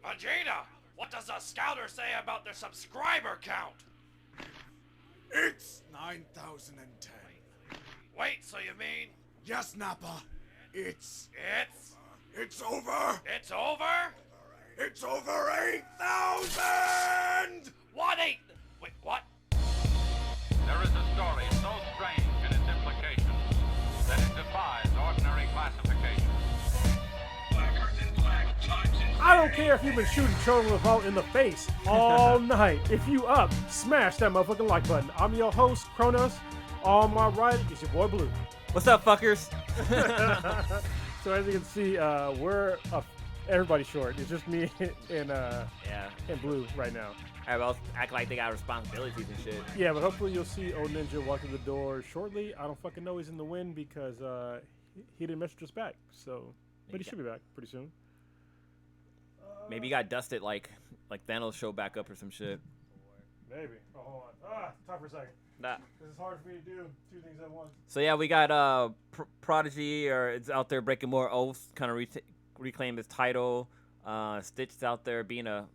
Vegeta, what does the scouter say about their subscriber count? It's 9,010. Wait, so you mean... Yes, Nappa. It's over. It's over? It's over 8,000! What eight? Wait, what? There is a story so strange in its implications that it defies ordinary classification. I don't care if you've been shooting children with out in the face all night. If you up, smash that motherfucking like button. I'm your host, Kronos. On my right is your boy Blue. What's up, fuckers? So as you can see, we're everybody's short. It's just me and Blue right now. Everybody else act like they got responsibilities and shit. Yeah, but hopefully you'll see old Ninja walk through the door shortly. I don't fucking know he's in the wind because he didn't message us back. So, but he should be back pretty soon. Maybe he got dusted like Thanos showed back up or some shit. Maybe. Oh, hold on. Talk for a second. Nah. This is hard for me to do two things at once. So yeah, we got Prodigy, or it's out there breaking more oaths, kind of reclaim his title. Stitch's out there being a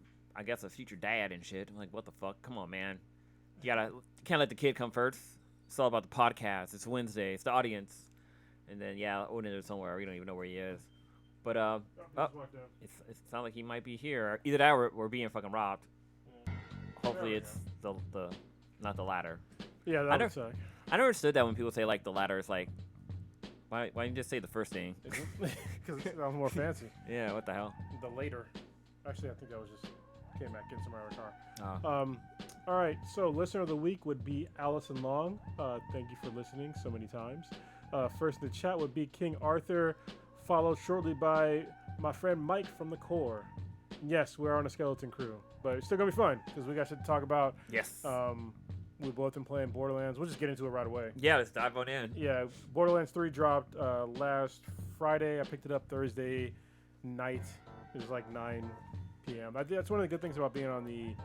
future dad and shit. I'm like, what the fuck? Come on, man. You can't let the kid come first. It's all about the podcast. It's Wednesday. It's the audience. And then Odin is somewhere. We don't even know where he is. But it sounds like he might be here. Either that or we're being fucking robbed. Yeah. Hopefully it's the not the latter. Yeah, that would suck. I never understood that when people say like the latter. It's like, why didn't you just say the first thing? Because it sounds more fancy. Yeah, what the hell? The later. Actually, I think that was just came back getting somewhere in the car. Oh. All right, so listener of the week would be Allison Long. Thank you for listening so many times. First in the chat would be King Arthur, followed shortly by my friend Mike from the Core. Yes, we're on a skeleton crew, but it's still gonna be fun because we got shit to talk about. Yes. We've both been playing Borderlands. We'll just get into it right away. Yeah, let's dive on in. Yeah, Borderlands 3 dropped last Friday. I picked it up Thursday night. It was like 9 p.m. That's one of the good things about being on the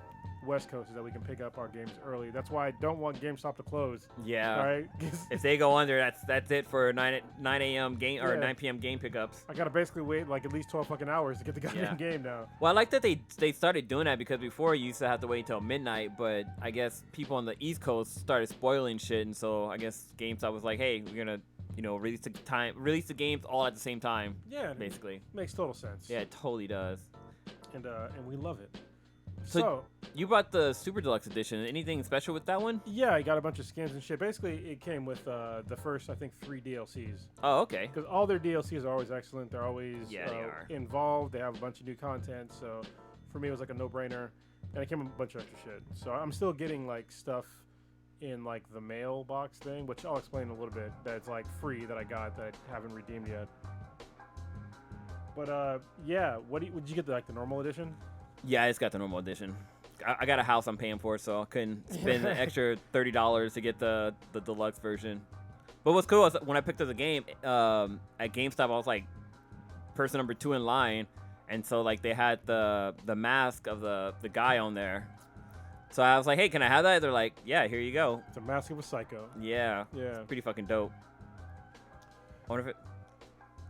West Coast is that we can pick up our games early. That's why I don't want GameStop to close. Yeah. Right? If they go under, that's it for 9 a.m. game or 9 p.m. game pickups. I gotta basically wait like at least 12 fucking hours to get the goddamn game now. Well, I like that they started doing that because before you used to have to wait until midnight, but I guess people on the East Coast started spoiling shit, and so I guess GameStop was like, hey, we're gonna release the games all at the same time. Yeah, basically makes total sense. Yeah, it totally does. And we love it. So you bought the Super Deluxe Edition. Anything special with that one? Yeah, I got a bunch of skins and shit. Basically, it came with the first, I think, 3 DLCs. Oh, okay. Because all their DLCs are always excellent. They're always they are involved. They have a bunch of new content. So for me, it was like a no-brainer. And it came with a bunch of extra shit. So I'm still getting like stuff in like the mailbox thing, which I'll explain in a little bit. That's like free that I got that I haven't redeemed yet. But yeah, would you get the normal edition? Yeah, I just got the normal edition. I got a house I'm paying for, so I couldn't spend the extra $30 to get the deluxe version. But what's cool is when I picked up the game at GameStop, I was like person number 2 in line, and so like they had the mask of the guy on there. So I was like, hey, can I have that? They're like, yeah, here you go. It's a mask of a psycho. Yeah. Yeah. Pretty fucking dope. I wonder if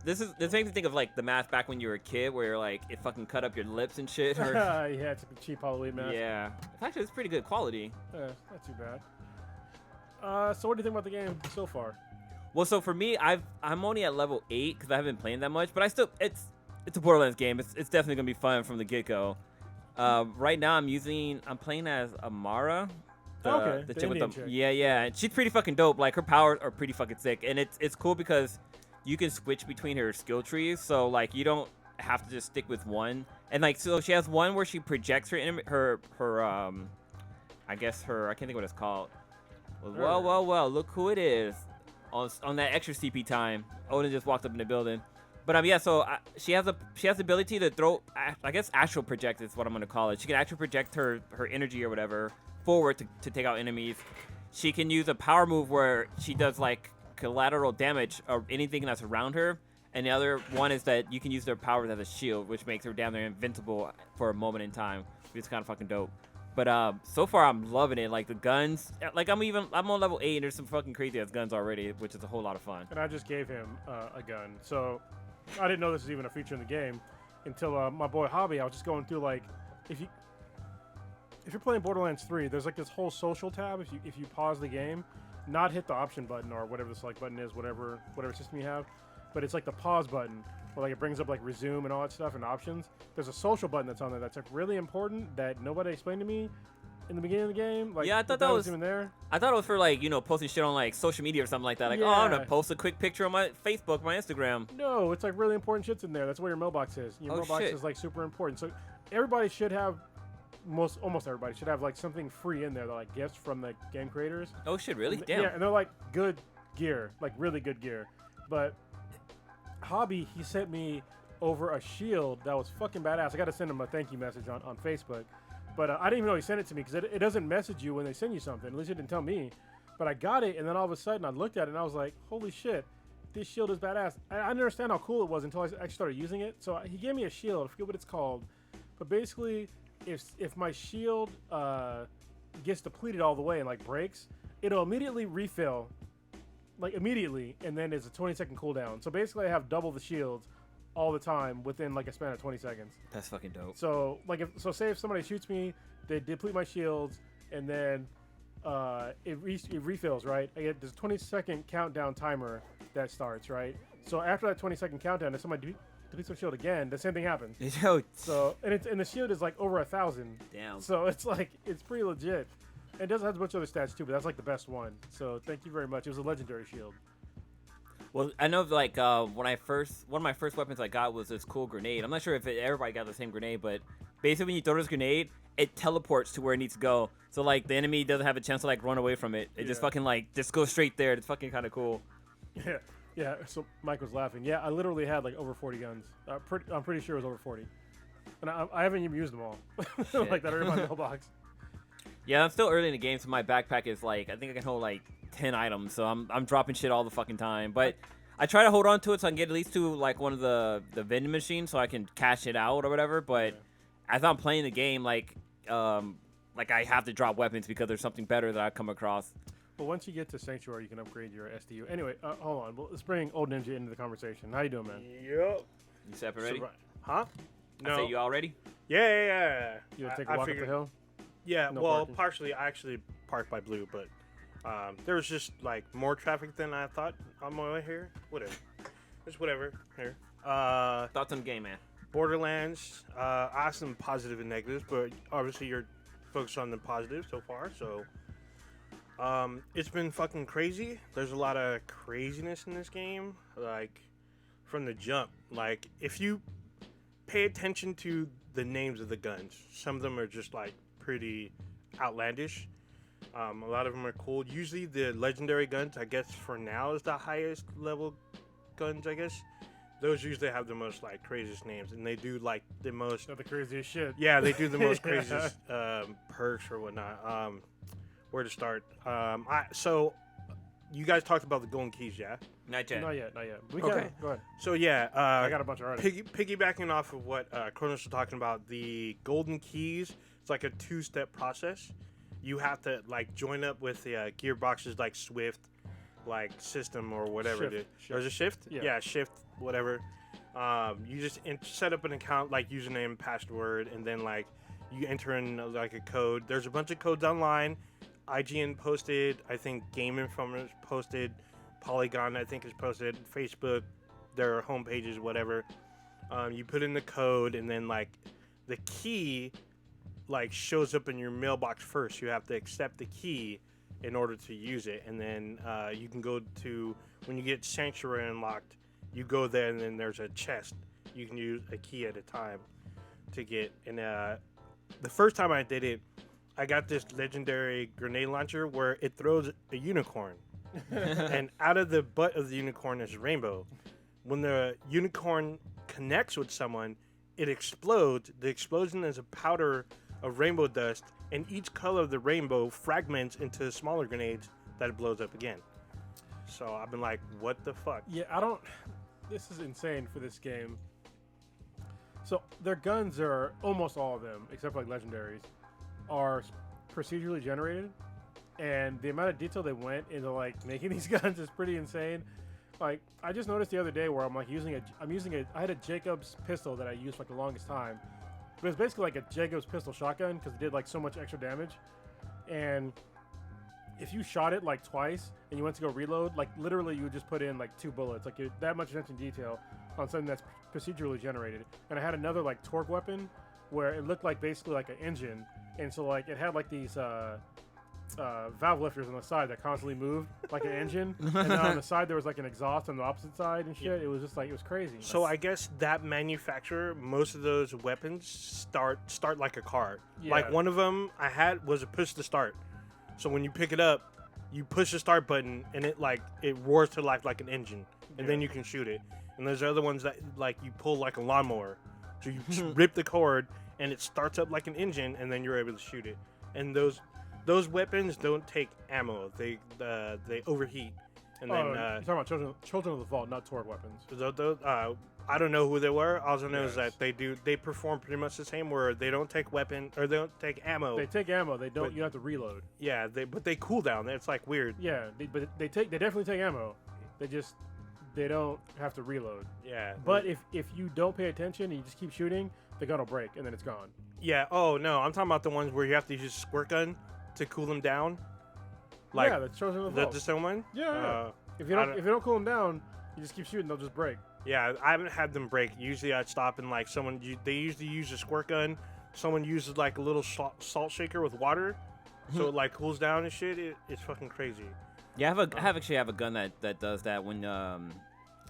this makes me think of like the mask back when you were a kid, where you're like it fucking cut up your lips and shit. Or... yeah, it's a cheap Halloween mask. Yeah, actually it's pretty good quality. Yeah, not too bad. So what do you think about the game so far? Well, so for me, I'm only at level 8 because I haven't been playing that much, but I still it's a Borderlands game. It's definitely gonna be fun from the get-go. Right now I'm playing as Amara. The chick with the chick. Yeah, and she's pretty fucking dope. Like her powers are pretty fucking sick, and it's cool because you can switch between her skill trees, so like you don't have to just stick with one. And like so she has one where she projects her I guess I can't think what it's called. Well, look who it is on that extra CP time. Odin just walked up in the building. But she has the ability to throw, I guess astral project is what I'm gonna call it. She can actually project her energy or whatever forward to take out enemies. She can use a power move where she does like collateral damage or anything that's around her, and the other one is that you can use their powers as a shield, which makes her down there invincible for a moment in time, which is kind of fucking dope. But so far I'm loving it. Like the guns, like I'm on level 8 and there's some fucking crazy ass guns already, which is a whole lot of fun. And I just gave him a gun, so I didn't know this was even a feature in the game. until my boy Hobby. I was just going through like if you're playing Borderlands 3, there's like this whole social tab. If you pause the game, not hit the option button or whatever the select button is, whatever system you have, but it's like the pause button where like it brings up like resume and all that stuff and options. There's a social button that's on there that's like really important that nobody explained to me in the beginning of the game. Like, yeah, I thought that was even there. I thought it was for like posting shit on like social media or something like that. Like, oh, I'm gonna post a quick picture on my Facebook, my Instagram. No, it's like really important shit's in there. That's where your mailbox is. Your mailbox is like super important. So everybody should have. Almost everybody should have like something free in there, like gifts from the game creators. Oh shit, really? And, Damn. Yeah, and they're like good gear, like really good gear. But Hobby, he sent me over a shield that was fucking badass. I got to send him a thank you message on Facebook, but I didn't even know he sent it to me because it doesn't message you when they send you something. At least it didn't tell me. But I got it, and then all of a sudden I looked at it and I was like, holy shit, this shield is badass. I didn't understand how cool it was until I actually started using it. So he gave me a shield. I forget what it's called, but basically, if my shield gets depleted all the way and like breaks, it'll immediately refill, like immediately, and then it's a 20-second cooldown. So basically, I have double the shields all the time within like a span of 20 seconds. That's fucking dope. So like say if somebody shoots me, they deplete my shields, and then it refills, right? I get this 20-second countdown timer that starts, right? So after that 20-second countdown, if somebody deletes their shield again, the same thing happens. Yo. So and the shield is like over 1,000. Damn. So it's like it's pretty legit. It does have a bunch of other stats too, but that's like the best one. So thank you very much. It was a legendary shield. Well, I know like one of my first weapons I got was this cool grenade. I'm not sure if everybody got the same grenade, but basically when you throw this grenade, it teleports to where it needs to go. So like the enemy doesn't have a chance to like run away from it. It just fucking like just goes straight there. It's fucking kind of cool. Yeah. Yeah, so Mike was laughing. Yeah, I literally had like over 40 guns. I'm pretty sure it was over 40. And I haven't even used them all. Like that are in my mailbox. Yeah, I'm still early in the game, so my backpack is like, I think I can hold like 10 items, so I'm dropping shit all the fucking time. But I try to hold on to it so I can get at least to like one of the vending machines so I can cash it out or whatever. But as I'm playing the game, like I have to drop weapons because there's something better that I come across. Well, once you get to Sanctuary, you can upgrade your SDU. Anyway, hold on. Well, let's bring Old Ninja into the conversation. How you doing, man? Yep. You set up already? Huh? No. I say you all ready? Yeah. You want to take a walk up the hill? Yeah, No well, parking? partially, I actually parked by Blue, but there was just like more traffic than I thought on my way here. Whatever. Just whatever. Here. Thoughts on the game, man? Borderlands. I have some positive and negatives, but obviously you're focused on the positive so far, so it's been fucking crazy. There's a lot of craziness in this game, like from the jump. Like if you pay attention to the names of the guns, some of them are just like pretty outlandish. A lot of them are cool. Usually the legendary guns, I guess for now, is the highest level guns, I guess. Those usually have the most like craziest names, and they do like the most. They're the craziest shit. Yeah, they do the most craziest perks or whatnot. Where to start? So you guys talked about the golden keys, yeah? Not yet. Not yet. We Okay. got Go ahead. So yeah, I got a bunch already. Piggybacking off of what Kronos was talking about, the golden keys. It's like a two-step process. You have to like join up with the gearboxes like Swift, like system or whatever it is. There's a shift. Yeah, shift whatever. You just set up an account like username, password, and then like you enter in like a code. There's a bunch of codes online. IGN posted, I think Game Informer posted, Polygon I think is posted, Facebook, their homepages, whatever. You put in the code and then like the key like shows up in your mailbox first. You have to accept the key in order to use it, and then you can go to when you get Sanctuary unlocked. You go there and then there's a chest. You can use a key at a time to get. And the first time I did it, I got this legendary grenade launcher where it throws a unicorn. And out of the butt of the unicorn is a rainbow. When the unicorn connects with someone, it explodes. The explosion is a powder of rainbow dust, and each color of the rainbow fragments into smaller grenades that it blows up again. So I've been like, what the fuck? Yeah, this is insane for this game. So their guns are, almost all of them, except for like legendaries, are procedurally generated, and the amount of detail they went into like making these guns is pretty insane. Like, I just noticed the other day where I'm I had a Jacobs pistol that I used for like the longest time. But it's basically like a Jacobs pistol shotgun because it did like so much extra damage. And if you shot it like twice and you went to go reload, like literally you would just put in like 2 bullets. Like that much attention to detail on something that's procedurally generated. And I had another like torque weapon where it looked like basically like an engine. And so like it had like these valve lifters on the side that constantly moved like an engine, and then on the side there was like an exhaust on the opposite side and shit. Yeah. It was just like, it was crazy. So I guess that manufacturer, most of those weapons start like a car. Yeah. Like one of them I had was a push to start. So when you pick it up, you push the start button and it roars to life like an engine, and then you can shoot it. And there's other ones that like you pull like a lawnmower, so you rip the cord and it starts up like an engine, and then you're able to shoot it. And those weapons don't take ammo. They overheat. And then you're talking about children of the Vault, not torque weapons. I don't know who they were. All I know is that they perform pretty much the same. Where they don't take they don't take ammo. They take ammo. They don't. But- You have to reload. Yeah, but they cool down. It's like weird. Yeah, but they definitely take ammo. They don't have to reload. Yeah. But if you don't pay attention and you just keep shooting, the gun will break and then it's gone. Yeah. Oh no, I'm talking about the ones where you have to use a squirt gun to cool them down. Like yeah, that's Children of the the Vault. the same one. Yeah. If you I don't cool them down, you just keep shooting, they'll just break. Yeah, I haven't had them break. Usually I'd stop and like they usually use a squirt gun. Someone uses like a little salt shaker with water, so it like cools down and shit. It's fucking crazy. Yeah, I actually have a gun that does that. When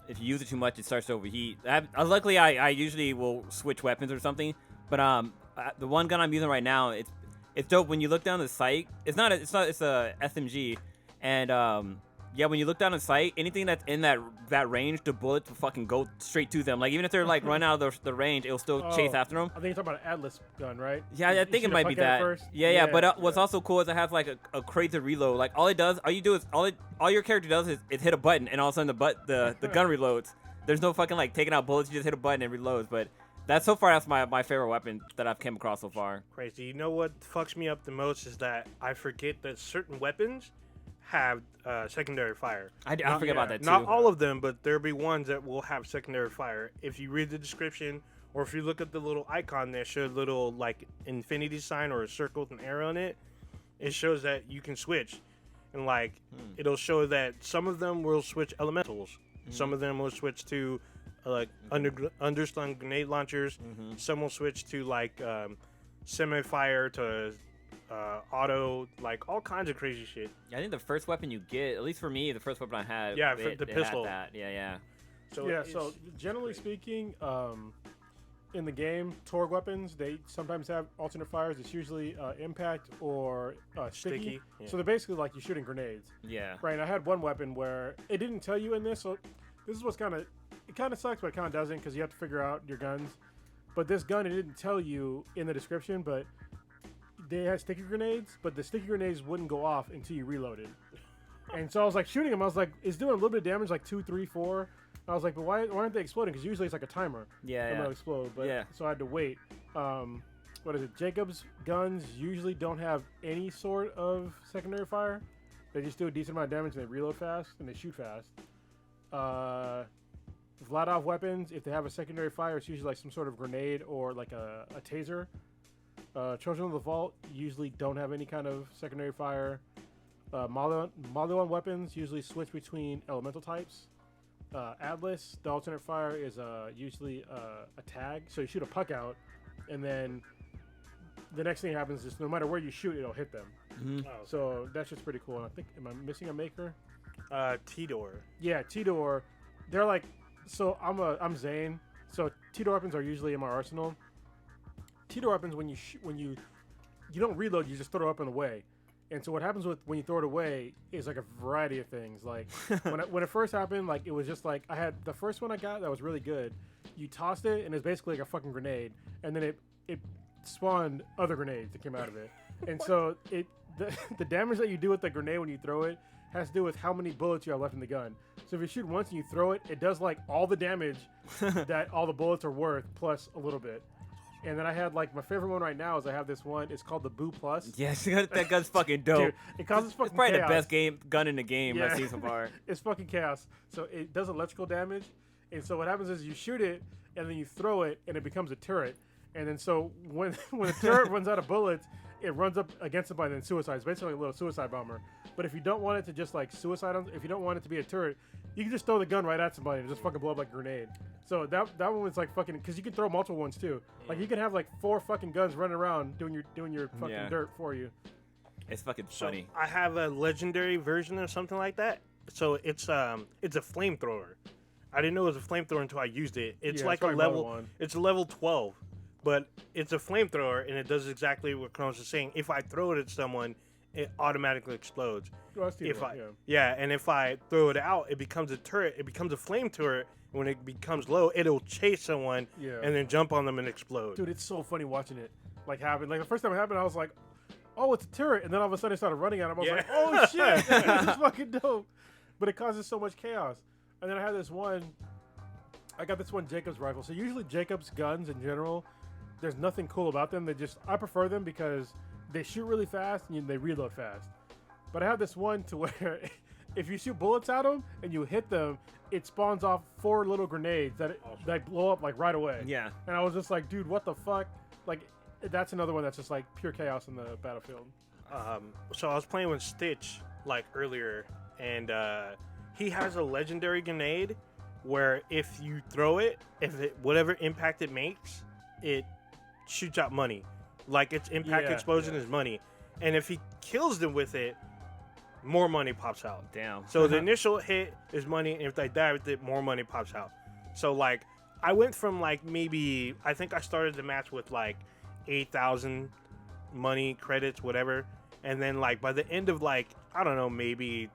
if you use it too much, it starts to overheat. Luckily, I usually will switch weapons or something. But the one gun I'm using right now, it's dope. When you look down the sight, it's a SMG, and yeah, when you look down the sight, anything that's in that range, the bullets will fucking go straight to them. Like even if they're like run out of the range, it'll still chase after them. I think you're talking about an Atlas gun, right? Yeah, I think it might be that. Yeah. But what's also cool is it has like a crazy reload. Like all your character does is hit a button, and all of a sudden the gun reloads. There's no fucking like taking out bullets. You just hit a button and it reloads. But that's my favorite weapon that I've came across so far. Crazy. You know what fucks me up the most is that I forget that certain weapons have secondary fire. I forget about that too. Not all of them, but there'll be ones that will have secondary fire. If you read the description, or if you look at the little icon that shows a little like infinity sign or a circle with an arrow in it, it shows that you can switch. And like it'll show that some of them will switch elementals. Some of them will switch to like underslung grenade launchers. Some will switch to like semi-fire to auto, like all kinds of crazy shit. I think the first weapon you get, at least for me, the first weapon I had, Yeah, it the had pistol. that. Yeah. So generally speaking, in the game, torque weapons, they sometimes have alternate fires. It's usually impact or sticky. Yeah. So they're basically like you're shooting grenades. Yeah. Right, and I had one weapon where it didn't tell you in this, so this is what's kind of sucks, but it kind of doesn't because you have to figure out your guns. But this gun, it didn't tell you in the description, but they had sticky grenades, but the sticky grenades wouldn't go off until you reloaded. And so I was like shooting them. I was like, it's doing a little bit of damage, like 2, 3, 4. I was like, but why aren't they exploding? Because usually it's like a timer. Yeah. They'll explode. But Yeah. so I had to wait. What is it? Jacobs guns usually don't have any sort of secondary fire. They just do a decent amount of damage and they reload fast and they shoot fast. Vladov weapons, if they have a secondary fire, it's usually like some sort of grenade or like a taser. Children of the Vault usually don't have any kind of secondary fire. Maliwan weapons usually switch between elemental types. Atlas, the alternate fire is usually a tag, so you shoot a puck out, and then the next thing happens is no matter where you shoot, it'll hit them. So that's just pretty cool. And I think, am I missing a maker? T-Door. Yeah, T-Door. They're like, so I'm Zane. So T-Door weapons are usually in my arsenal. T-Door weapons, when you don't reload, you just throw it up and away. And so what happens when you throw it away is like a variety of things. Like when it first happened, like it was just like I had the first one I got that was really good. You tossed it and it's basically like a fucking grenade, and then it spawned other grenades that came out of it. And so the damage that you do with the grenade when you throw it has to do with how many bullets you have left in the gun. So if you shoot once and you throw it, it does like all the damage that all the bullets are worth plus a little bit. And then I had like my favorite one right now is I have this one. It's called the Boo Plus. Yes, that gun's fucking dope. Dude, it causes fucking It's probably chaos. the best gun in the game I've seen so far. It's fucking chaos. So it does electrical damage, and so what happens is you shoot it, and then you throw it, and it becomes a turret. And then so when the turret runs out of bullets, it runs up against somebody and then suicides. Basically a little suicide bomber. But if you don't want it to just like suicide them, if you don't want it to be a turret, you can just throw the gun right at somebody and just fucking blow up like a grenade. So that one was like fucking, because you can throw multiple ones too. Like you can have like 4 fucking guns running around doing your fucking dirt for you. It's fucking funny. I have a legendary version or something like that. So it's a flamethrower. I didn't know it was a flamethrower until I used it. It's like a level. It's a level 12, but it's a flamethrower and it does exactly what Kronos is saying. If I throw it at someone, it automatically explodes. Well, and if I throw it out, it becomes a turret. It becomes a flame turret. When it becomes low, it'll chase someone and then jump on them and explode. Dude, it's so funny watching it like happen. Like the first time it happened, I was like, "Oh, it's a turret," and then all of a sudden it started running at him. I was like, "Oh shit, this is fucking dope!" But it causes so much chaos. And then I had this one. I got this one Jacob's rifle. So usually Jacob's guns in general, there's nothing cool about them. I prefer them because they shoot really fast and they reload fast. But I have this one to where if you shoot bullets at them and you hit them, it spawns off 4 little grenades that blow up like right away. Yeah. And I was just like, dude, what the fuck? Like, that's another one that's just like pure chaos in the battlefield. So I was playing with Stitch like earlier, and he has a legendary grenade where if you throw it, whatever impact it makes, it shoots out money. Like its impact explosion is money, and if he kills them with it, more money pops out. Damn. So the initial hit is money, and if they die with it, more money pops out. So like, I went from like I think I started the match with like 8,000 money credits, whatever, and then like by the end of like, I don't know, maybe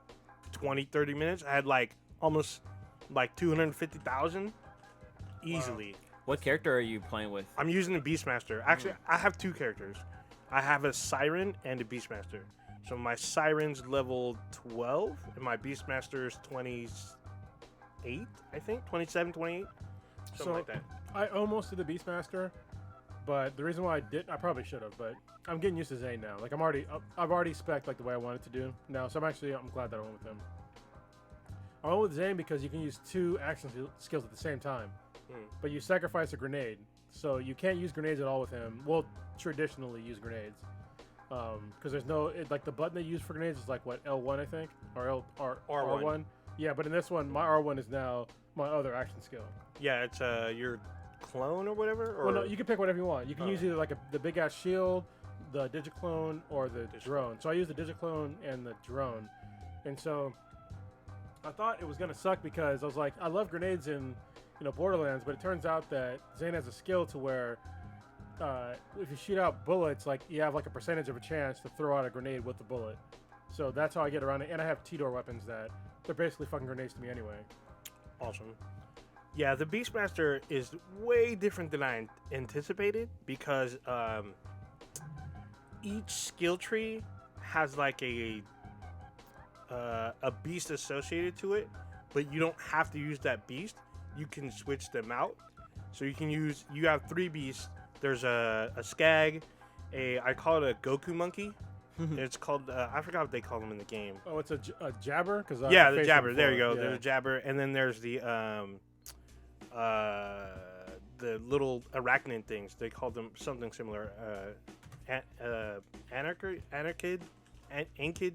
20-30 minutes, I had like almost like 250,000 easily. Wow. What character are you playing with? I'm using the Beastmaster. Actually, I have 2 characters. I have a Siren and a Beastmaster. So my Siren's level 12, and my Beastmaster's 28, I think? 27, 28? Something like that. I almost did the Beastmaster, but the reason why I probably should have, but I'm getting used to Zane now. Like I've already spec'd like the way I wanted to do now, so I'm glad that I went with him. I went with Zane because you can use 2 action skills at the same time, but you sacrifice a grenade, so you can't use grenades at all with him. Well, traditionally use grenades. Because there's like the button they use for grenades is like what, L1 I think, or R1. Yeah, but in this one, my R1 is now my other action skill. Yeah, it's your clone or whatever. Or well, no, you can pick whatever you want. You can use either like the big ass shield, the digiclone, or the drone. So I use the digiclone and the drone, and so I thought it was gonna suck because I was like, I love grenades in Borderlands, but it turns out that Zane has a skill to where if you shoot out bullets, like you have like a percentage of a chance to throw out a grenade with the bullet. So that's how I get around it. And I have T-door weapons that they're basically fucking grenades to me anyway. Awesome. Yeah, the Beastmaster is way different than I anticipated because each skill tree has like a beast associated to it, but you don't have to use that beast. You can switch them out. So you have 3 beasts. There's a Skag, I call it a Goku monkey. It's called, I forgot what they call them in the game. Oh, it's a Jabber? Yeah, the Jabber. There you go. Yeah. There's a Jabber. And then there's the little arachnid things. They call them something similar. Anarchid,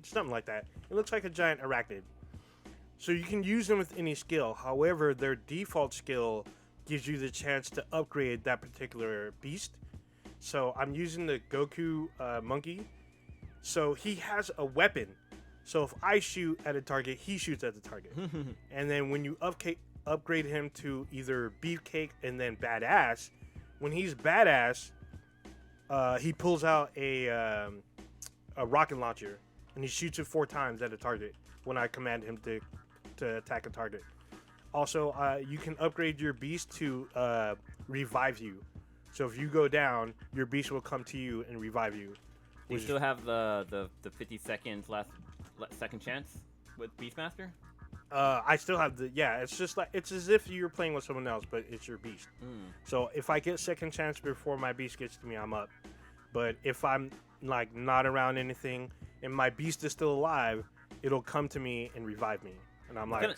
something like that. It looks like a giant arachnid. So you can use them with any skill. However, their default skill gives you the chance to upgrade that particular beast. So I'm using the Goku monkey. So he has a weapon. So if I shoot at a target, he shoots at the target. And then when you upgrade him to either Beefcake and then Badass, when he's Badass, he pulls out a rocket launcher and he shoots it 4 times at a target when I command him to attack a target. Also, you can upgrade your beast to revive you. So if you go down, your beast will come to you and revive you. Do you still have the 50 seconds second chance with Beastmaster? I still have the It's just like it's as if you're playing with someone else, but it's your beast. So if I get second chance before my beast gets to me, I'm up. But if I'm like not around anything and my beast is still alive, it'll come to me and revive me, and I'm like,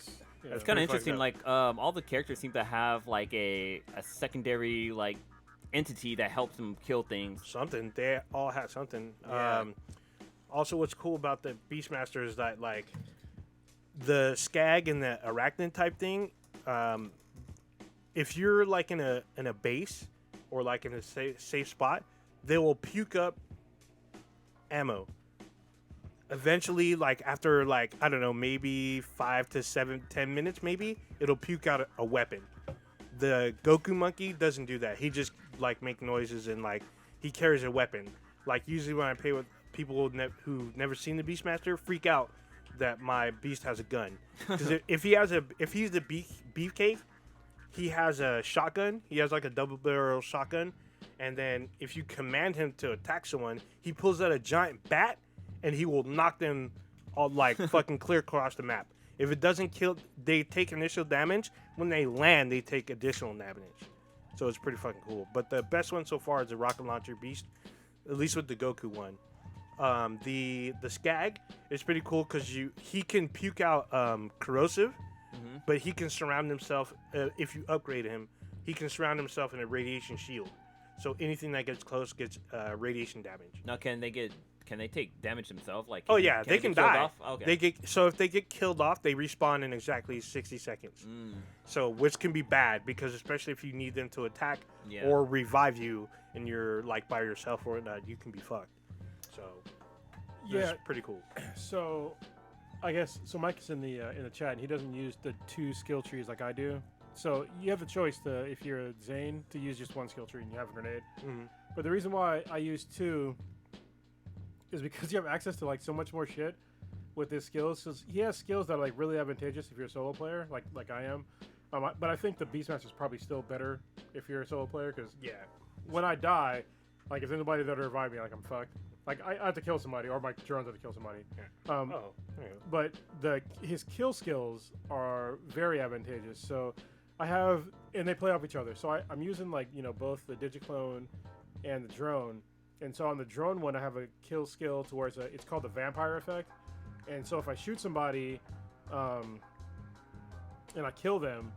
it's kind of interesting. Like all the characters seem to have like a secondary like entity that helps them kill things. Something. They all have something. Yeah. Also, what's cool about the Beastmaster is that like the Skag and the Arachnid type thing. If you're like in a base or like in a safe spot, they will puke up ammo. Eventually, like after like I don't know, maybe 5 to 7, 10 minutes, maybe it'll puke out a weapon. The Goku monkey doesn't do that. He just like make noises and like he carries a weapon. Like usually when I play with people who've never seen the Beastmaster, freak out that my beast has a gun. Because if he's the beefcake, he has a shotgun. He has like a double barrel shotgun, and then if you command him to attack someone, he pulls out a giant bat, and he will knock them all like fucking clear across the map. If it doesn't kill, they take initial damage. When they land, they take additional damage. So it's pretty fucking cool. But the best one so far is the rocket launcher beast, at least with the Goku one. The Skag is pretty cool because he can puke out corrosive, but he can surround himself if you upgrade him. He can surround himself in a radiation shield, so anything that gets close gets radiation damage. Now, can they take damage themselves? Like, Oh yeah, they can die. Off? Okay. If they get killed off, they respawn in exactly 60 seconds. So which can be bad because especially if you need them to attack or revive you and you're like by yourself or whatnot, you can be fucked. So that's pretty cool. So I guess Mike is in the chat and he doesn't use the 2 skill trees like I do. So you have the choice to, if you're a Zane, to use just 1 skill tree and you have a grenade. But the reason why I use 2 is because you have access to like so much more shit with his skills. So he has skills that are like really advantageous if you're a solo player, like I am. But I think the Beastmaster is probably still better if you're a solo player because when I die, like if there's anybody that revive me, like I'm fucked. Like I have to kill somebody or my drones have to kill somebody. But his kill skills are very advantageous. So I have, and they play off each other. So I'm using like both the Digiclone and the drone. And so on the drone one, I have a kill skill to where it's called the vampire effect. And so if I shoot somebody, and I kill them,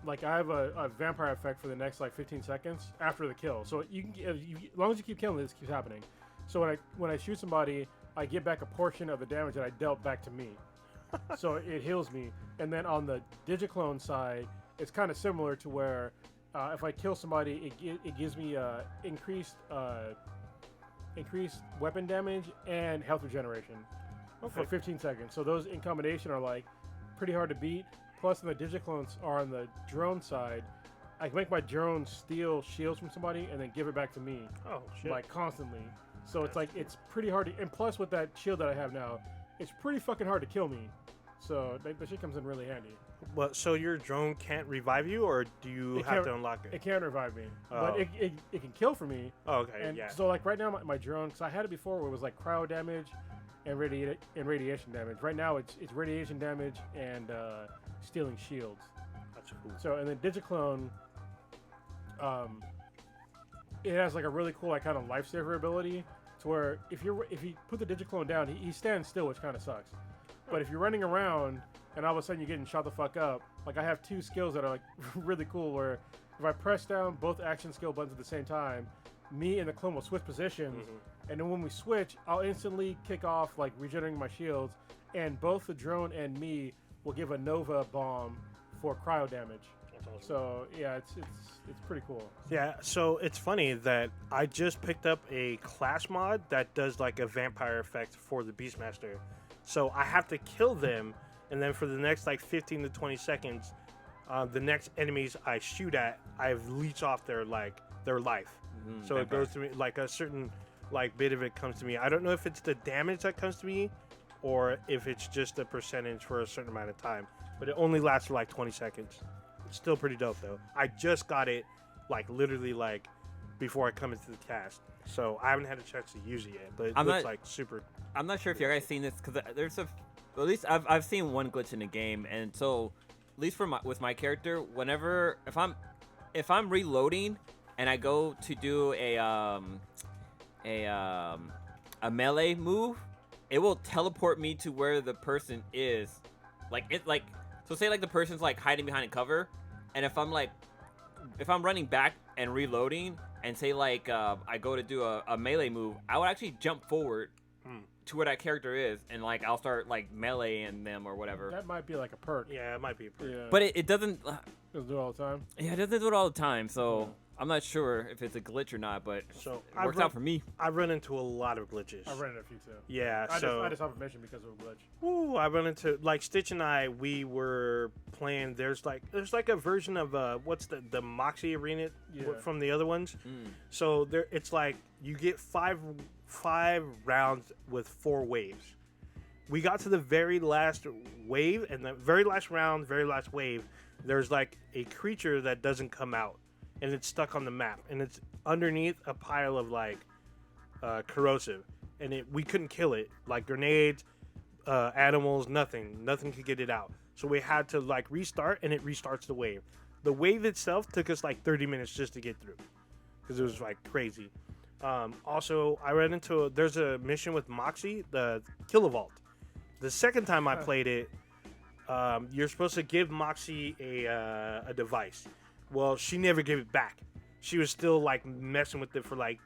like I have a vampire effect for the next like 15 seconds after the kill. So you can, as long as you keep killing, this keeps happening. So when I shoot somebody, I get back a portion of the damage that I dealt back to me. So it heals me. And then on the Digiclone side, it's kind of similar to where if I kill somebody, it gives me increased weapon damage and health regeneration for 15 seconds. So those in combination are like pretty hard to beat. Plus, when the Digiclones are on the drone side, I can make my drone steal shields from somebody and then give it back to me. Oh shit! Like constantly. So it's like it's pretty hard to. And plus, with that shield that I have now, it's pretty fucking hard to kill me. So that shit comes in really handy. Well, so your drone can't revive you, or do you have to unlock it? It can't revive me, but it can kill for me. Oh, okay, and yeah. So like right now, my drone, because I had it before where it was like cryo damage and radiation damage. Right now, it's radiation damage and stealing shields. That's cool. So and then Digiclone, it has like a really cool like kind of lifesaver ability to where if you put the Digiclone down, he stands still, which kind of sucks. But if you're running around and all of a sudden you're getting shot the fuck up, like I have 2 skills that are like really cool where if I press down both action skill buttons at the same time, me and the clone will switch positions, and then when we switch, I'll instantly kick off like regenerating my shields, and both the drone and me will give a Nova bomb for cryo damage. That's awesome. So yeah, it's pretty cool. Yeah, so it's funny that I just picked up a class mod that does like a vampire effect for the Beastmaster. So I have to kill them, and then for the next like 15 to 20 seconds, the next enemies I shoot at, I've leech off their life. So it goes to me like a certain like bit of it comes to me. I don't know if it's the damage that comes to me, or if it's just a percentage for a certain amount of time. But it only lasts for like 20 seconds. It's still pretty dope though. I just got it like literally like before I come into the cast. So I haven't had a chance to use it yet, but it looks like super. I'm not sure if you guys seen this because at least I've seen one glitch in the game, and so at least with my character, whenever if I'm reloading and I go to do a melee move, it will teleport me to where the person is. So say like the person's like hiding behind a cover, and if I'm running back and reloading, and say like I go to do a melee move, I would actually jump forward to where that character is, and like I'll start like meleeing them or whatever. That might be like a perk. Yeah, it might be a perk. Yeah. But it doesn't. Doesn't do it all the time. Yeah, it doesn't do it all the time. So I'm not sure if it's a glitch or not, but So it works out for me. I've run into a lot of glitches. I ran into a few too. Yeah, I so just haven't mentioned because of a glitch. ooh, I run into like Stitch and I. We were playing. There's like a version of what's the Moxie Arena Yeah. from the other ones. So there, it's like you get five rounds with 4 waves. We got to the very last wave, and the very last round, very last wave, there's like a creature that doesn't come out, and it's stuck on the map, and it's underneath a pile of like corrosive, and we couldn't kill it. Like grenades, animals, nothing could get it out. So we had to like restart, and it restarts the wave. The wave itself took us like 30 minutes just to get through, because it was like crazy. Also, I ran into there's a mission with Moxie, the Kilovault. The second time I played it, you're supposed to give Moxie a device. Well, she never gave it back. She was still like messing with it for like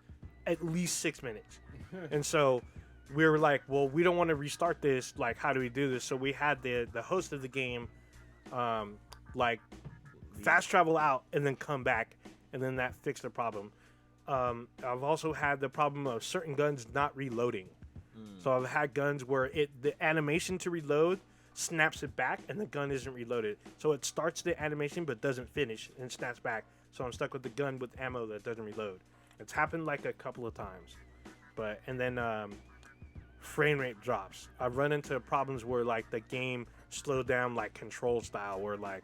at least 6 minutes. And so we were like, well, we don't want to restart this. Like, how do we do this? So we had the host of the game like fast travel out and then come back, and then that fixed the problem. I've also had the problem of certain guns not reloading. So I've had guns where the animation to reload snaps it back, and the gun isn't reloaded. So it starts the animation but doesn't finish and snaps back. So I'm stuck with the gun with ammo that doesn't reload. It's happened like a couple of times. And then frame rate drops. I've run into problems where like the game slowed down like control style, where like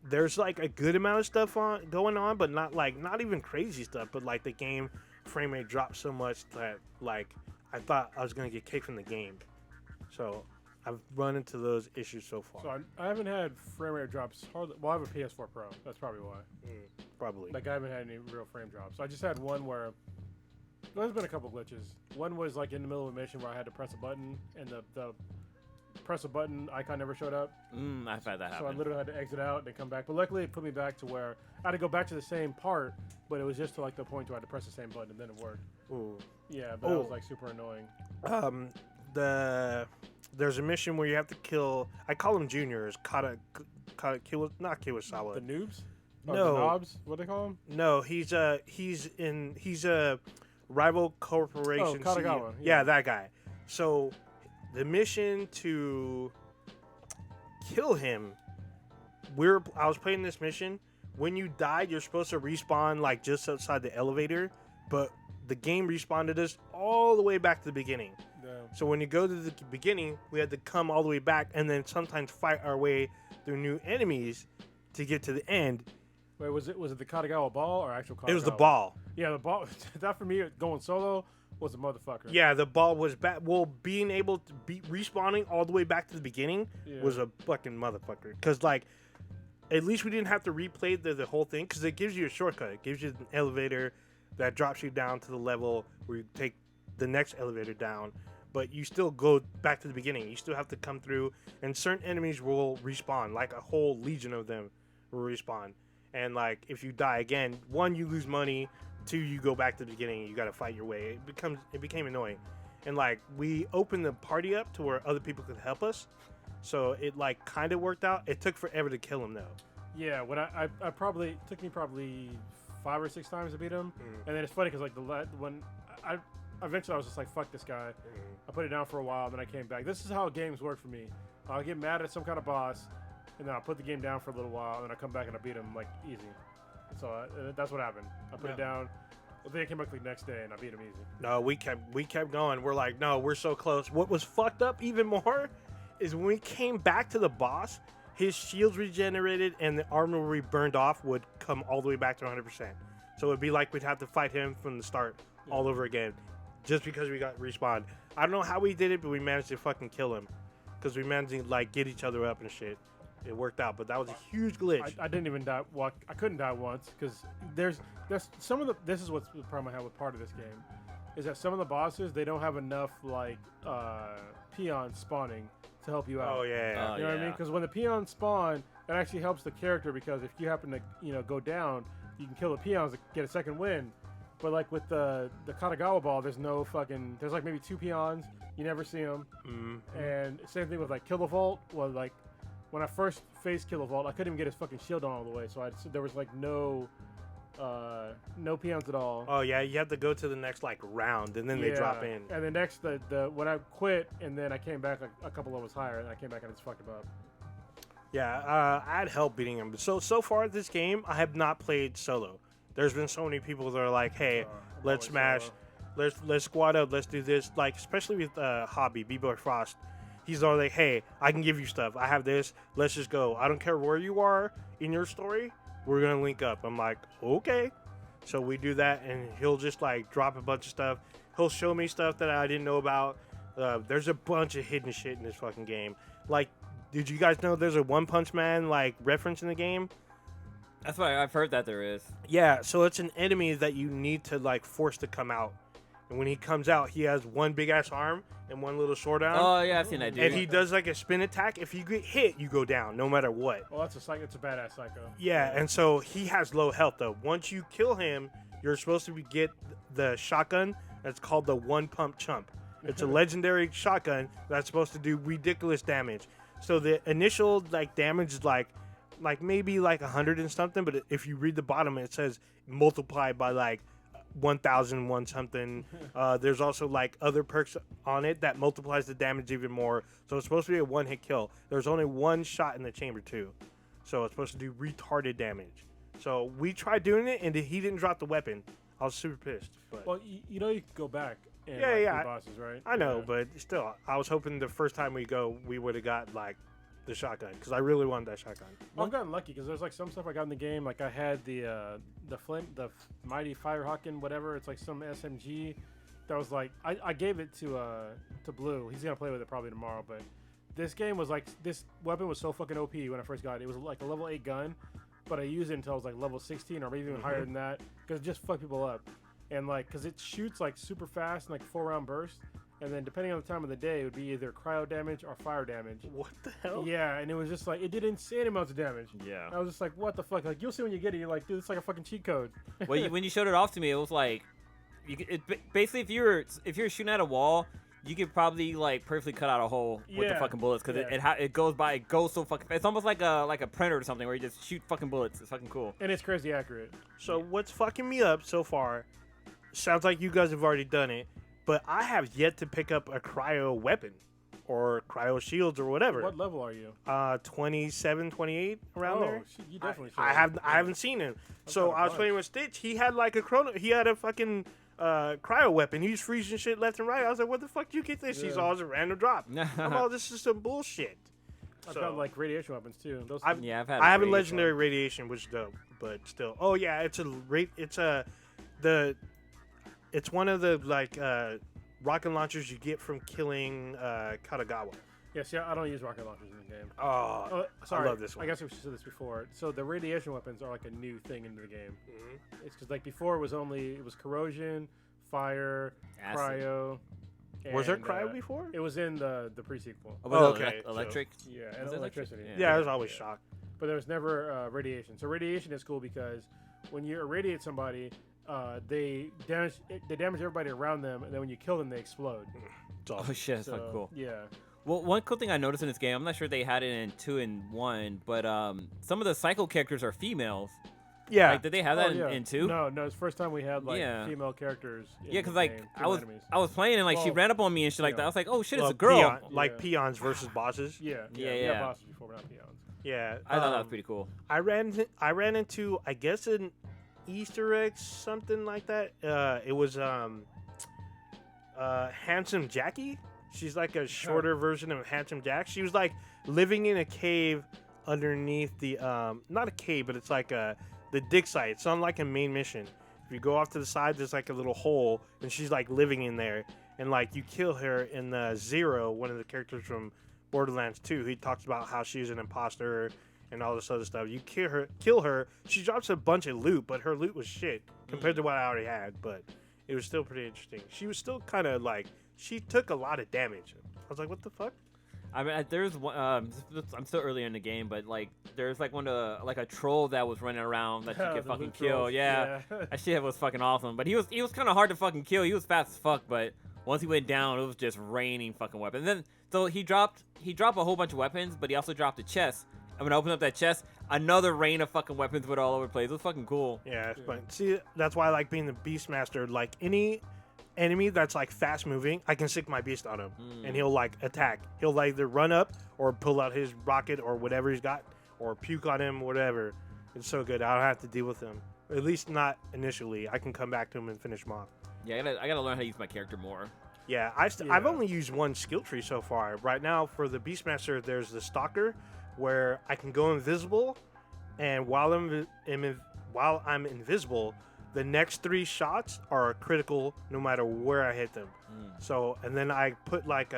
there's like a good amount of stuff going on, but not even crazy stuff, but like the game frame rate dropped so much that like I thought I was gonna get kicked from the game. So I've run into those issues so far. So I haven't had frame rate drops hardly. Well, I have a PS4 Pro. That's probably why. Probably. Like I haven't had any real frame drops. I just had one where there's been a couple glitches. One was like in the middle of a mission where I had to press a button, and the press a button icon never showed up. I've had that happen. So I literally had to exit out and then come back. But luckily it put me back to where I had to go back to the same part, but it was just to like the point where I had to press the same button and then it worked. Ooh. Yeah, but that was like super annoying. There's a mission where you have to kill. I call them juniors. Not Kiwasawa. The noobs? No. The knobs? What do they call him? No, he's a rival corporation. Oh, Katagawa, CEO. yeah. Yeah, that guy. So the mission to kill him, I was playing this mission. When you died, you're supposed to respawn like just outside the elevator, but the game respawned us all the way back to the beginning. Yeah. So when you go to the beginning, we had to come all the way back and then sometimes fight our way through new enemies to get to the end. Wait, was it the Katagawa ball or actual Katagawa? It was the ball. Yeah, the ball. That for me, going solo was a motherfucker. Yeah, the ball was bad. Well, being able to be respawning all the way back to the beginning was a fucking motherfucker. Because, like, at least we didn't have to replay the whole thing, because it gives you a shortcut. It gives you an elevator that drops you down to the level where you take the next elevator down. But you still go back to the beginning. You still have to come through, and certain enemies will respawn. Like, a whole legion of them will respawn. And, like, if you die again, 1, you lose money. 2, you go back to the beginning and you got to fight your way. It became annoying. And, like, we opened the party up to where other people could help us. So it, like, kind of worked out. It took forever to kill him, though. Yeah, when I probably, it took me probably 5 or 6 times to beat him. And then it's funny because, like, when I eventually I was just like, fuck this guy. I put it down for a while, then I came back. This is how games work for me. I'll get mad at some kind of boss, and then I'll put the game down for a little while, and then I come back and I beat him, like, easy. So that's what happened. I put it down. Well, then I came back the next day and I beat him easy. No, we kept going. We're like, no, we're so close. What was fucked up even more is when we came back to the boss, his shields regenerated and the armor we burned off would come all the way back to 100%. So it'd be like we'd have to fight him from the start all over again, just because we got respawned. I don't know how we did it, but we managed to fucking kill him. because we managed to like get each other up and shit. It worked out, but that was a huge glitch. I didn't even die. Well, I couldn't die once because there's some of the. This is what's the problem I have with part of this game, is that some of the bosses they don't have enough like peons spawning to help you out. Oh yeah. You know what I mean? Because when the peons spawn, it actually helps the character because if you happen to go down, you can kill the peons to get a second win. But like with the Katagawa ball, there's like maybe 2 peons. You never see them. Mm-hmm. And same thing with like Kilovolt. Well, like when I first faced Kilovolt, I couldn't even get his fucking shield on all the way. So there was like no peons at all. Oh yeah, you have to go to the next like round, and then they drop in. And the next the when I quit, and then I came back a couple levels higher, and I came back and I just fucked him up. Yeah, I had help beating him. So far this game, I have not played solo. There's been so many people that are like, hey, let's smash, let's squad up, let's do this. Like especially with Hobby B-Boy Frost, he's all like, hey, I can give you stuff. I have this. Let's just go. I don't care where you are in your story. We're gonna link up. I'm like, okay. So we do that, and he'll just like drop a bunch of stuff. He'll show me stuff that I didn't know about. There's a bunch of hidden shit in this fucking game. Like, did you guys know there's a One Punch Man like reference in the game? That's why I've heard that there is. Yeah, so it's an enemy that you need to like force to come out. And when he comes out, he has one big ass arm and one little short arm. Oh yeah, I've seen that dude. And he does like a spin attack. If you get hit, you go down no matter what. Well, it's a badass psycho. Yeah, and so he has low health though. Once you kill him, you're supposed to get the shotgun that's called the One Pump Chump. It's a legendary shotgun that's supposed to do ridiculous damage. So the initial like damage is like maybe like 100 and something, but if you read the bottom, it says multiplied by like 1,001 something. There's also like other perks on it that multiplies the damage even more. So it's supposed to be a one-hit kill. There's only one shot in the chamber too, so it's supposed to do retarded damage. So we tried doing it, and he didn't drop the weapon. I was super pissed. But Well, you know you can go back and Yeah, do bosses, right? I know, Yeah. but still, I was hoping the first time we go, we would have got like the shotgun because I really wanted that shotgun. Well, I've gotten lucky because there's like some stuff I got in the game. Like I had the Mighty Firehawken, whatever. It's like some SMG that was like I gave it to Blue. He's gonna play with it probably tomorrow. But this game was like this weapon was so fucking OP when I first got it. It was like a level 8 gun, but I used it until I was like level 16 or maybe even higher than that because it just fucked people up. And like because it shoots like super fast and like 4-round burst. And then depending on the time of the day, it would be either cryo damage or fire damage. What the hell? Yeah, and it was just like it did insane amounts of damage. Yeah. I was just like, what the fuck? Like you'll see when you get it, you're like, dude, it's like a fucking cheat code. Well, when you showed it off to me, it was like, basically if you're shooting at a wall, you could probably like perfectly cut out a hole with the Yeah. fucking bullets because it goes so fucking fast. It's almost like a printer or something where you just shoot fucking bullets. It's fucking cool. And it's crazy accurate. So what's fucking me up so far? Sounds like you guys have already done it, but I have yet to pick up a cryo weapon or cryo shields or whatever. What level are you? 27, 28 around there. Shit, you definitely should. I haven't seen him. So got a I was bunch. playing with Stitch. He had like he had a fucking cryo weapon. He was freezing shit left and right. I was like, what the fuck did you get this? He's Yeah. always a random drop. I'm all, this is some bullshit. I've So, got like radiation weapons too. Those I've- Yeah, I've had. I have a radiation. legendary radiation, which is dope, but still. Oh yeah, it's one of the like rocket launchers you get from killing Katagawa. yeah, see, I don't use rocket launchers in the game. Oh, Sorry, I love this one. I guess we should say this before. So the radiation weapons are like a new thing into the game. Mhm. It's because like before it was corrosion, fire, Acid. cryo. Was there and, cryo before? It was in the pre-sequel. Oh, was it okay, so- electric. Yeah, and Was it electric? electricity. Yeah. Yeah, I was always shocked. But there was never radiation. So radiation is cool because when you irradiate somebody, they damage everybody around them, and then when you kill them, they explode. It's awesome. Oh shit, that's So, fucking cool. Yeah. Well, one cool thing I noticed in this game, I'm not sure they had it in 2 and 1, but some of the psycho characters are females. Yeah, Like, did they have that Oh, yeah. in 2? No, it's the first time we had like Yeah. female characters. In Yeah, the because like game, I was enemies. playing and like she Well, ran up on me and shit like yeah. that. I was like, oh shit, well, it's a girl. like Yeah. peons versus bosses. Yeah, Yeah, We yeah. had bosses before, but not peons. Yeah, I thought that was pretty cool. I ran into I guess an Easter egg, something like that. It was Handsome Jackie. She's like a shorter version of Handsome Jack. She was like living in a cave underneath the not a cave, but it's like the dig site. It's on like a main mission. If you go off to the side, there's like a little hole, and she's like living in there. And like you kill her in the Zero, one of the characters from Borderlands 2. He talks about how she's an imposter and all this other stuff. You kill her. She drops a bunch of loot, but her loot was shit compared to what I already had. But it was still pretty interesting. She was still kind of like, she took a lot of damage. I was like, what the fuck? I mean, there's one. I'm still early in the game, but like, there's like like a troll that was running around that you could The fucking loot kill. trolls, Yeah, yeah. that shit was fucking awesome. But he was kind of hard to fucking kill. He was fast as fuck, but once he went down, it was just raining fucking weapons. And then so he dropped a whole bunch of weapons, but he also dropped a chest. And when I opened up that chest, another rain of fucking weapons went all over the place. It was fucking cool. Yeah, but see, that's why I like being the Beastmaster. Like, any enemy that's like fast moving, I can stick my beast on him and he'll like attack. He'll either run up or pull out his rocket or whatever he's got or puke on him, whatever. It's so good. I don't have to deal with him. At least not initially. I can come back to him and finish him off. Yeah, I gotta learn how to use my character more. Yeah, I've only used one skill tree so far. Right now, for the Beastmaster, there's the Stalker, where I can go invisible, and while I'm invisible, the next 3 shots are critical no matter where I hit them. So, and then I put like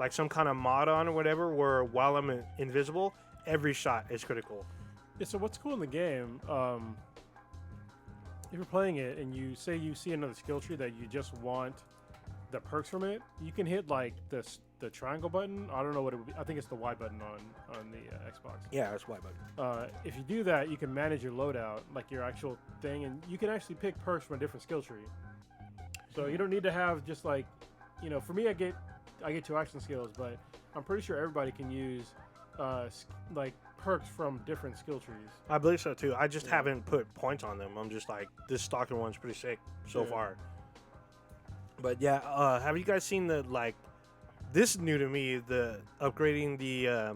some kind of mod on or whatever, where while I'm invisible, every shot is critical. Yeah, so what's cool in the game, if you're playing it and you see another skill tree that you just want the perks from it, you can hit like the triangle button. I don't know what it would be. I think it's the Y button on the Xbox. Yeah, that's Y button. If you do that, you can manage your loadout, like your actual thing, and you can actually pick perks from a different skill tree. So you don't need to have just like, for me, I get 2 action skills, but I'm pretty sure everybody can use like perks from different skill trees. I believe so too. I just haven't put points on them. I'm just like, this Stalker one's pretty sick so far. But yeah, have you guys seen this is new to me, the upgrading the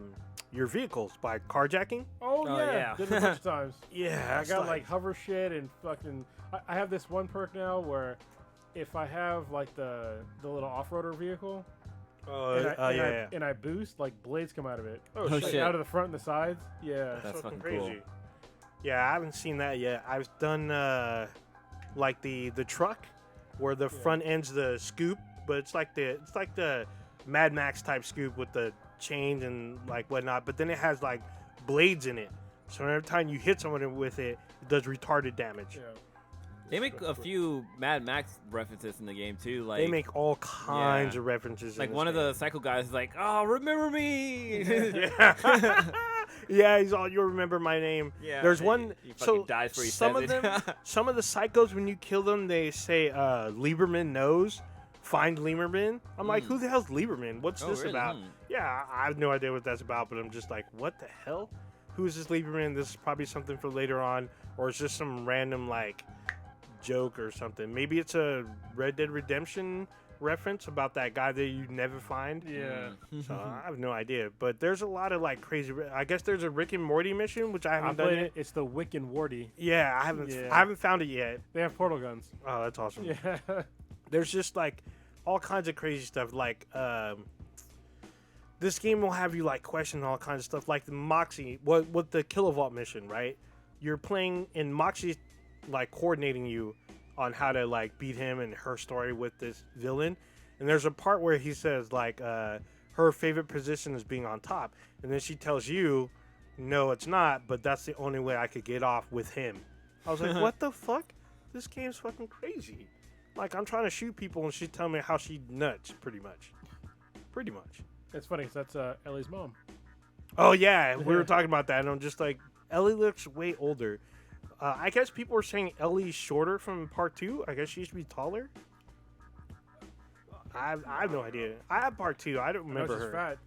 your vehicles by carjacking? Oh yeah. yeah, did it a bunch of times. Yeah, I got like hover shit and fucking. I have this one perk now where if I have like the little off-roader vehicle, and I boost, like blades come out of it. Oh, shit. Out of the front and the sides. Yeah. That's fucking fucking crazy. cool. Yeah, I haven't seen that yet. I've done like the truck where the front end's the scoop, but it's like the Mad Max type scoop with the chains and like whatnot. But then it has like blades in it, so every time you hit someone with it, it does retarded damage. Yeah. They make a few Mad Max references in the game too. Like They make all kinds of references. like in one this of the Psycho guys is like, "Oh, remember me." yeah. Yeah, he's all, you'll remember my name. Yeah, There's he- one. he fucking So dies before he some says of it. them, some of the psychos, when you kill them, they say Lieberman knows. Find Lieberman. I'm like, who the hell's Lieberman? What's Oh, this really? about? Yeah, I have no idea what that's about, but I'm just like, what the hell? Who is this Lieberman? This is probably something for later on, or it's just some random like joke or something. Maybe it's a Red Dead Redemption reference about that guy that you never find. Yeah. So I have no idea, but there's a lot of like crazy. I guess there's a Rick and Morty mission, which I I haven't done played yet. it. It's the Wick and Warty. Yeah, I haven't found it yet. They have portal guns. Oh, that's awesome. Yeah. There's just like all kinds of crazy stuff. Like this game will have you like question all kinds of stuff, like the Moxie. What the Kilovolt mission, right? You're playing and Moxie's like coordinating you on how to like beat him and her story with this villain. And there's a part where he says like her favorite position is being on top, and then she tells you, no, it's not, but that's the only way I could get off with him. I was like, what the fuck? This game's fucking crazy. Like, I'm trying to shoot people, and she's telling me how she nuts, pretty much. Pretty much. It's funny because that's Ellie's mom. Oh, yeah, we were talking about that, and I'm just like, Ellie looks way older. I guess people were saying Ellie's shorter from part 2. I guess she used to be taller. I have no idea. I have part 2. I don't remember she's her. fat.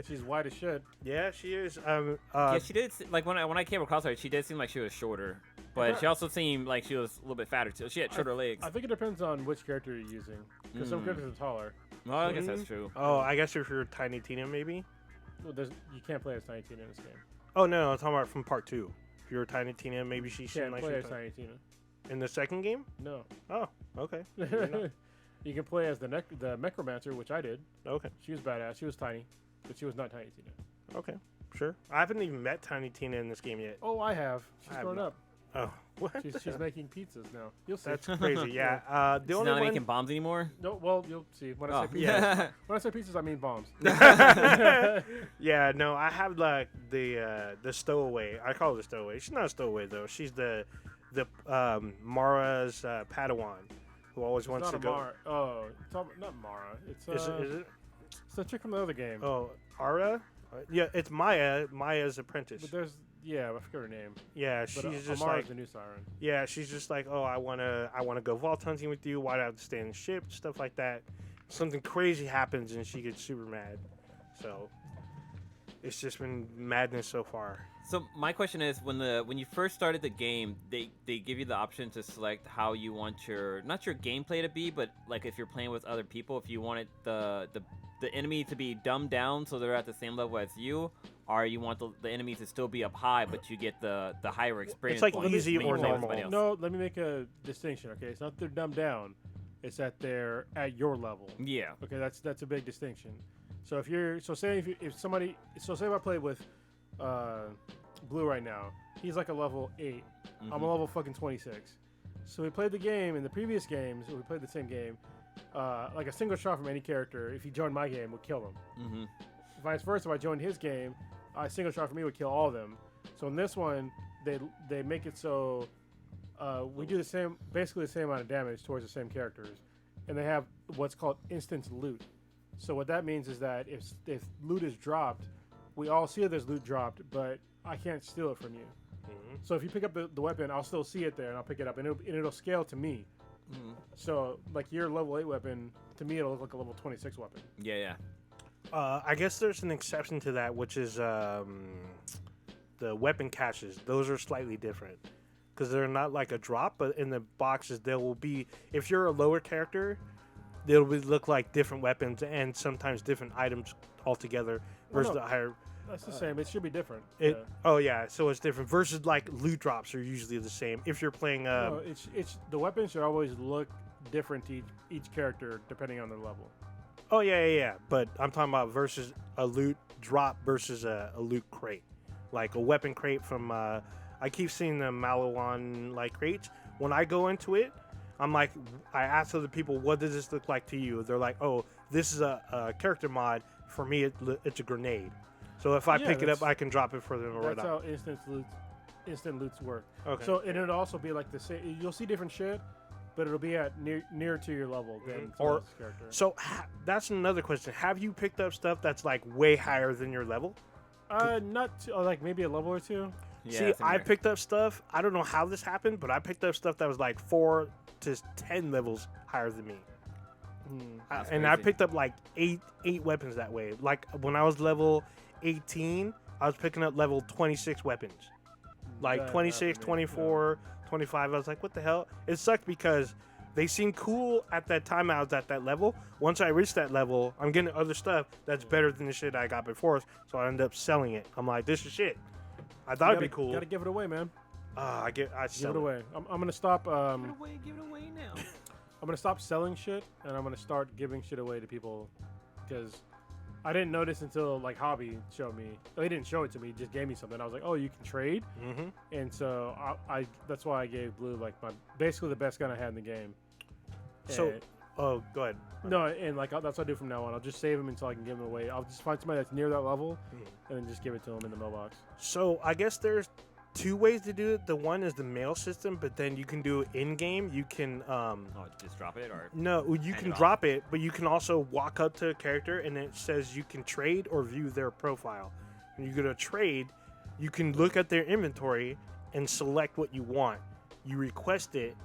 She's white as shit. Yeah, she is. Yeah, she did. Like when I came across her, she did seem like she was shorter, but she also seemed like she was a little bit fatter too. She had shorter legs. I think it depends on which character you're using. Because some characters are taller. Well, I guess that's true. Oh, I guess if you're Tiny Tina, maybe. Well, you can't play as Tiny Tina in this game. Oh no, I'm talking about from part 2. If you're Tiny Tina, maybe she You seemed can't like play she as was Tiny Tina. in the second game. No. Oh, okay. You can play as the Necromancer, which I did. Okay, She was badass. She was tiny, but she was not Tiny Tina. okay, sure. I haven't even met Tiny Tina in this game yet. Oh, I have. She's I have grown not. up. Oh, What? She's making pizzas now. You'll see. That's crazy. Yeah. The She's only not one. making bombs anymore. No, well, you'll see. When I Oh, say pizzas, yeah. when I say pizzas, I mean bombs. Yeah. No, I have like the stowaway. I call her the stowaway. She's not a stowaway though. She's the Mara's Padawan, who always wants Not to a go. Mara. Oh, not Mara. It's Is it? It's the chick from the other game. Oh, Ara. Yeah, it's Maya. Maya's apprentice. But there's I forget her name. Yeah, But she's just Amara's like. the new siren. Yeah, she's just like, oh, I wanna go vault hunting with you. Why do I have to stay in the ship? Stuff like that. Something crazy happens and she gets super mad. So it's just been madness so far. So my question is, when you first started the game, they give you the option to select how you want your not your gameplay to be, but like if you're playing with other people, if you wanted the enemy to be dumbed down so they're at the same level as you, or you want the enemy to still be up high, but you get the higher experience. like points easy when you or play with normal. somebody else. No, let me make a distinction. Okay, it's not they're dumbed down. It's that they're at your level. Yeah. Okay, that's a big distinction. So if say if I play with Blue right now, he's like a level 8. I'm a level fucking 26. So we played the game in the previous games. We played the same game. Like a single shot from any character, if he joined my game, would kill him. Vice versa, if I joined his game, a single shot from me would kill all of them. So in this one, they make it so we do basically the same amount of damage towards the same characters, and they have what's called instant loot. So what that means is that if loot is dropped, we all see that there's loot dropped, but I can't steal it from you. So if you pick up the weapon, I'll still see it there, and I'll pick it up, and it'll scale to me. So like your level 8 weapon, to me it'll look like a level 26 weapon. Yeah. I guess there's an exception to that, which is the weapon caches. Those are slightly different because they're not like a drop, but in the boxes there will be. If you're a lower character, they'll look like different weapons and sometimes different items altogether versus the higher. That's the same. It should be different. Oh yeah, so it's different versus like loot drops are usually the same. If you're playing, No, it's the weapons should always look different to each character depending on their level. oh yeah. But I'm talking about versus a loot drop versus a loot crate, like a weapon crate from. I keep seeing the Malawan like crates. When I go into it, I'm like, I ask other people, what does this look like to you? They're like, oh, this is a character mod. For me, it's a grenade. So if I pick it up, I can drop it for them. That's how instant loots work. Okay. So and it'll also be like the same. You'll see different shit, but it'll be at near to your level than Or- someone's character. So that's another question. Have you picked up stuff that's like way higher than your level? Not like maybe a level or two. Yeah. See, same I here. picked up stuff. I don't know how this happened, but I picked up stuff that was like 4 to 10 levels higher than me. That's And I crazy. picked up like eight weapons that way. Like when I was level 18, I was picking up level 26 weapons. Like That 26, happened to me, 24, 25. I was like, what the hell? It sucked because they seemed cool at that time I was at that level. Once I reached that level, I'm getting other stuff that's better than the shit I got before. So I ended up selling it. I'm like, this is shit. I thought it'd be cool. Gotta give it away, man. I Give sell it away. I'm gonna stop. Give it away now. I'm gonna stop selling shit, and I'm gonna start giving shit away to people, because I didn't notice until like Hobby showed me. He didn't show it to me; he just gave me something. I was like, "Oh, you can trade," and so I that's why I gave Blue like basically the best gun I had in the game. So, And- oh, go ahead. no, and like that's what I do from now on. I'll just save him until I can give him away. I'll just find somebody that's near that level, and then just give it to him in the mailbox. So I guess there's 2 ways to do it. The one is the mail system, but then you can do it in game. You can Oh, just drop it or. no, you Hand can it off. drop it, but you can also walk up to a character and it says you can trade or view their profile. When you go to trade, you can look at their inventory and select what you want. You request it,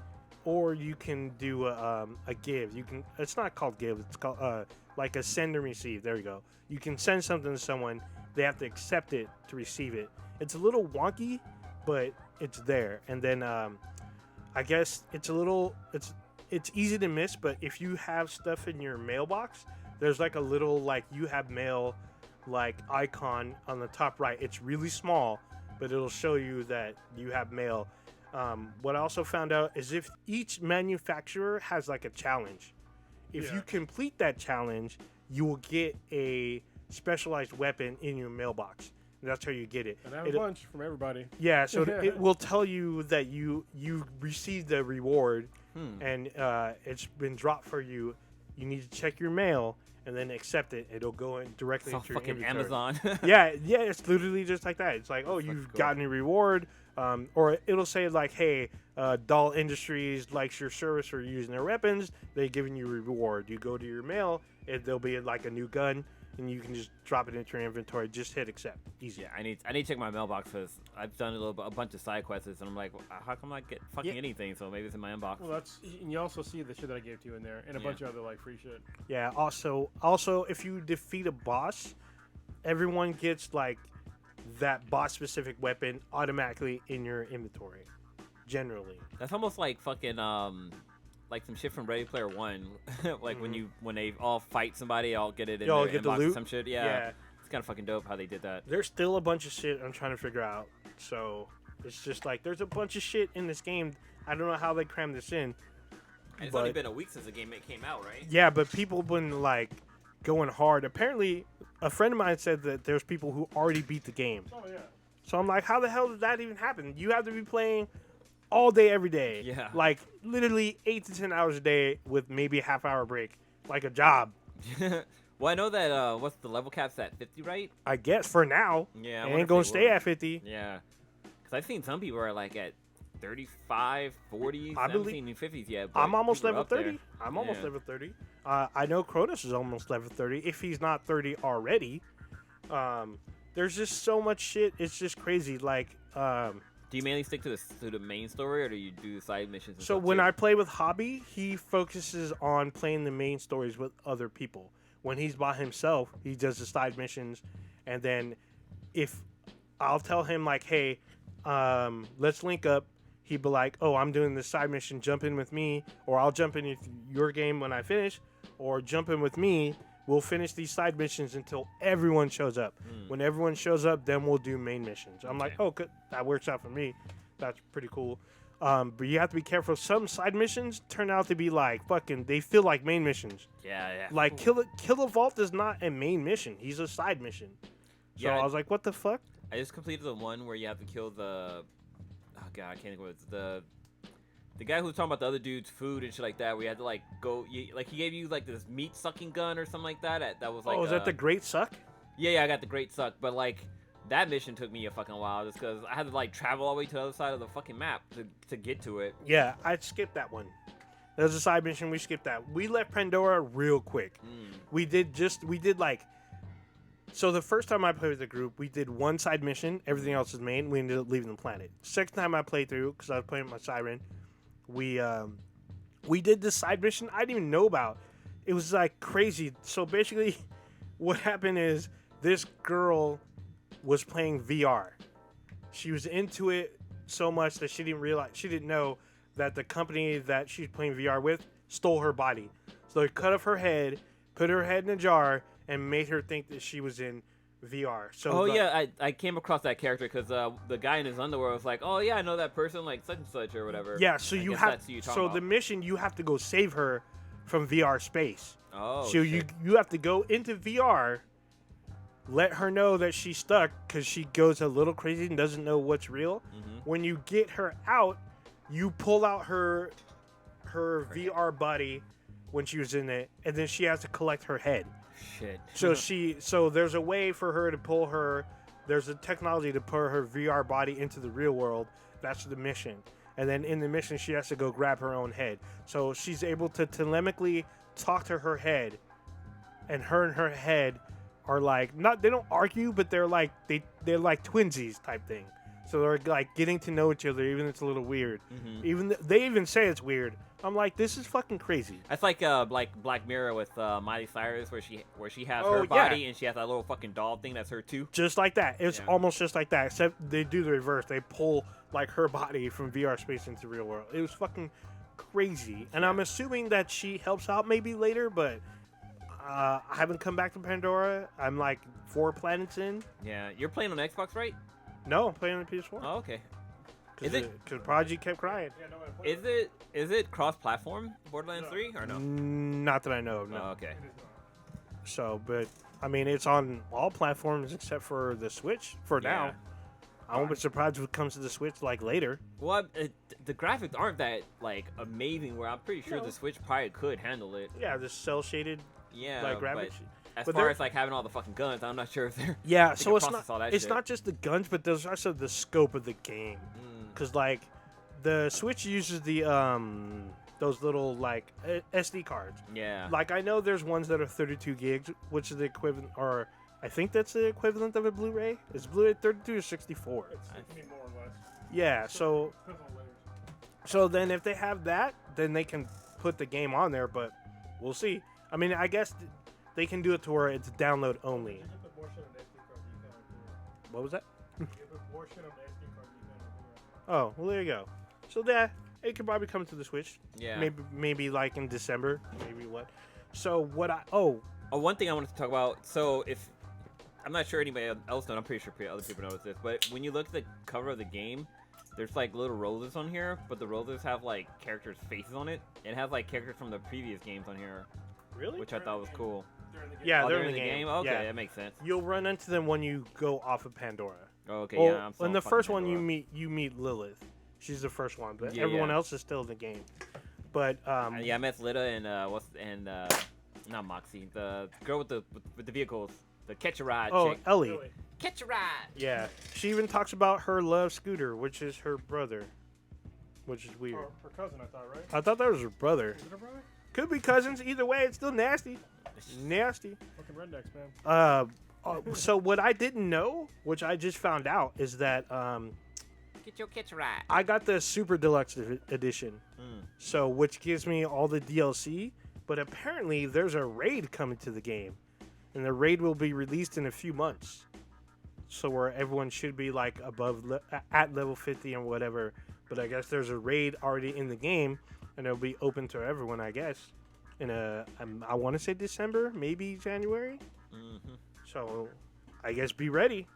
or you can do a give. You can. It's not called give. It's called like a send and receive. There you go. You can send something to someone. They have to accept it to receive it. It's a little wonky, but it's there. And then I guess it's a little. It's easy to miss, but if you have stuff in your mailbox, there's like a little like you have mail like icon on the top right. It's really small, but it'll show you that you have mail. What I also found out is if each manufacturer has like a challenge, if you complete that challenge, you will get a specialized weapon in your mailbox. That's how you get it. And I have a bunch from everybody. Yeah, so it will tell you that you received the reward, and it's been dropped for you. You need to check your mail and then accept it. It'll go in directly It's all into your fucking inventory. Amazon. yeah, it's literally just like that. It's like, oh, you've cool. gotten a reward, or it'll say like, hey, Doll Industries likes your service for using their weapons. They're giving you a reward. You go to your mail, there'll be like a new gun, and you can just drop it into your inventory. Just hit accept. Easy. Yeah, I need to check my mailbox because I've done a bunch of side quests, and I'm like, well, how come I get fucking anything? So maybe it's in my inbox. Well, and you also see the shit that I gave to you in there, and a bunch of other like free shit. Yeah. Also, if you defeat a boss, everyone gets like that boss specific weapon automatically in your inventory. Generally. That's almost like fucking like some shit from Ready Player One, like when they all fight somebody, I'll get it in their get the inbox or loot? some shit. Yeah. It's kind of fucking dope how they did that. There's still a bunch of shit I'm trying to figure out. So it's just like there's a bunch of shit in this game. I don't know how they crammed this in. And it's but- only been a week since the game came out, right? Yeah, but people have been like going hard. Apparently, a friend of mine said that there's people who already beat the game. Oh yeah. So I'm like, how the hell did that even happen? You have to be playing all day, every day. Yeah. Like literally 8 to 10 hours a day with maybe a half-hour break, like a job. Well, I know that what's the level cap's at 50, right? I guess for now. Yeah, I It wonder ain't if gonna they stay will. at 50. Yeah, because I've seen some people are like at 35, 40, I 17, and 50s yet. but I'm almost people are level up there. 30. I'm almost Yeah. level 30. I know Kronos is almost level 30. If he's not 30 already, there's just so much shit. It's just crazy. Like, Do you mainly stick to the main story, or do you do side missions? And so stuff when too? I play with Hobby, he focuses on playing the main stories with other people. When he's by himself, he does the side missions, and then if I'll tell him like, hey, let's link up. He'd be like, oh, I'm doing this side mission. Jump in with me, or I'll jump in with your game when I finish, or jump in with me. We'll finish these side missions until everyone shows up. When everyone shows up, then we'll do main missions. I'm like, oh, good. That works out for me. That's pretty cool. But you have to be careful. Some side missions turn out to be like fucking. They feel like main missions. yeah. Like Kill a Vault is not a main mission. He's a side mission. So Yeah, I was like, what the fuck? I just completed the one where you have to kill the. Oh god, I can't think of it. The guy who was talking about the other dude's food and shit like that. We had to like go. Like he gave you like this meat sucking gun or something like that. That was like. Oh, is that the Great Suck? Yeah, I got the great suck, but like that mission took me a fucking while just because I had to like travel all the way to the other side of the fucking map to get to it. Yeah, I skipped that one. There's a side mission. We skipped that. We left Pandora real quick. We did like. So the first time I played with the group, we did one side mission. Everything else is main. We ended up leaving the planet. Second time I played through, because I was playing with my Siren, we did this side mission I didn't even know about. It was like crazy. So basically, what happened is this girl was playing VR. She was into it so much that she didn't know that the company that she's playing VR with stole her body. So they cut off her head, put her head in a jar, and made her think that she was in VR. So yeah, I came across that character because the guy in his underwear was like, oh yeah, I know that person, like such and such or whatever. Yeah, so I you guess have that's who you're talking so about. the mission you have to go save her from VR space. Oh. So shit. you have to go into VR, let her know that she's stuck because she goes a little crazy and doesn't know what's real. When you get her out, you pull out her VR body when she was in it, and then she has to collect her head. Shit. So there's a way for her to pull her. There's a technology to put her VR body into the real world. That's the mission. And then in the mission, she has to go grab her own head. So she's able to telemically talk to her head, and her head are like they don't argue, but they're like twinsies type thing. So they're like getting to know each other, even if it's a little weird. They even say it's weird. I'm like, this is fucking crazy. That's like Black Mirror with Miley Cyrus, where she has Oh, her yeah. body and she has that little fucking doll thing that's her too. Just like that. It's Yeah. almost just like that, except they do the reverse. They pull like her body from VR space into the real world. It was fucking crazy. And I'm assuming that she helps out maybe later, but I haven't come back to Pandora. I'm like 4 planets in. Yeah, you're playing on Xbox, right? No, I'm playing on the PS4. Oh, okay. Because Prodigy kept crying. Is it cross-platform Borderlands 3 or no? Not that I know of, no. Oh, okay. So, but I mean, it's on all platforms except for the Switch for now. I won't be surprised if it comes to the Switch like later. Well, the graphics aren't that like amazing. Where I'm pretty sure No. the Switch probably could handle it. Yeah, the cell shaded Yeah, like but graphics. as But far they're- as like having all the fucking guns, I'm not sure if they're. Yeah, they so can it's process all not that it's shit. not just the guns, but there's also the scope of the game. Because like the Switch uses the those little like SD cards. Yeah. Like I know there's ones that are 32 gigs, which is the equivalent, or I think that's the equivalent of a Blu-ray. Is Blu-ray 32 or 64? It's I mean, more or less. Yeah, so Depends on layers. so then if they have that, then they can put the game on there. But we'll see. I mean, I guess they can do it to where it's download only. You can put more shit on the SD card than you can on Blu-ray. What was that? You can put more shit on the SD card than you can on Blu-ray. Oh, well there you go. So that it could probably come to the Switch. Yeah. Maybe like in December. Maybe what? So what One thing I wanted to talk about. So if I'm not sure anybody else knows, I'm pretty sure other people know this, but when you look at the cover of the game, there's like little roses on here, but the roses have like characters' faces on it. It has like characters from the previous games on here, really? which I thought was cool. During the game. Yeah, Oh, they're they're in the game. Okay, Yeah. that makes sense. You'll run into them when you go off of Pandora. Oh, okay, Well, yeah. I'm still in the fucking first one, Pandora. you meet Lilith. She's the first one, but Yeah, everyone yeah. else is still in the game. But Yeah, I met Lita and not Moxie, the girl with the vehicles, the catch a ride chick. Ellie. Really? Catch a ride. Yeah, she even talks about her love Scooter, which is her brother, which is weird. Her cousin, I thought, right? I thought that was her brother. Is it her brother? Could be cousins. Either way, it's still nasty. Nasty. Fucking rednecks, man. So what I didn't know, which I just found out, is that Get your catch a ride. I got the Super Deluxe edition, so which gives me all the DLC. But apparently, there's a raid coming to the game, and the raid will be released in a few months. So where everyone should be like at level 50 and whatever. But I guess there's a raid already in the game, and it'll be open to everyone. I guess in I want to say December, maybe January. So I guess be ready.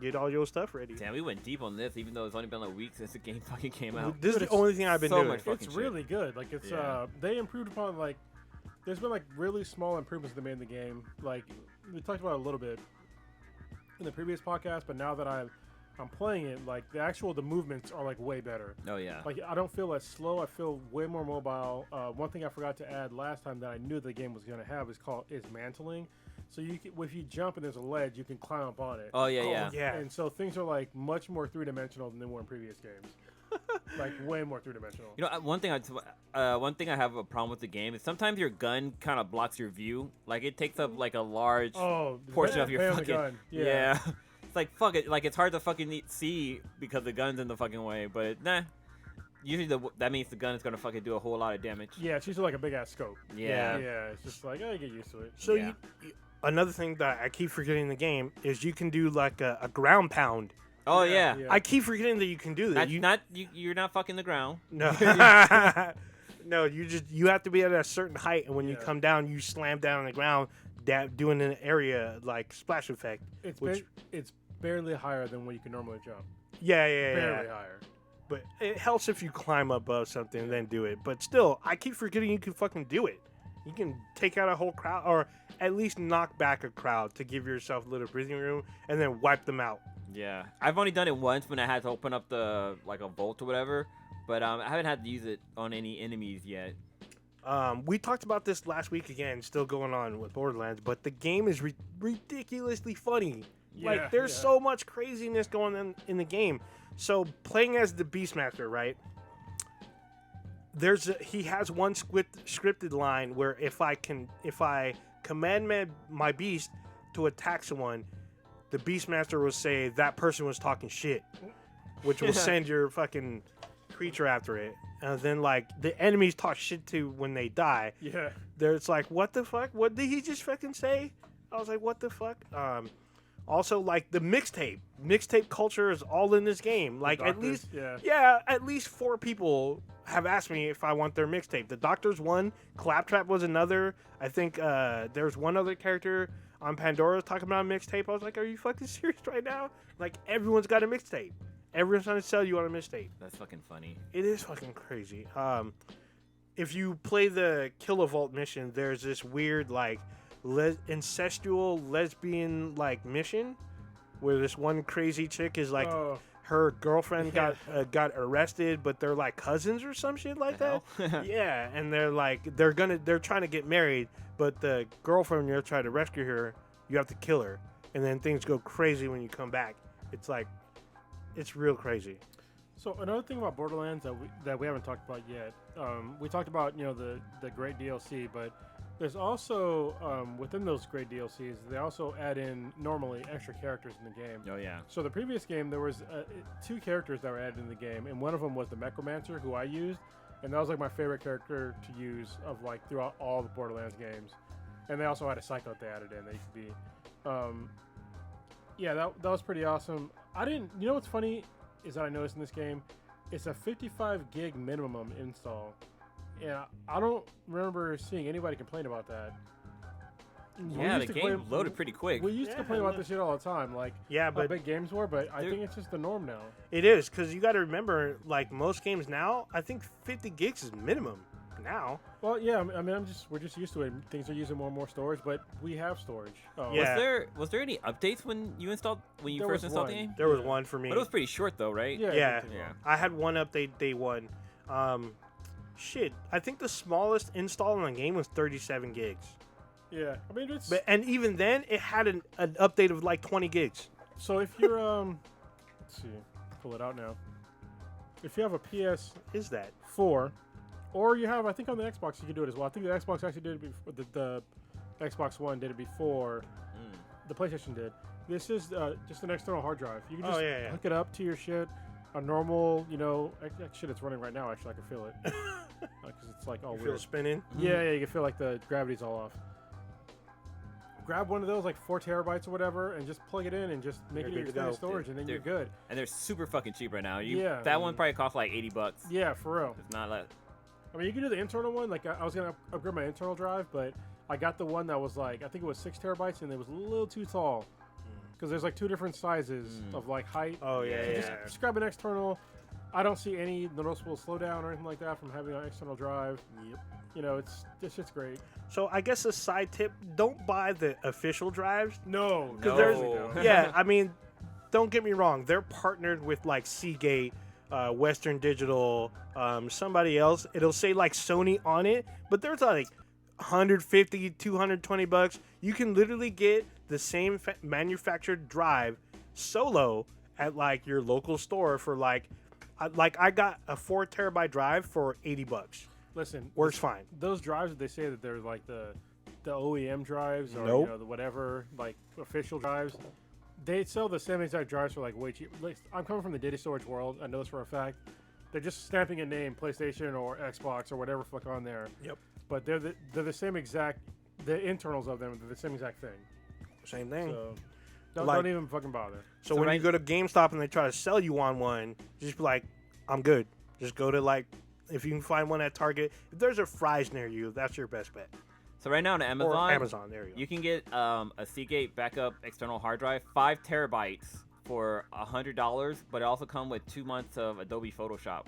Get all your stuff ready. Damn, we went deep on this, even though it's only been a week since the game fucking came out. This is the only thing I've been so doing. much fucking It's shit. really good. Like it's Yeah. they improved upon like there's been like really small improvements they made in the game. Like we talked about it a little bit in the previous podcast, but now that I'm playing it, like the movements are like way better. Oh yeah. Like I don't feel as slow. I feel way more mobile. One thing I forgot to add last time that I knew the game was gonna have is mantling. So you can, if you jump and there's a ledge, you can climb up on it. Oh yeah. Yeah. And so things are like much more three-dimensional than they were in previous games. Like way more three-dimensional. You know, one thing I have a problem with the game is sometimes your gun kind of blocks your view. Like it takes up like a large portion of your ban the fucking gun. yeah. It's like fuck it. Like it's hard to fucking see because the gun's in the fucking way. But nah. Usually that means the gun is gonna fucking do a whole lot of damage. Yeah, it's usually like a big ass scope. Yeah. Yeah, it's just like I get used to it. So Yeah. another thing that I keep forgetting in the game is you can do like a ground pound. Oh yeah. Yeah. I keep forgetting that you can do that. You're not fucking the ground. No. No, you have to be at a certain height, and when you Yeah. come down, you slam down on the ground, doing an area like splash effect. It's barely higher than what you can normally jump. Yeah. Barely higher. But it helps if you climb above something and then do it. But still, I keep forgetting you can fucking do it. You can take out a whole crowd, or at least knock back a crowd to give yourself a little breathing room, and then wipe them out. Yeah. I've only done it once when I had to open up the like a vault or whatever, but I haven't had to use it on any enemies yet. We talked about this last week again, still going on with Borderlands, but the game is ridiculously funny. Like, there's so much craziness going on in the game. So, playing as the Beastmaster, right? He has one scripted line where if I command my beast to attack someone, the Beastmaster will say that person was talking shit, which will send your fucking creature after it. And then, like, the enemies talk shit to when they die. Yeah. There's like, what the fuck? What did he just fucking say? I was like, what the fuck? Also, like, the mixtape culture is all in this game. Like, at Doctors, least, yeah. at least 4 people have asked me if I want their mixtape. The Doctor's one, Claptrap was another. I think there's one other character on Pandora talking about a mixtape. I was like, are you fucking serious right now? Like, everyone's got a mixtape. Everyone's trying to sell you on a mixtape. That's fucking funny. It is fucking crazy. If you play the Kilovolt mission, there's this weird, like, incestual lesbian like mission where this one crazy chick is like Oh. her girlfriend got arrested, but they're like cousins or some shit like that. Yeah, and they're trying to get married, but the girlfriend you're trying to rescue her, you have to kill her, and then things go crazy when you come back. It's real crazy. So another thing about Borderlands that we haven't talked about yet, we talked about the great DLC, but there's also within those great DLCs they also add in normally extra characters in the game. Oh yeah. So the previous game there was 2 characters that were added in the game, and one of them was the Necromancer, who I used, and that was like my favorite character to use of like throughout all the Borderlands games. And they also had a Psycho they added in that you could be. Yeah, that was pretty awesome. You know what's funny is that I noticed in this game, it's a 55 gig minimum install. Yeah, I don't remember seeing anybody complain about that. Yeah, the game loaded pretty quick. We used to complain about this shit all the time, like Yeah, how but big games were, but I think it's just the norm now. it is because you got to remember, like most games now, I think 50 gigs is minimum now. Well, yeah, I mean, we're just used to it. Things are using more and more storage, but we have storage. Yeah. Was there any updates when you There first was installed the one. game? There was one for me. But it was pretty short though, right? Yeah. Yeah, it didn't take long. I had one update day one. Shit, I think the smallest install in the game was 37 gigs. Yeah, I mean it's. And even then, it had an update of like 20 gigs. So if you're let's see, pull it out now. If you have a PS4, Is that? or you have, I think on the Xbox you can do it as well. I think the Xbox actually did it before. The Xbox One did it before. The PlayStation did. This is just an external hard drive. You can just hook it up to your shit. A normal, shit, it's running right now. Actually, I can feel it because it's like all You weird. feel spinning? Yeah, you can feel like the gravity's all off. Grab one of those, like 4 terabytes or whatever, and just plug it in and just make it your extended storage, and then you're good. And they're super fucking cheap right now. Yeah, That one probably cost like $80. Yeah, for real. It's not like. I mean, you can do the internal one. Like, I was going to upgrade my internal drive, but I got the one that was like, I think it was 6 terabytes, and it was a little too tall. Because there's like 2 different sizes of like height. Oh, yeah, So yeah. just grab an external. I don't see any noticeable slowdown or anything like that from having an external drive. Yep. This shit's great. So I guess a side tip: don't buy the official drives. No, No. there's Yeah, I mean, don't get me wrong. They're partnered with like Seagate, Western Digital, somebody else. It'll say like Sony on it, but there's like 150, 220 bucks. You can literally get the same manufactured drive solo at like your local store for like I got a 4 terabyte drive for 80 bucks. Listen, Works fine. those drives that they say that they're like the OEM drives or Nope. the whatever like official drives, they sell the same exact drives for like way cheap. Like, I'm coming from the data storage world. I know this for a fact. They're just stamping a name, PlayStation or Xbox or whatever fuck on there. Yep. But they're the same exact. The internals of them are the same exact thing. Same thing. So Like- don't even fucking bother. So when you go to GameStop and they try to sell you on one, just be like, I'm good. Just go to like, if you can find one at Target. If there's a Fry's near you, that's your best bet. So right now on Amazon, Or Amazon, there you go. you can get a Seagate backup external hard drive, 5 terabytes for $100, but it also comes with 2 months of Adobe Photoshop.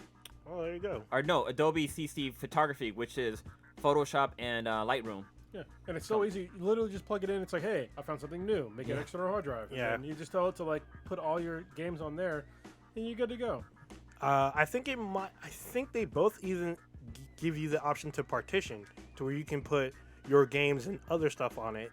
Oh, there you go. Or no, Adobe CC Photography, which is Photoshop and Lightroom. Yeah, and it's so easy. You literally just plug it in. It's like, hey, I found something new. Make an external hard drive. Yeah. And you just tell it to like put all your games on there, and you're good to go. I think they both even give you the option to partition to where you can put your games and other stuff on it.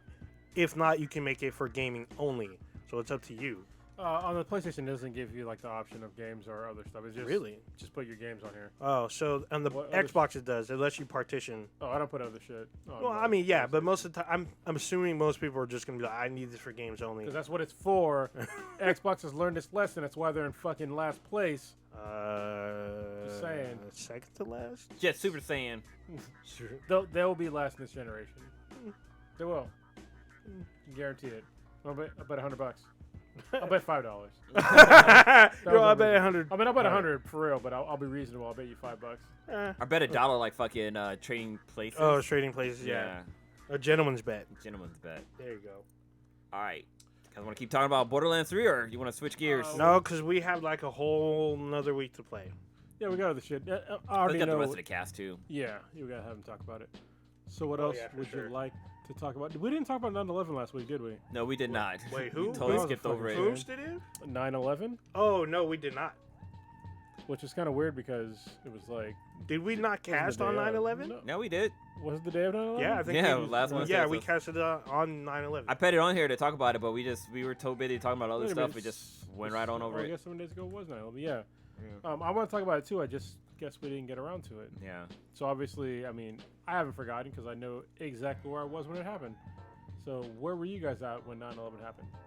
If not, you can make it for gaming only. So it's up to you. On the PlayStation, it doesn't give you like the option of games or other stuff. It's just Really? just put your games on here. Oh, so on the What other Xbox it does. It lets you partition. Oh, I don't put other shit. Well, I mean, yeah, but most of the time, I'm assuming most people are just gonna be like, I need this for games only. because that's what it's for. Xbox has learned this lesson. That's why they're in fucking last place. Just saying. Second to last. Yeah, Super Saiyan. They'll be last in this generation. They will. Guarantee it. I bet $100. I'll bet $5. Yo, was I bet unreasonable. 100. I mean, I'll bet 100 for real, but I'll be reasonable. I'll bet you $5. I bet $1 like fucking trading places. Oh, trading places. Yeah. A gentleman's bet. Gentleman's bet. There you go. All right. You guys want to keep talking about Borderlands 3 or you want to switch gears? No, because we have like a whole another week to play. Yeah, we got other shit. I Let's already get know. the rest of the cast too. Yeah, you gotta have them talk about it. So what Oh, else yeah, for would sure. you like to talk about. We didn't talk about 9/11 last week, did we? No, we did not. Wait, who? We totally That was a skipped over it. fucking Who's did it? 9/11, Oh no, we did not. which is kind of weird because it was like Did we not wasn't the cast day on of. 9/11? No, No, we did. was it the day of 9/11? Yeah, I think Yeah, we, last Wednesday Yeah, was we us. casted on 9/11. I put it on here to talk about it, but we were too busy talking about other Wait a stuff. minute, We just went it's- right on over I it. guess 7 days ago was 9/11. Yeah. I want to talk about it too. I just guess we didn't get around to it. Yeah. So obviously, I mean, I haven't forgotten because I know exactly where I was when it happened. So where were you guys at when 9/11 happened? Do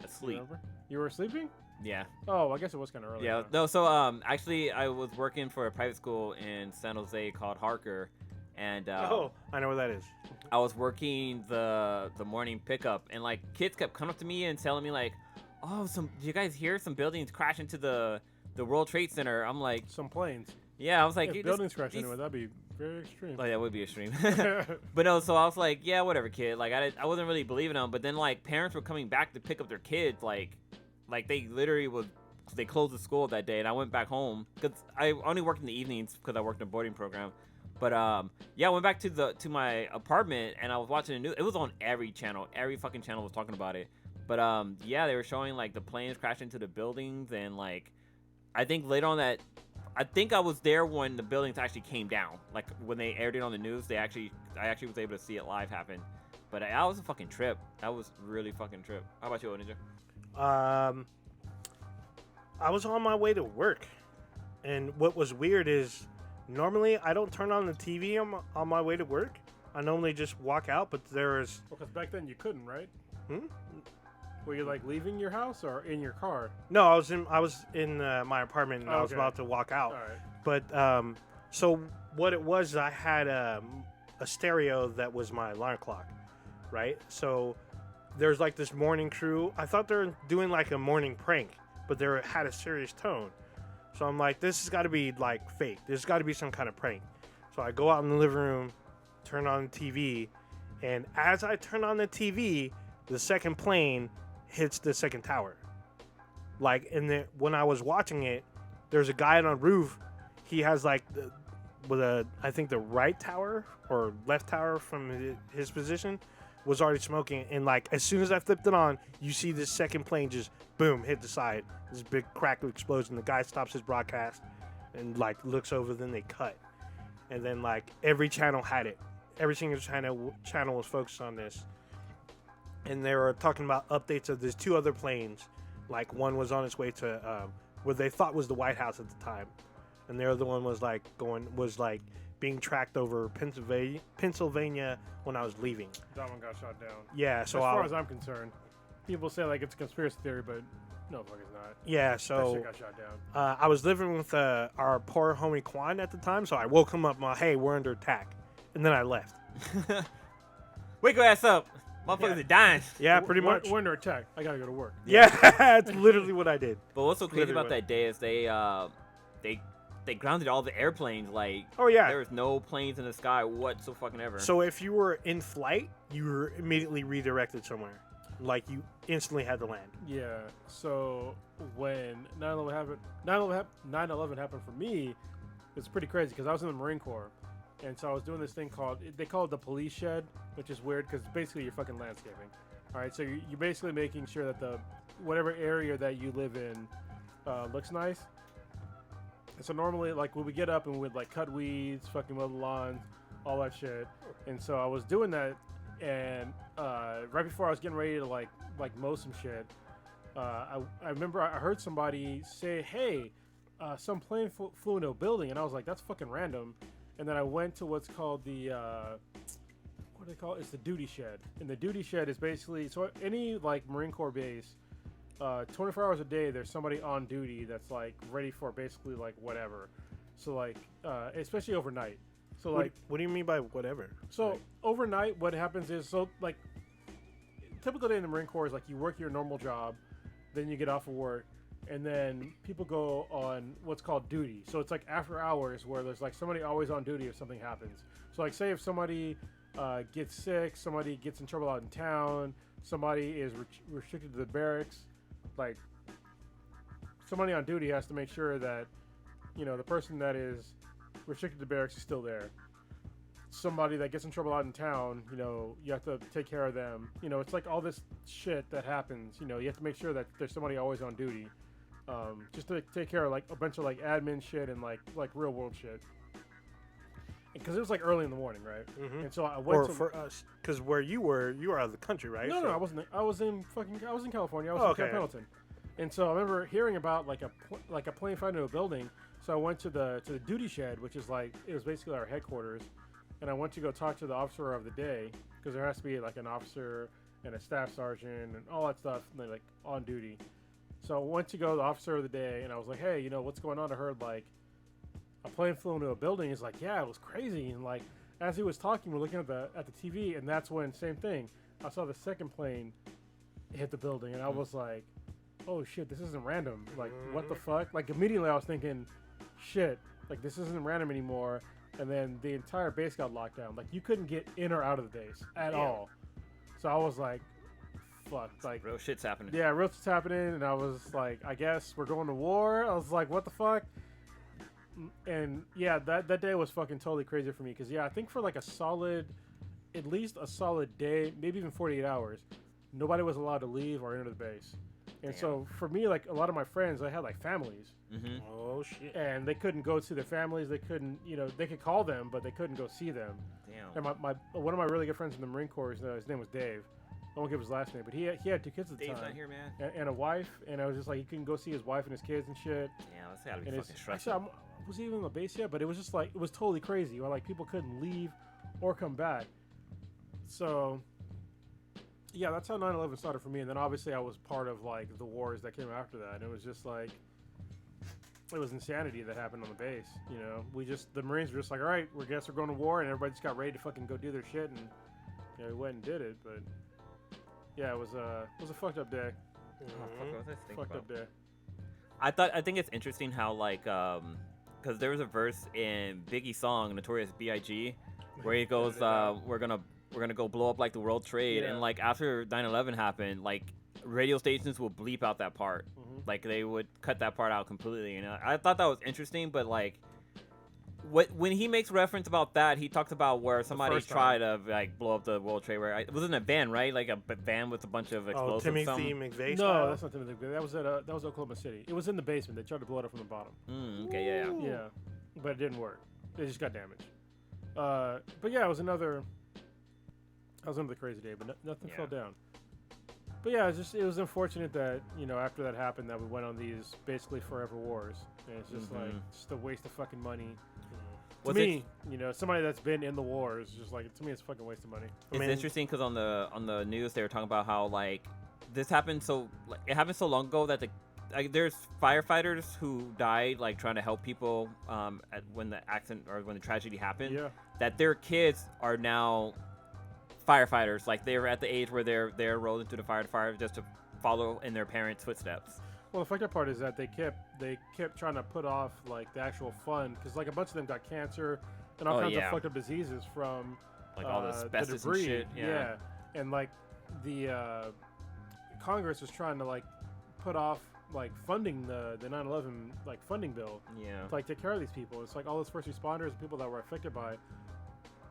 you Asleep. remember? You were sleeping? Yeah. Oh, I guess it was kind of early. Yeah. huh? No. So actually, I was working for a private school in San Jose called Harker, and Oh, I know where that is. I was working the morning pickup, and like kids kept coming up to me and telling me like, "Oh, did you guys hear some buildings crash into the World Trade Center?" I'm like, Some planes. "Yeah." I was like, If "This- buildings crash these- anyway, that'd be very extreme. Like that would be extreme. But no, so I was like, yeah, whatever, kid. Like I wasn't really believing them. But then like parents were coming back to pick up their kids. Like they literally they closed the school that day, and I went back home because I only worked in the evenings because I worked in a boarding program. But yeah, I went back to my apartment and I was watching the news. It was on every channel. Every fucking channel was talking about it. But yeah, they were showing like the planes crashing into the buildings, and like I think later on that. I think I was there when the buildings actually came down. Like when they aired it on the news, I actually was able to see it live happen. But that was a fucking trip. That was really fucking trip. How about you, Ninja? I was on my way to work, and what was weird is normally I don't turn on the TV on my way to work. I normally just walk out, but there is Because back then you couldn't, right? Hmm? Were you like leaving your house or in your car? no. I was in my apartment, and I was Okay. about to walk out. All right. But so what it was, I had a stereo that was my alarm clock, right? So there's like this morning crew. I thought they were doing like a morning prank, but they had a serious tone. So I'm like, this has got to be like fake. There's got to be some kind of prank. So I go out in the living room, turn on the TV, and as I turn on the TV, the second plane hits the second tower. Like, and then when I was watching it, there's a guy on a roof. He has like I think the right tower or left tower from his position was already smoking, and like as soon as I flipped it on, you see this second plane just boom hit the side. This big crackle explosion. The guy stops his broadcast and like looks over. Then they cut, and then like every channel had it. Every single channel was focused on this, and they were talking about updates of these two other planes. Like one was on its way to where they thought was the White House at the time, and the other one was being tracked over Pennsylvania when I was leaving. That one got shot down. Yeah, so as far as I'm concerned, people say like it's a conspiracy theory, but no, fuck, it's not. yeah, That so shit got shot down. I was living with our poor homie Quan at the time, so I woke him up. Hey, we're under attack, and then I left. Wake your ass up. Motherfuckers are dying. Yeah, pretty We're- much. We're under attack. I gotta go to work. Yeah, that's literally what I did. But what's so crazy Literally about that day is they grounded all the airplanes. Like Oh yeah. there was no planes in the sky whatsoever. So if you were in flight, you were immediately redirected somewhere. Like you instantly had to land. Yeah. So when 9/11 happened for me, it's pretty crazy because I was in the Marine Corps, and so I was doing this thing they call it the police shed, which is weird because basically you're fucking landscaping. All right. So you're basically making sure that whatever area that you live in looks nice. And so normally, like, when we get up and we'd like cut weeds, fucking mow the lawns, all that shit. And so I was doing that, and right before I was getting ready to like mow some shit, I remember I heard somebody say, "Hey, some plane flew into a building," and I was like, "That's fucking random." And then I went to what's called the what do they call it? It's the duty shed, and the duty shed is basically so any like Marine Corps base. 24 hours a day there's somebody on duty that's like ready for basically like whatever, so like especially overnight, so like What do you mean by whatever? so Like, overnight what happens is, so like typical day in the Marine Corps is like you work your normal job, then you get off of work, and then people go on what's called duty. So it's like after hours where there's like somebody always on duty if something happens. So like say if somebody gets sick, somebody gets in trouble out in town, somebody is restricted to the barracks, like somebody on duty has to make sure that the person that is restricted to barracks is still there. somebody that gets in trouble out in town, you have to take care of them. It's like all this shit that happens. You have to make sure that there's somebody always on duty, just to take care of like a bunch of like admin shit and like real world shit. Because it was like early in the morning, right? Mm-hmm. And so I went for us, because where you were out of the country, right? No, I wasn't. I was in California. I was in Camp Pendleton. And so I remember hearing about like a plane fighting into a building. So I went to the duty shed, which is like, it was basically our headquarters. And I went to go talk to the officer of the day, because there has to be like an officer and a staff sergeant and all that stuff, and they're like on duty. So I went to go to the officer of the day, and I was like, hey, what's going on? I heard like a plane flew into a building. He's like, yeah, it was crazy. And like, as he was talking, we're looking at the TV, and that's when, same thing, I saw the second plane hit the building, and I was like, oh shit, this isn't random. Like, what the fuck? Like, immediately I was thinking, shit, like this isn't random anymore. And then the entire base got locked down. Like, you couldn't get in or out of the base at all. So I was like, fuck. Like, real shit's happening. Yeah, real shit's happening. And I was like, I guess we're going to war. I was like, what the fuck? And yeah, that day was fucking totally crazy for me. Because, yeah, I think for like at least a solid day, maybe even 48 hours, nobody was allowed to leave or enter the base. And so for me, like a lot of my friends, they had like families. Mm-hmm. Oh shit! And they couldn't go see their families. They couldn't, they could call them, but they couldn't go see them. Damn. And one of my really good friends in the Marine Corps, his name was Dave. I won't give his last name, but he had 2 kids at the Dave's time. not here, man. And a wife. And I was just like, he couldn't go see his wife and his kids and shit. Yeah, that's gotta be And fucking stressful. actually, was he even on the base yet? But it was just like, it was totally crazy. Where like people couldn't leave or come back. So yeah, that's how 9/11 started for me. And then obviously I was part of like the wars that came after that. And it was just like, it was insanity that happened on the base. The Marines were just like, all right, we guess we're going to war, and everybody just got ready to fucking go do their shit, and we went and did it. But yeah, it was a fucked up day. Oh, fuck, what was I thinking Fucked about? up day. I think it's interesting how like because there was a verse in Biggie's song Notorious B.I.G. where he goes, we're gonna go blow up like the World Trade, and like after 9/11 happened, like radio stations will bleep out that part. Like they would cut that part out completely, and I thought that was interesting. But like, when he makes reference about that, he talks about where somebody tried to like blow up the World Trade. Where it was in a van, right? Like a van with a bunch of explosives. Timothy McVeigh. No, that's not Timothy McVeigh. That was Oklahoma City. It was in the basement. They tried to blow it up from the bottom. Okay, yeah. Yeah, but it didn't work. It just got damaged. But yeah, it was another crazy day. But nothing fell down. But yeah, it was unfortunate that after that happened that we went on these basically forever wars, and it's just like just a waste of fucking money. To me, somebody that's been in the wars, just like to me, it's a fucking waste of money. It's interesting because on the news they were talking about how like this happened it happened so long ago that there's firefighters who died like trying to help people when the accident or when the tragedy happened. Yeah. That their kids are now firefighters, like they were at the age where they're rolled into the fire department just to follow in their parents' footsteps. Well, the fucked up part is that they kept trying to put off like the actual fun, because like a bunch of them got cancer and all kinds of fucked up diseases from like all the asbestos the debris. and shit. Yeah, and like the Congress was trying to like put off like funding the 9/11 like funding bill. Yeah, to like take care of these people. It's like all those first responders and people that were affected by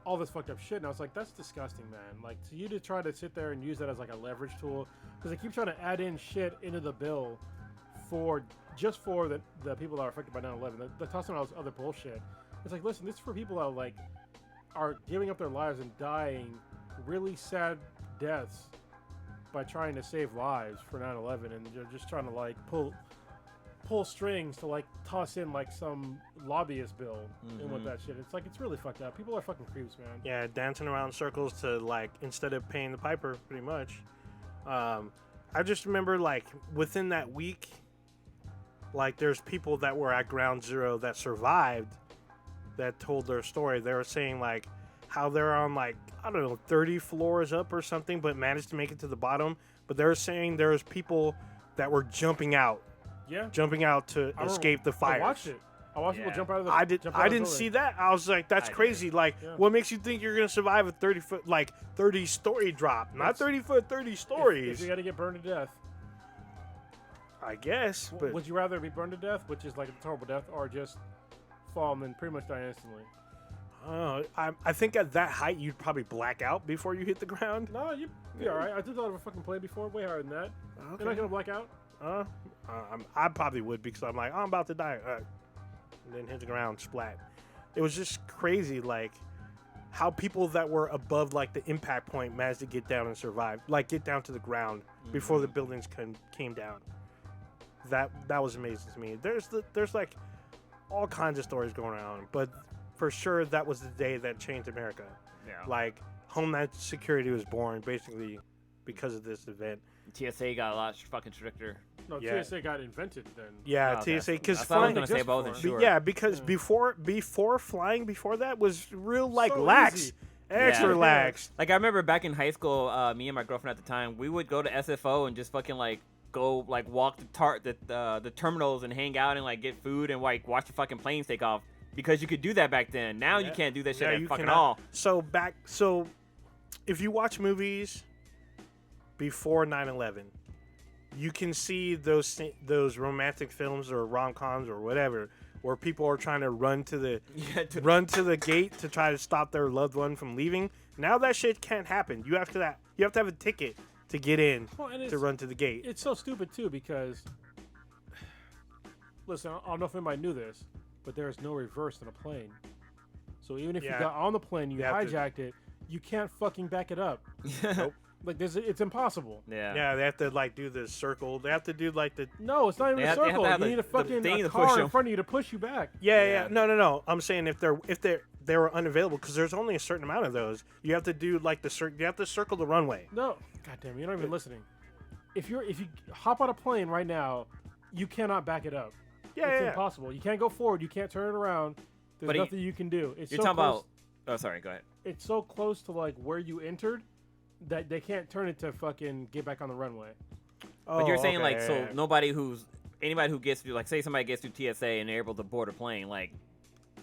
all this fucked up shit, and I was like, that's disgusting, man. Like, to you to try to sit there and use that as like a leverage tool, because they keep trying to add in shit into the bill for the people that are affected by 9/11. They're tossing all this other bullshit. It's like, listen, this is for people that like are giving up their lives and dying really sad deaths by trying to save lives for 9/11, and you're just trying to like pull strings to like toss in like some lobbyist bill and with that shit. It's like, it's really fucked up. People are fucking creeps, man. Yeah, dancing around in circles to like, instead of paying the piper, pretty much. I just remember like within that week, like there's people that were at ground zero that survived that told their story. They were saying like how they're on like, I don't know, 30 floors up or something, but managed to make it to the bottom. But they were saying there's people that were jumping out to escape the fire. I watched it. I watched people jump out of the. I didn't see that. I was like, that's crazy. Like, what makes you think you're gonna survive a 30-foot, like 30-story drop? Not 30-foot, 30 stories. If you got to get burned to death, I guess. But would you rather be burned to death, which is like a terrible death, or just fall and then pretty much die instantly? I think at that height you'd probably black out before you hit the ground. No, you'd be all right. I just thought of a fucking plane before, way higher than that. Okay. You're not gonna black out. I probably would because I'm like, I'm about to die. And then hit the ground, splat. It was just crazy, like how people that were above like the impact point managed to get down and survive, like get down to the ground before the buildings came down. That was amazing to me. There's like all kinds of stories going around, but for sure that was the day that changed America. Yeah. Like Homeland Security was born basically because of this event. TSA got a lot fucking stricter. No, Yeah. TSA got invented then. Yeah, Oh, okay. TSA because That's what I was flying. gonna say, but I wasn't Before. sure. Yeah, because before flying before that was real like So lax, easy. extra Yeah. lax. Like I remember back in high school, me and my girlfriend at the time, we would go to SFO and just fucking like go like walk the terminals and hang out and like get food and like watch the fucking planes take off because you could do that back then. Now you Yeah. can't do that shit Yeah, at you fucking cannot. all. So if you watch movies before 9/11, you can see those romantic films or rom-coms or whatever where people are trying to run to the gate to try to stop their loved one from leaving. Now that shit can't happen. You have to have a ticket to get in Well, and to run to the gate. It's so stupid too because, listen, I don't know if anybody knew this, but there is no reverse in a plane. So even if you Yeah. got on the plane, you You have to- hijacked it, you can't fucking back it up. Nope. Like it's impossible. Yeah. Yeah, they have to like do the circle. They have to do like the No, it's not even They a have to circle. have You the- need a the fucking thing a to car push in 'em. front of you to push you back. yeah. No. I'm saying if they were unavailable because there's only a certain amount of those. You have to do like you have to circle the runway. No, goddamn, you're not even listening. If you hop on a plane right now, you cannot back it up. Yeah, It's yeah. impossible. You can't go forward. You can't turn it around. There's But nothing you can do. It's You're so talking close, about. Oh, sorry. Go ahead. It's so close to like where you entered that they can't turn it to fucking get back on the runway. But you're saying okay, like yeah, so yeah. anybody who gets through, like say somebody gets through TSA and they're able to board a plane, like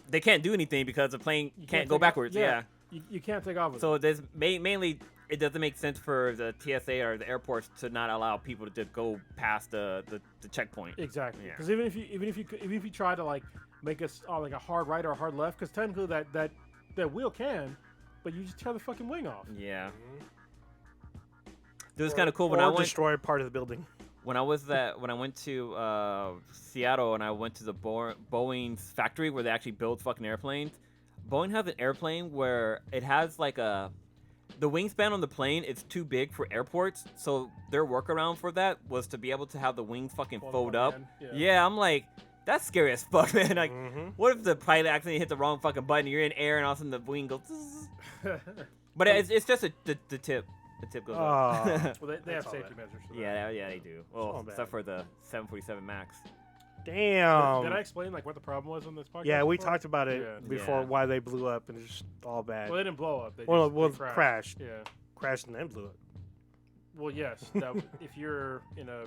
they can't do anything because the plane You can't go take off- backwards. Yeah. You can't take off with So it. there's mainly it doesn't make sense for the TSA or the airports to not allow people to just go past the checkpoint. Exactly. Yeah. Because even if you try to like make us like a hard right or a hard left, because technically that wheel can, but you just tear the fucking wing off. Yeah. It was kind of cool when I went destroy part of the building. when I went to Seattle and I went to the Boeing's factory where they actually build fucking airplanes. Boeing has an airplane where it has like the wingspan on the plane is too big for airports, so their workaround for that was to be able to have the wings fucking fold up. again. Yeah, I'm like, that's scary as fuck, man. Like, Mhm. what if the pilot accidentally hit the wrong fucking button? You're in air and all of a sudden the wing goes. Zzz. But it's just the tip. The tip goes Aw. up. Well, they have all safety bad. measures for that. Yeah, they do. Well, all bad. except for the 747 Max. Damn. Did I explain like what the problem was on this podcast? Yeah, we before? talked about it Yeah. before. Yeah. Why they blew up and it's just all bad. Well, they didn't blow up. They Well, just they crashed. Yeah. Crashed and then blew up. Well, yes. If you're in a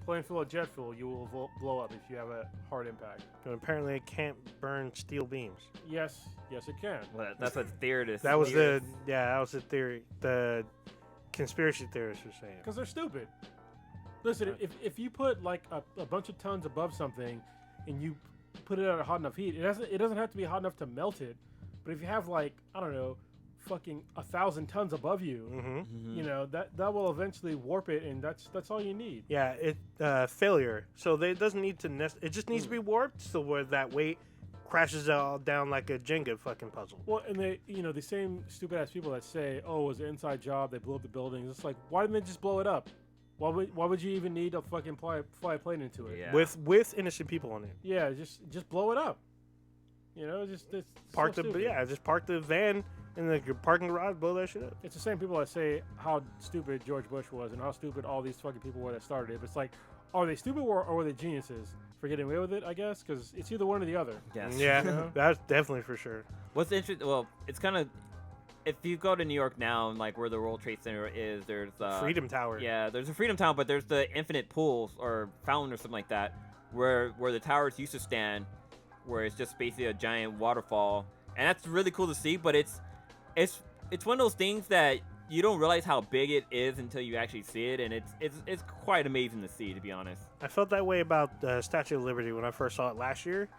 plane full of jet fuel, you will blow up if you have a hard impact. And apparently it can't burn steel beams. Yes, it can. Well, that's what theorists. That was the theory. The conspiracy theorists were saying. Because they're stupid. Listen, if you put like a bunch of tons above something, and you put it at a hot enough heat, it doesn't have to be hot enough to melt it. But if you have like I don't know, fucking 1,000 tons above you, Mm-hmm. you know that will eventually warp it, and that's all you need. Yeah, failure. So it doesn't need to. It just needs to be warped so where that weight crashes all down like a Jenga fucking puzzle. Well, and the same stupid ass people that say, "Oh, it was an inside job. They blew up the buildings." It's like, why didn't they just blow it up? Why would you even need to fucking fly a plane into it? Yeah. With innocent people on it. Yeah, just blow it up. You know, it's Park so stupid. just park the van in the parking garage, blow that shit up. It's the same people that say how stupid George Bush was and how stupid all these fucking people were that started it. But it's like, are they stupid or were they geniuses for getting away with it? I guess because it's either one or the other. Yes. Yeah, Yeah. that's definitely for sure. What's interesting? Well, it's kind of if you go to New York now and like where the World Trade Center is, there's Freedom Tower. Yeah, there's a Freedom Tower, but there's the Infinite Pools or Fountain or something like that, where the towers used to stand, where it's just basically a giant waterfall, and that's really cool to see. But it's one of those things that you don't realize how big it is until you actually see it, and it's quite amazing to see, to be honest. I felt that way about the Statue of Liberty when I first saw it last year.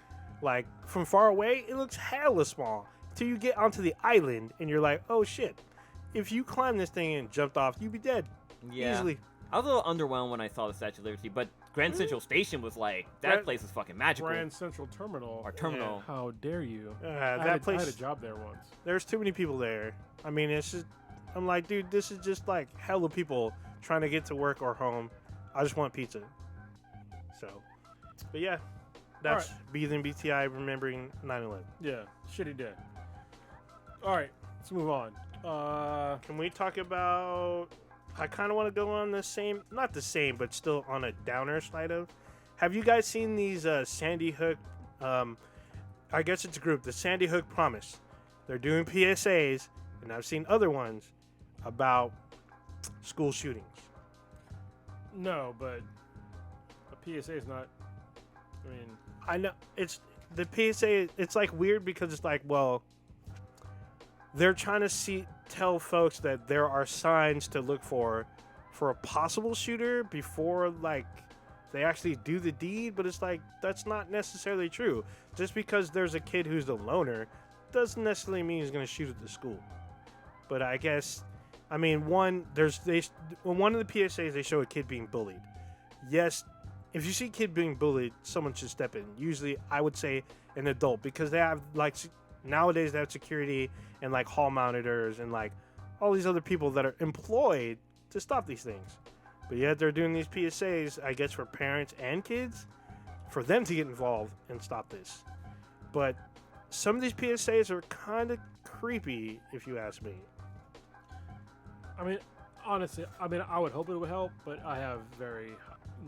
Like from far away, it looks hella small. till you get onto the island and you're like, oh shit, if you climb this thing and jumped off, you'd be dead Yeah. easily. I was a little underwhelmed when I saw the Statue of Liberty, but Grand Central Station was like, that place was fucking magical. Grand Central Terminal. Or terminal. How dare you? That place. I had a job there once. There's too many people there. I mean, it's just, I'm like, dude, this is just like hella people trying to get to work or home. I just want pizza. So, but yeah, that's BTI remembering 9/11. Yeah, shitty day. All right, let's move on. Can we talk about? I kind of want to go on the same, not the same, but still on a downer side of. Have you guys seen these Sandy Hook? I guess it's a group, the Sandy Hook Promise. They're doing PSAs, and I've seen other ones about school shootings. No, but a PSA is not. I mean, I know it's the PSA. It's like weird because it's like, well, they're trying to tell folks that there are signs to look for a possible shooter before like they actually do the deed. But it's like that's not necessarily true. Just because there's a kid who's the loner doesn't necessarily mean he's going to shoot at the school. But I guess, I mean, on one of the PSAs they show a kid being bullied. Yes, if you see a kid being bullied, someone should step in. Usually, I would say an adult because they have like nowadays they have security and like hall monitors and like all these other people that are employed to stop these things. But yet they're doing these PSAs, I guess, for parents and kids, for them to get involved and stop this. But some of these PSAs are kind of creepy, if you ask me. I mean, honestly, I would hope it would help, but I have very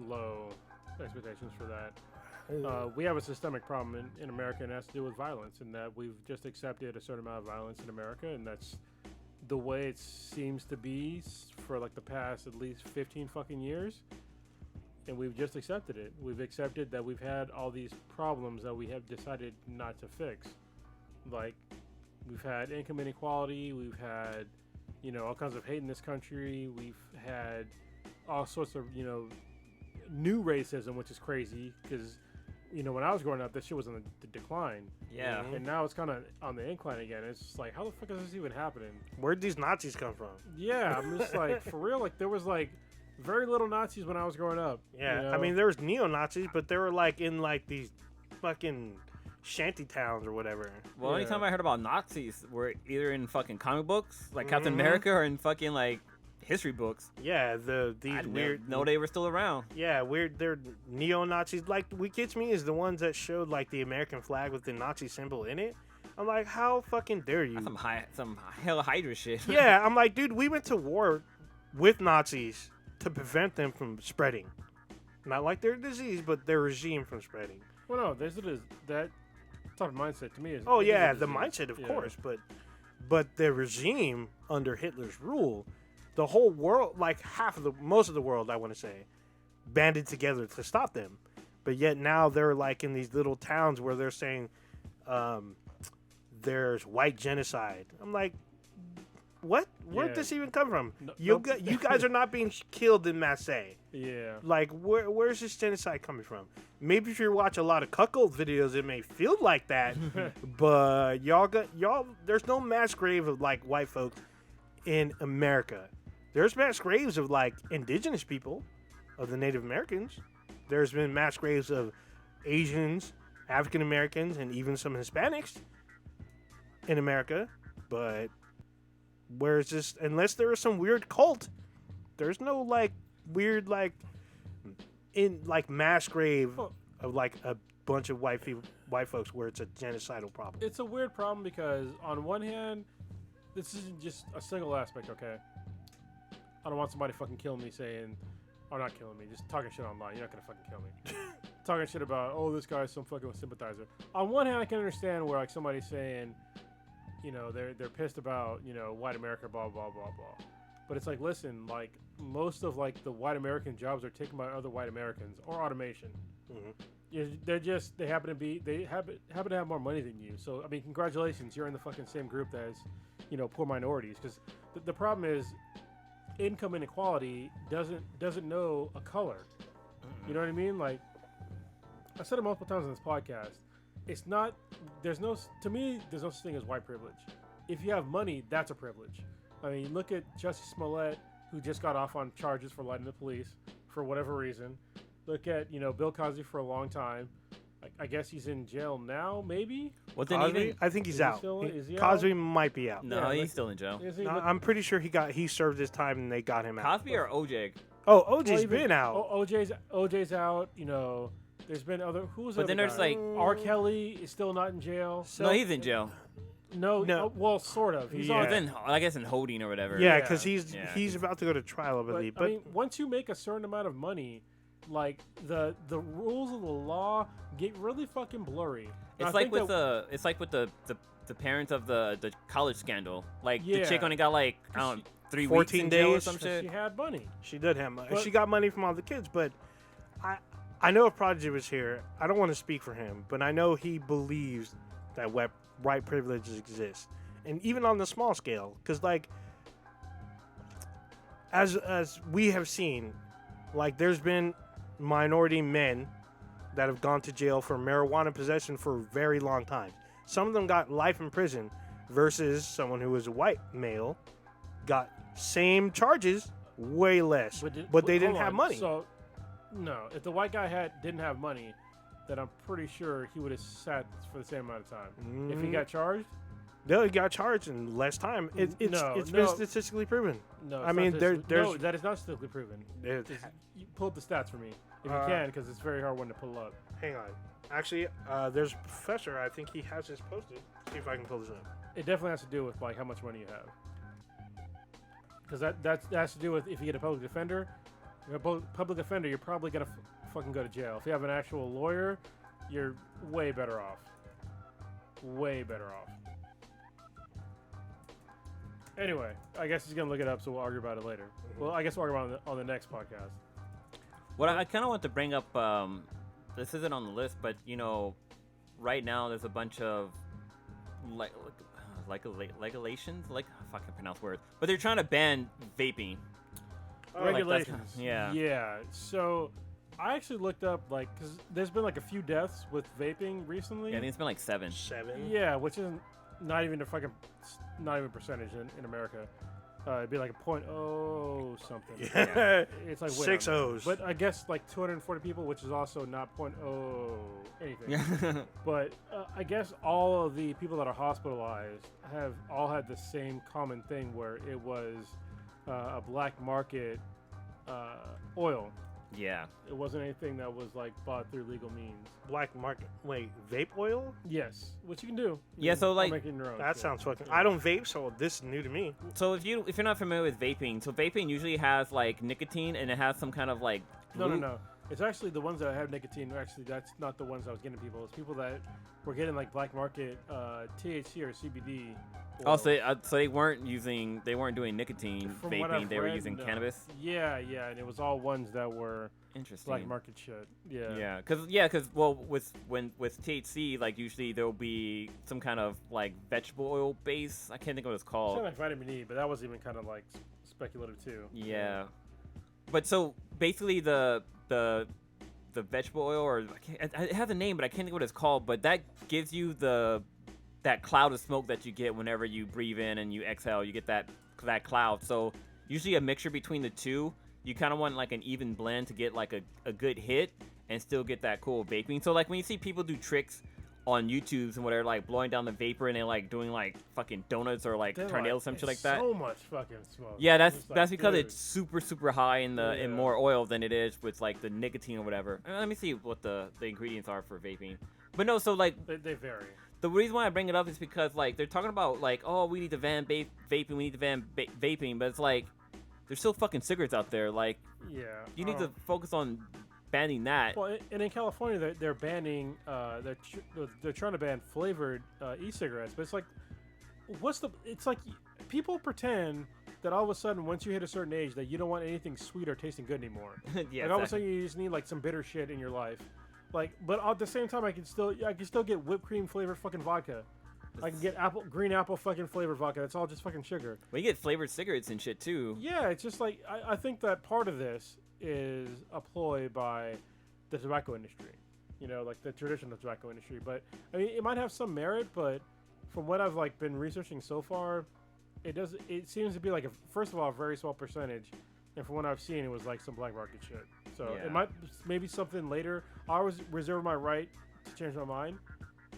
low expectations for that. We have a systemic problem in America, and it has to do with violence, and that we've just accepted a certain amount of violence in America, and that's the way it seems to be for like the past at least 15 fucking years. And we've just accepted it. We've accepted that we've had all these problems that we have decided not to fix. Like, we've had income inequality, we've had, all kinds of hate in this country, we've had all sorts of, new racism, which is crazy, because, when I was growing up, that shit was on the decline. Yeah. And now it's kind of on the incline again. It's just like, how the fuck is this even happening? Where'd these Nazis come from? Yeah, I'm just like, for real, like, there was, like, very little Nazis when I was growing up. Yeah, I mean, there was neo-Nazis, but they were, like, in, like, these fucking shanty towns or whatever. Well, only time I heard about Nazis were either in fucking comic books, like Captain America, or in fucking, like, history books. Yeah, these weird... No, they were still around. Yeah, weird. They're neo-Nazis. Like, what gets me is the ones that showed, like, the American flag with the Nazi symbol in it. I'm like, how fucking dare you? That's some hella Hydra shit. Yeah, I'm like, dude, we went to war with Nazis to prevent them from spreading. Not like their disease, but their regime from spreading. Well, no, that type of mindset to me is... Oh, yeah, the mindset, of course, but the regime under Hitler's rule, the whole world, like most of the world, I want to say, banded together to stop them. But yet now they're like in these little towns where they're saying there's white genocide. I'm like, what? Where'd this even come from? You guys are not being killed in Marseille. Yeah. Like, where's this genocide coming from? Maybe if you watch a lot of cuckold videos, it may feel like that. But y'all, there's no mass grave of, like, white folks in America. There's mass graves of, like, indigenous people, of the Native Americans. There's been mass graves of Asians, African Americans, and even some Hispanics in America. But where's this? Unless there is some weird cult, there's no, like, weird, like, in, like, mass grave of, like, a bunch of white folks where it's a genocidal problem. It's a weird problem because, on one hand, this isn't just a single aspect, okay? I don't want somebody fucking killing me saying, or not killing me, just talking shit online. You're not gonna fucking kill me. Talking shit about, oh, this guy's some fucking sympathizer. On one hand, I can understand where, like, somebody's saying, they're pissed about, white America, blah, blah, blah, blah. But it's like, listen, like, most of, like, the white American jobs are taken by other white Americans or automation. Mm-hmm. They happen to have more money than you. So, I mean, congratulations, you're in the fucking same group as, poor minorities. Because the problem is, income inequality doesn't know a color. You know what I mean? Like, I said it multiple times on this podcast. it's not. To me, there's no such thing as white privilege. If you have money, that's a privilege. I mean, look at Jussie Smollett, who just got off on charges for lying to the police for whatever reason. Look at Bill Cosby for a long time. I guess he's in jail now, maybe. Cosby? I think he's out. Is he Cosby out? might be out. No, he's still in jail. Is he? No, I'm pretty sure he served his time and they got him out. Cosby or OJ? Oh, OJ's been out. OJ's out. There's been other. Who's But then other there's guy? like, R. Kelly is still not in jail. no, he's in jail. No. Well, sort of. He's on. He's in, I guess, in holding or whatever. Yeah, Yeah. because he's about to go to trial, I believe. I mean, once you make a certain amount of money, like the rules of the law get really fucking blurry. And It's I like think with the parents of the college scandal. Like the Yeah. chick only got like I don't know, 3 weeks 14 in jail or days. some she shit. had money. she did have money. But- She got money from all the kids, but I know if Prodigy was here, I don't want to speak for him, but I know he believes that white privilege exists, and even on the small scale, because like as we have seen, like there's been minority men that have gone to jail for marijuana possession for a very long time. Some of them got life in prison, versus someone who was a white male got same charges, way less, but they didn't hold have on. money. So, no, if the white guy didn't have money, then I'm pretty sure he would have sat for the same amount of time. If he got charged, They got charged in less time. It's been statistically proven. no. I mean, there's no, that is not statistically proven. there's- You pull up the stats for me if you can, because it's a very hard one to pull up. hang on. Actually, there's a professor. I think he has this posted. See if I can pull this up. It definitely has to do with like how much money you have, because that has to do with if you get a public defender. Public defender, you're probably gonna fucking go to jail. If you have an actual lawyer, you're way better off. Way better off. Anyway, I guess he's gonna look it up, so we'll argue about it later. Well, I guess we'll argue about it on the next podcast. What I kind of want to bring up, this isn't on the list, but right now there's a bunch of regulations, I can pronounce words, but they're trying to ban vaping. Regulations. yeah. Yeah. So I actually looked up because there's been a few deaths with vaping recently. Yeah, I think it's been like 7. 7. Yeah, which isn't not even not even percentage in America. It'd be like a 0.0 something. Yeah. It's like way 6 under. O's. But I guess 240 people, which is also not 0.0 anything. But I guess all of the people that are hospitalized have all had the same common thing where it was a black market oil. Yeah. It wasn't anything that was bought through legal means. Black market. Wait, vape oil? Yes, which you can do. Yeah, so, Or make it your own That shit. sounds fucking. I don't vape, so this is new to me. So if you're not familiar with vaping, so vaping usually has nicotine and it has some kind of No. It's actually the ones that have nicotine. Actually, that's not the ones I was getting people. It's people that were getting black market THC or CBD. Oh, so they weren't doing nicotine From what I've vaping. They were read, using no. cannabis. Yeah, and it was all ones that were Interesting. black market shit. Yeah. Yeah, because with THC, usually there will be some kind of vegetable oil base. I can't think of what it's It's call. kind of like vitamin E, but that was even kind of speculative too. Yeah, but so basically the vegetable oil, or it has a name, but I can't think what it's called. But that gives you that cloud of smoke that you get whenever you breathe in and you exhale. You get that cloud. So usually a mixture between the two. You kind of want an even blend to get a good hit and still get that cool vaping. So when you see people do tricks on YouTubes and whatever, blowing down the vapor and they're doing fucking donuts or They're tornadoes, some shit like that. So much fucking smoke. Yeah, It's that's because dude. it's super high in in more oil than it is with the nicotine or whatever. Let me see what the ingredients are for vaping. But no, so They vary. the reason why I bring it up is because they're talking about oh, we need to ban vaping, we need to ban vaping, but it's there's still fucking cigarettes out there. Yeah. You need to focus on banning that. Well, and in California, they're banning. They're trying to ban flavored e-cigarettes, but it's people pretend that all of a sudden once you hit a certain age that you don't want anything sweet or tasting good anymore. Yeah, All of a sudden you just need some bitter shit in your life. But at the same time, I can still get whipped cream flavored fucking vodka. I can get green apple fucking flavored vodka. That's all just fucking sugar. Well, you get flavored cigarettes and shit too. Yeah, it's just I think that part of this is a ploy by the tobacco industry. like the traditional tobacco industry. But I mean, it might have some merit, but from what I've like been researching so far, it seems to be like first of all a very small percentage, and from what I've seen, it was like some black market shit. So Yeah. it might maybe something later. I always reserve my right to change my mind,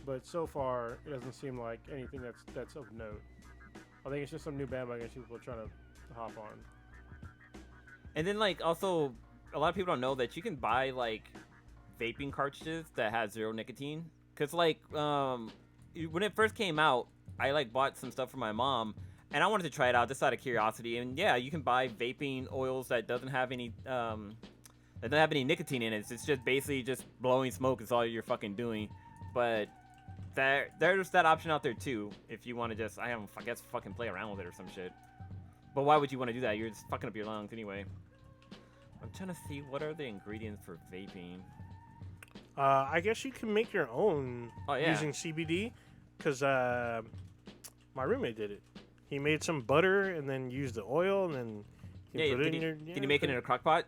but so far it doesn't seem like anything that's of note. I think it's just some new bandwagon people are trying to hop on. And then like also a lot of people don't know that you can buy like vaping cartridges that have 0 nicotine. Cause like when it first came out, I like bought some stuff for my mom, and I wanted to try it out just out of curiosity. And yeah, you can buy vaping oils that doesn't have any nicotine in it. It's just basically just blowing smoke is all you're fucking doing. But there's that option out there too if you want to just I guess fucking play around with it or some shit. But why would you want to do that? You're just fucking up your lungs anyway. I'm trying to see what are the ingredients for vaping. I guess you can make your own using CBD, because my roommate did it. He made some butter and then used the oil and then he put it in your... Can you make it in a crock pot?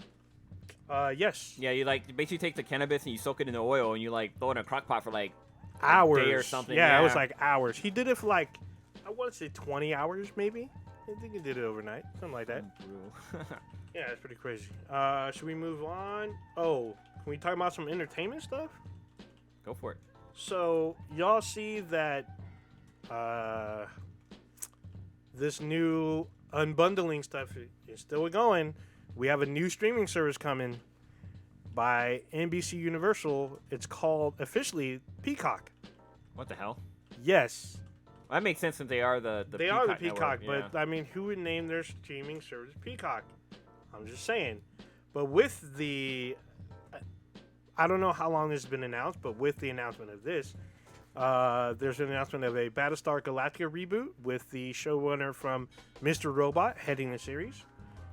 Yes. Yeah, you like basically take the cannabis and you soak it in the oil and you like throw it in a crock pot for like hours a day or something. Yeah, it was like hours. He did it for like, I want to say 20 hours maybe. I think he did it overnight, something like that. Yeah, it's pretty crazy. Should we move on? Oh, can we talk about some entertainment stuff? Go for it. So, y'all see that this new unbundling stuff is still going. We have a new streaming service coming by NBC Universal. It's called officially Peacock. What the hell? Yes. Well, that makes sense since they are the They Peacock are the Peacock, network, but I mean, who would name their streaming service Peacock? I'm just saying. But with the, I don't know how long this has been announced, but with the announcement of this, there's an announcement of a Battlestar Galactica reboot with the showrunner from Mr. Robot heading the series,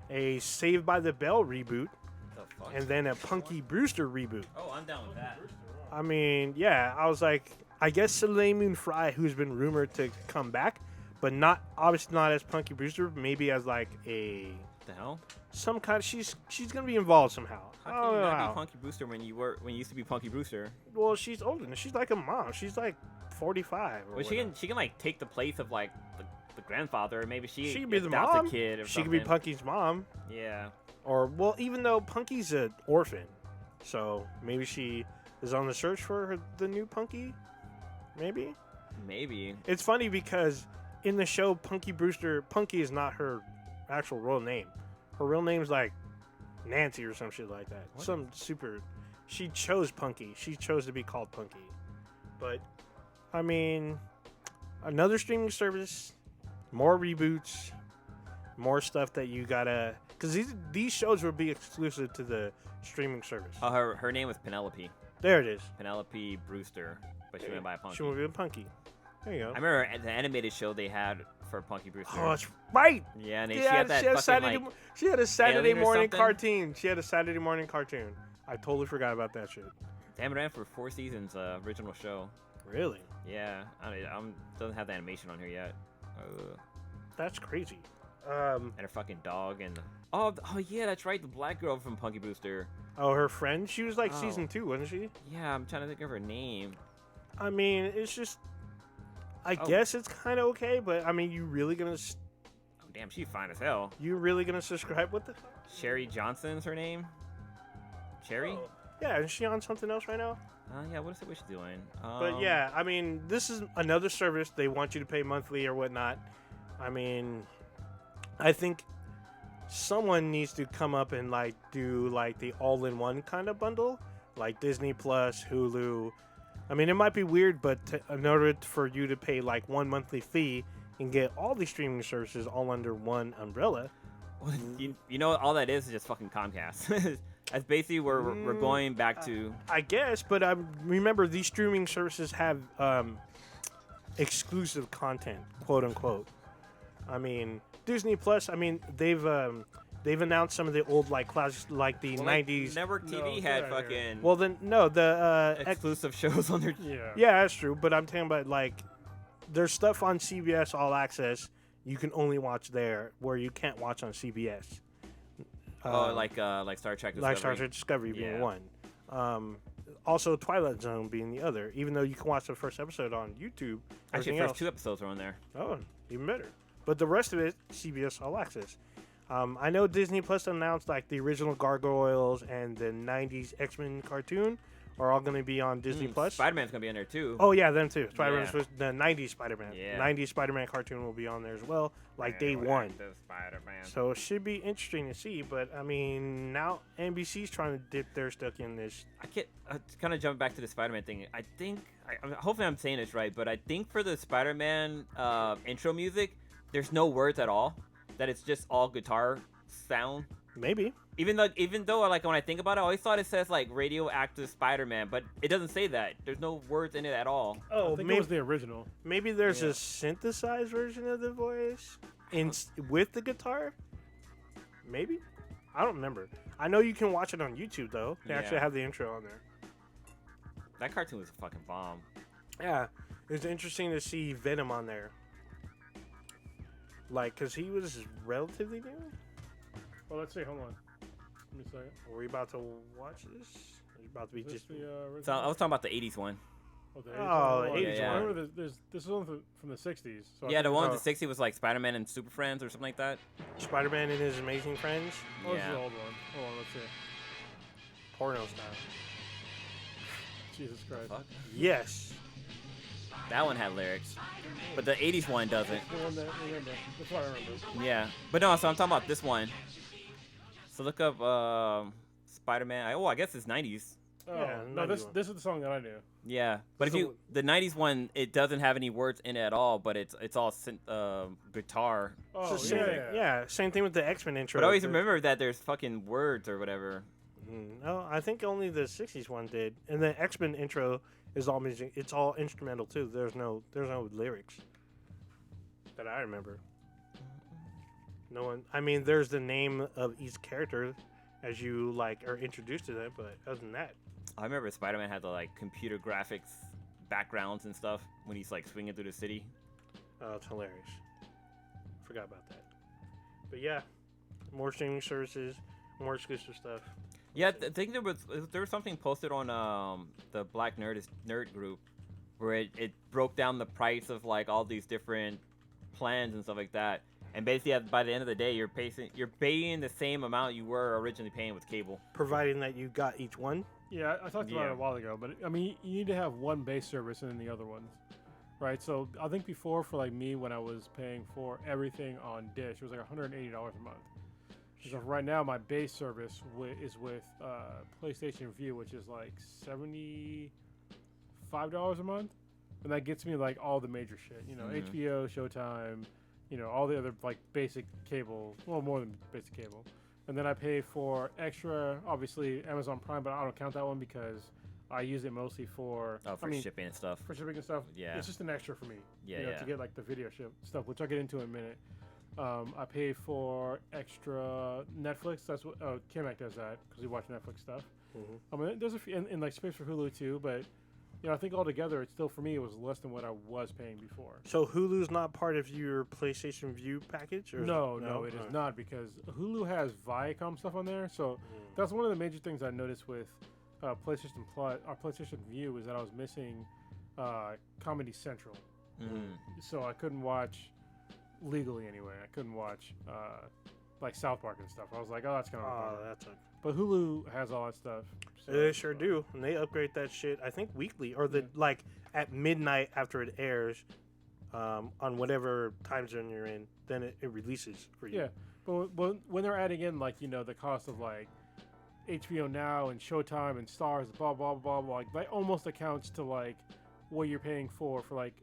a Saved by the Bell reboot, The fuck? and then a Punky Brewster reboot. Oh, I'm down with that. I mean, yeah, I was like, I guess Soleil Moon Frye, who's been rumored to come back, but not obviously not as Punky Brewster, maybe as like a The hell? some kind. She's gonna be involved somehow. How I can don't you know not how. be Punky Brewster when you used to be Punky Brewster? Well, she's older. She's like a mom. She's like 45. Or Well, she can like take the place of like the grandfather. Or maybe she could be the adopts mom. a kid or She something. could be Punky's mom. Yeah. Or well, even though Punky's an orphan, so maybe she is on the search for the new Punky. Maybe. Maybe. It's funny because in the show, Punky is not her actual real name. Her real name's like Nancy or some shit like that. What? Some super. She chose Punky. She chose to be called Punky. But, I mean, another streaming service, more reboots, more stuff that you gotta. Because these shows will be exclusive to the streaming service. Oh, her name was Penelope. There it is. Penelope Brewster, but she went by Punky. She will be a Punky. There you go. I remember the animated show they had for Punky Brewster. Oh, that's right. Yeah, and she Yeah, had that fucking like. she had a Saturday alien or morning something? cartoon. She had a Saturday morning cartoon. I totally forgot about that shit. Damn, it ran for 4 seasons. Original show. Really? Yeah, doesn't have the animation on here yet. That's crazy. And her fucking dog and oh yeah, that's right, the black girl from Punky Brewster. Oh, her friend? She was like Oh. season 2, wasn't she? Yeah, I'm trying to think of her name. I mean, it's just. I Oh. guess it's kind of okay, but I mean, you really gonna Oh damn, she's fine as hell. subscribe? What the fuck? Sherry Johnson's her name. Cherry? Oh. Yeah, is she on something else right now? Yeah, what is it? What she's doing? But yeah, I mean, this is another service. They want you to pay monthly or whatnot. I mean, I think someone needs to come up and like do like the all-in-one kind of bundle, like Disney Plus, Hulu. I mean, it might be weird, but in order for you to pay like one monthly fee and get all these streaming services all under one umbrella. you know, all that is just fucking Comcast. That's basically where we're going back to. I guess, but I remember these streaming services have exclusive content, quote unquote. I mean, Disney Plus. I mean, they've announced some of the old like classics, like the Well, '90s. Network TV No, had get outta here. fucking Well, then no, the exclusive shows on their. yeah, that's true. But I'm talking about like there's stuff on CBS All Access you can only watch there, where you can't watch on CBS. Like Star Trek Discovery. Like Star Trek Discovery being Yeah. one. Also, Twilight Zone being the other, even though you can watch the first episode on YouTube. Actually, everything the first else- 2 episodes are on there. Oh, even better. But the rest of it, CBS All Access. I know Disney Plus announced like the original Gargoyles and the '90s X-Men cartoon are all going to be on Disney Plus. Spider-Man's gonna be in there too. Oh yeah, them too. Spider-Man, Yeah. the '90s Spider-Man. Yeah. '90s Spider-Man cartoon will be on there as well, like day one. Spider-Man. So it should be interesting to see. But I mean, now NBC's trying to dip their stuck in this. I can't kind of jump back to the Spider-Man thing. I think, hopefully I'm saying this right, but I think for the Spider-Man intro music, there's no words at all. That it's just all guitar sound. Maybe. Even though like when I think about it, I always thought it says like radioactive Spider-Man, but it doesn't say that. There's no words in it at all. Oh, I think maybe it was the original. maybe there's a synthesized version of the voice with the guitar. Maybe. I don't remember. I know you can watch it on YouTube though. They actually Yeah. have the intro on there. That cartoon was a fucking bomb. Yeah, it's interesting to see Venom on there. Like, cause he was relatively new. Well, let's see. Hold on. Give me a second. Are we about to watch this? Are you about to be Is this just? the So original? I was talking about the '80s one. The Oh, 80s one. 80s one. I remember this is one from the 60s. So I Yeah, the think one Oh. with the '60s was like Spider-Man and Super Friends or something like that. Spider-Man and His Amazing Friends, Oh, this is Yeah. the old one. Hold on, let's see. porno style. Jesus Christ. Fuck. Yes. That one had lyrics, but the '80s one doesn't. The one that I remember. That's what I remember. Yeah, but no. So I'm talking about this one. So look up Spider-Man. Oh, I guess it's '90s. Oh, Yeah, no, this 91. this is the song that I knew. Yeah, but if So- you the '90s one, it doesn't have any words in it at all, but it's all guitar. Oh, It's the same, yeah, same thing with the X-Men intro. But I always The- remember that there's fucking words or whatever. No, I think only the '60s one did, and the X-Men intro is all music. It's all instrumental too. There's no lyrics that I remember. No one. I mean, there's the name of each character as you like are introduced to them, but other than that, I remember Spider-Man had the like computer graphics backgrounds and stuff when he's like swinging through the city. it's hilarious. Forgot about that. But yeah, more streaming services, more exclusive stuff. Yeah, I think there was something posted on the Black Nerd group where it broke down the price of like all these different plans and stuff like that. And basically, by the end of the day, you're paying the same amount you were originally paying with cable. Providing that you got each one. Yeah, I talked about Yeah. it a while ago, but I mean, you need to have one base service and then the other ones, right? So I think before, for like me, when I was paying for everything on Dish, it was like $180 a month. So right now, my base service is with PlayStation View, which is like $75 a month, and that gets me like all the major shit. You know, Mhm. HBO, Showtime, you know, all the other like basic cable. Well, more than basic cable. And then I pay for extra, obviously Amazon Prime, but I don't count that one because I use it mostly for Shipping and stuff. for shipping and stuff. Yeah. It's just an extra for me. Yeah, you know, yeah. to get like the video stuff, which I'll get into in a minute. I pay for extra Netflix. That's what Kamek does that because we watch Netflix stuff. Mhm. I mean, there's a few in like space for Hulu too, but you know, I think altogether, it's still for me it was less than what I was paying before. So Hulu's not part of your PlayStation View package, or No, it is not because Hulu has Viacom stuff on there. So that's one of the major things I noticed with PlayStation Plus, or PlayStation View, is that I was missing Comedy Central. Mhm. So I couldn't watch legally anyway. I couldn't watch like South Park and stuff. I was like, oh, that's kind of. Oh, that's a. But Hulu has all that stuff. So, They sure do, and they upgrade that shit. I think weekly, or like at midnight after it airs, on whatever time zone you're in. Then it releases for you. Yeah, but when they're adding in like the cost of like HBO Now and Showtime and Stars, blah blah blah blah, like that almost accounts to like what you're paying for like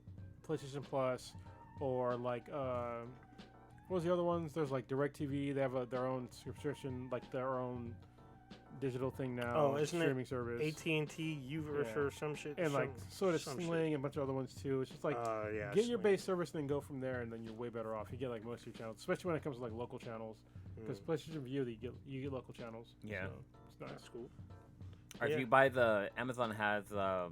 PlayStation Plus or like what was the other ones? There's like DirecTV. They have their own subscription, like their own digital thing now. Oh, isn't it streaming service? AT&T, Uverse, Yeah. or some shit. And like sort of some Sling shit. and a bunch of other ones too. It's just like Yeah, get your Sling. base service and then go from there, and then you're way better off. You get like most of your channels, especially when it comes to like local channels. Because PlayStation View, you get local channels. Yeah. so it's nice. That's cool. Or Yeah. if you buy Amazon has I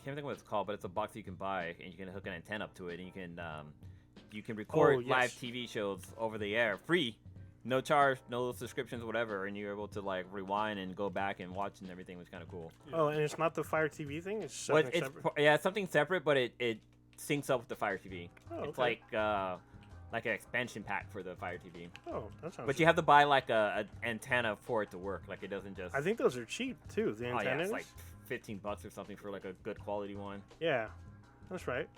can't think what it's called, but it's a box you can buy and you can hook an antenna up to it and you can record Oh, yes. live TV shows over the air free no charge, no subscriptions, whatever, and you're able to like rewind and go back and watch and everything, was kind of cool. Oh, and it's not the Fire TV thing. It's Well, something it's separate. yeah, it's something separate, but it syncs up with the Fire TV. Oh, It's okay. like an expansion pack for the Fire TV. Oh, that sounds. But you have to buy like a antenna for it to work. Like it doesn't just. I think those are cheap too. The Oh yeah, antennas. it's like $15 or something for like a good quality one. Yeah, that's right.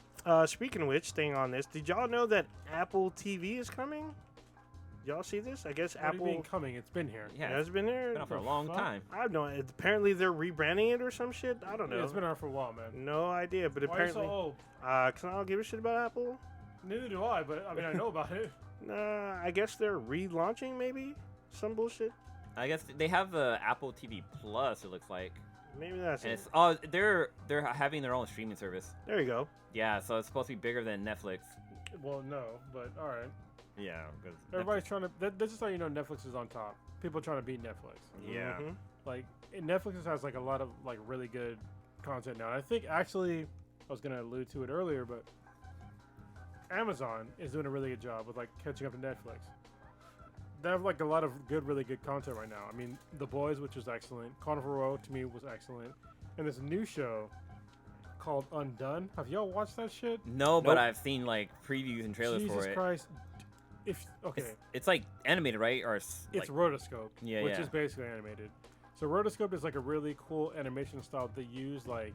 Speaking of which, staying on this, did y'all know that Apple TV is coming? Y'all see this? I guess What do you Apple mean coming? It's been here. Yeah, has been there. it's been out for a long fuck? time. I don't know. Apparently, they're rebranding it or some shit. I don't know. Yeah, it's been out for a while, man. No idea, but Why are you apparently, so old? cause I don't give a shit about Apple. Neither do I, but I mean I know about it. Nah, I guess they're relaunching maybe some bullshit. I guess they have the Apple TV Plus. It looks like, Maybe that's and it. it's they're having their own streaming service. There you go. Yeah, so it's supposed to be bigger than Netflix. Well, no, but all right. Yeah, because Everybody's trying to. This is how you know Netflix is on top. People trying to beat Netflix. Yeah. Mhm. Like Netflix has like a lot of like really good content now. And I think actually I was gonna allude to it earlier, but Amazon is doing a really good job with like catching up to Netflix. They have like a lot of really good content right now. I mean, The Boys, which was excellent. Carnival Row to me was excellent, and this new show called Undone. Have y'all watched that shit? No, but Nope. I've seen like previews and trailers Jesus for it. Christ! If okay, It's like animated, right? Or it's like, rotoscope, Yeah, which yeah. is basically animated. So rotoscope is like a really cool animation style they used like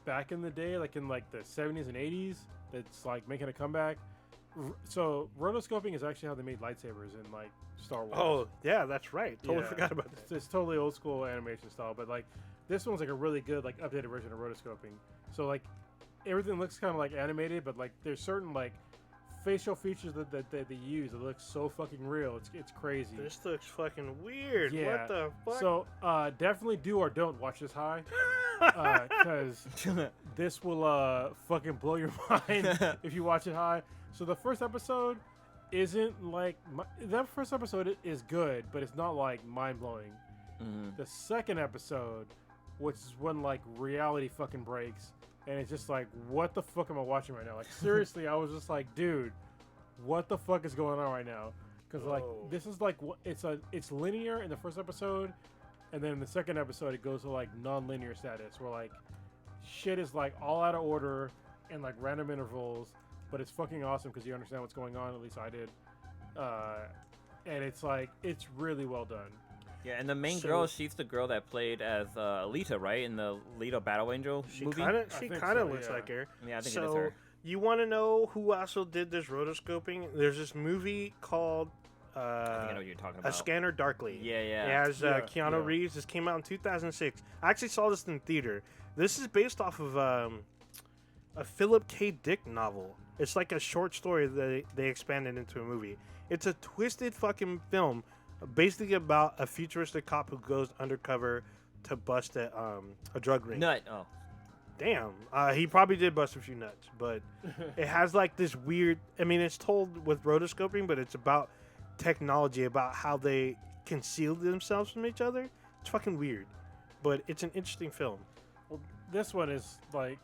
back in the day, like in like the 70s and 80s. That's like making a comeback. So rotoscoping is actually how they made lightsabers in like Star Wars. Oh yeah, that's right. Totally Yeah. forgot about that. It's totally old school animation style, but like this one's like a really good like updated version of rotoscoping. So like everything looks kind of like animated, but like there's certain like facial features that they use that look so fucking real. It's crazy. This looks fucking weird. Yeah. What the fuck? So definitely do or don't watch this high, because this will fucking blow your mind if you watch it high. So the first episode isn't like that first episode is good, but it's not like mind blowing. Mhm. The second episode, which is when like reality fucking breaks, and it's just like, what the fuck am I watching right now? Like seriously, I was just like, dude, what the fuck is going on right now? Because like Whoa. this is like it's linear in the first episode, and then in the second episode it goes to like non-linear status where like shit is like all out of order and like random intervals, but it's fucking awesome because you understand what's going on. At least I did, and it's like it's really well done. Yeah, and the main So- girl, she's the girl that played as Alita, right? In the Alita Battle Angel she movie. kind I of think looks so, like yeah. her. Yeah, I think so it is her. you want to know who also did this rotoscoping? There's this movie called I think I know what you're talking A about. Scanner Darkly. Yeah, yeah. It has Yeah, Keanu yeah. Reeves. This came out in 2006. I actually saw this in theater. This is based off of a Philip K. Dick novel. It's like a short story that they expanded into a movie. It's a twisted fucking film, basically about a futuristic cop who goes undercover to bust a drug ring. Nut. Oh. Damn, he probably did bust a few nuts, but it has like this weird. I mean, it's told with rotoscoping, but it's about technology, about how they conceal themselves from each other. It's fucking weird, but it's an interesting film. Well, this one is like,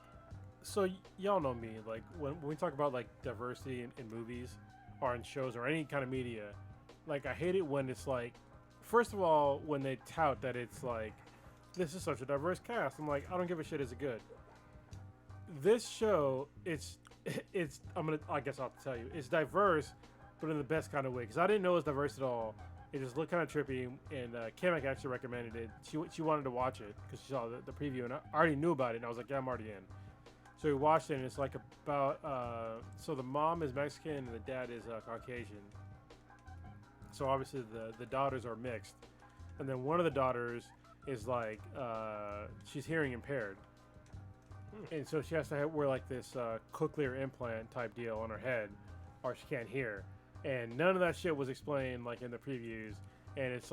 so y'all know me. Like when we talk about like diversity in movies or in shows or any kind of media, like I hate it when it's like, first of all, when they tout that it's like, this is such a diverse cast. I'm like, I don't give a shit. Is it good? This show, it's I guess I'll have to tell you, it's diverse, but in the best kind of way. Because I didn't know it was diverse at all. It just looked kind of trippy, and Kamek actually recommended it. She wanted to watch it because she saw the preview, and I already knew about it, and I was like, yeah, I'm already in. So we watched it, and it's like about, so the mom is Mexican and the dad is Caucasian. So obviously the daughters are mixed. And then one of the daughters is like, she's hearing impaired. And so she has to wear like this cochlear implant type deal on her head, or she can't hear. And none of that shit was explained like in the previews. And it's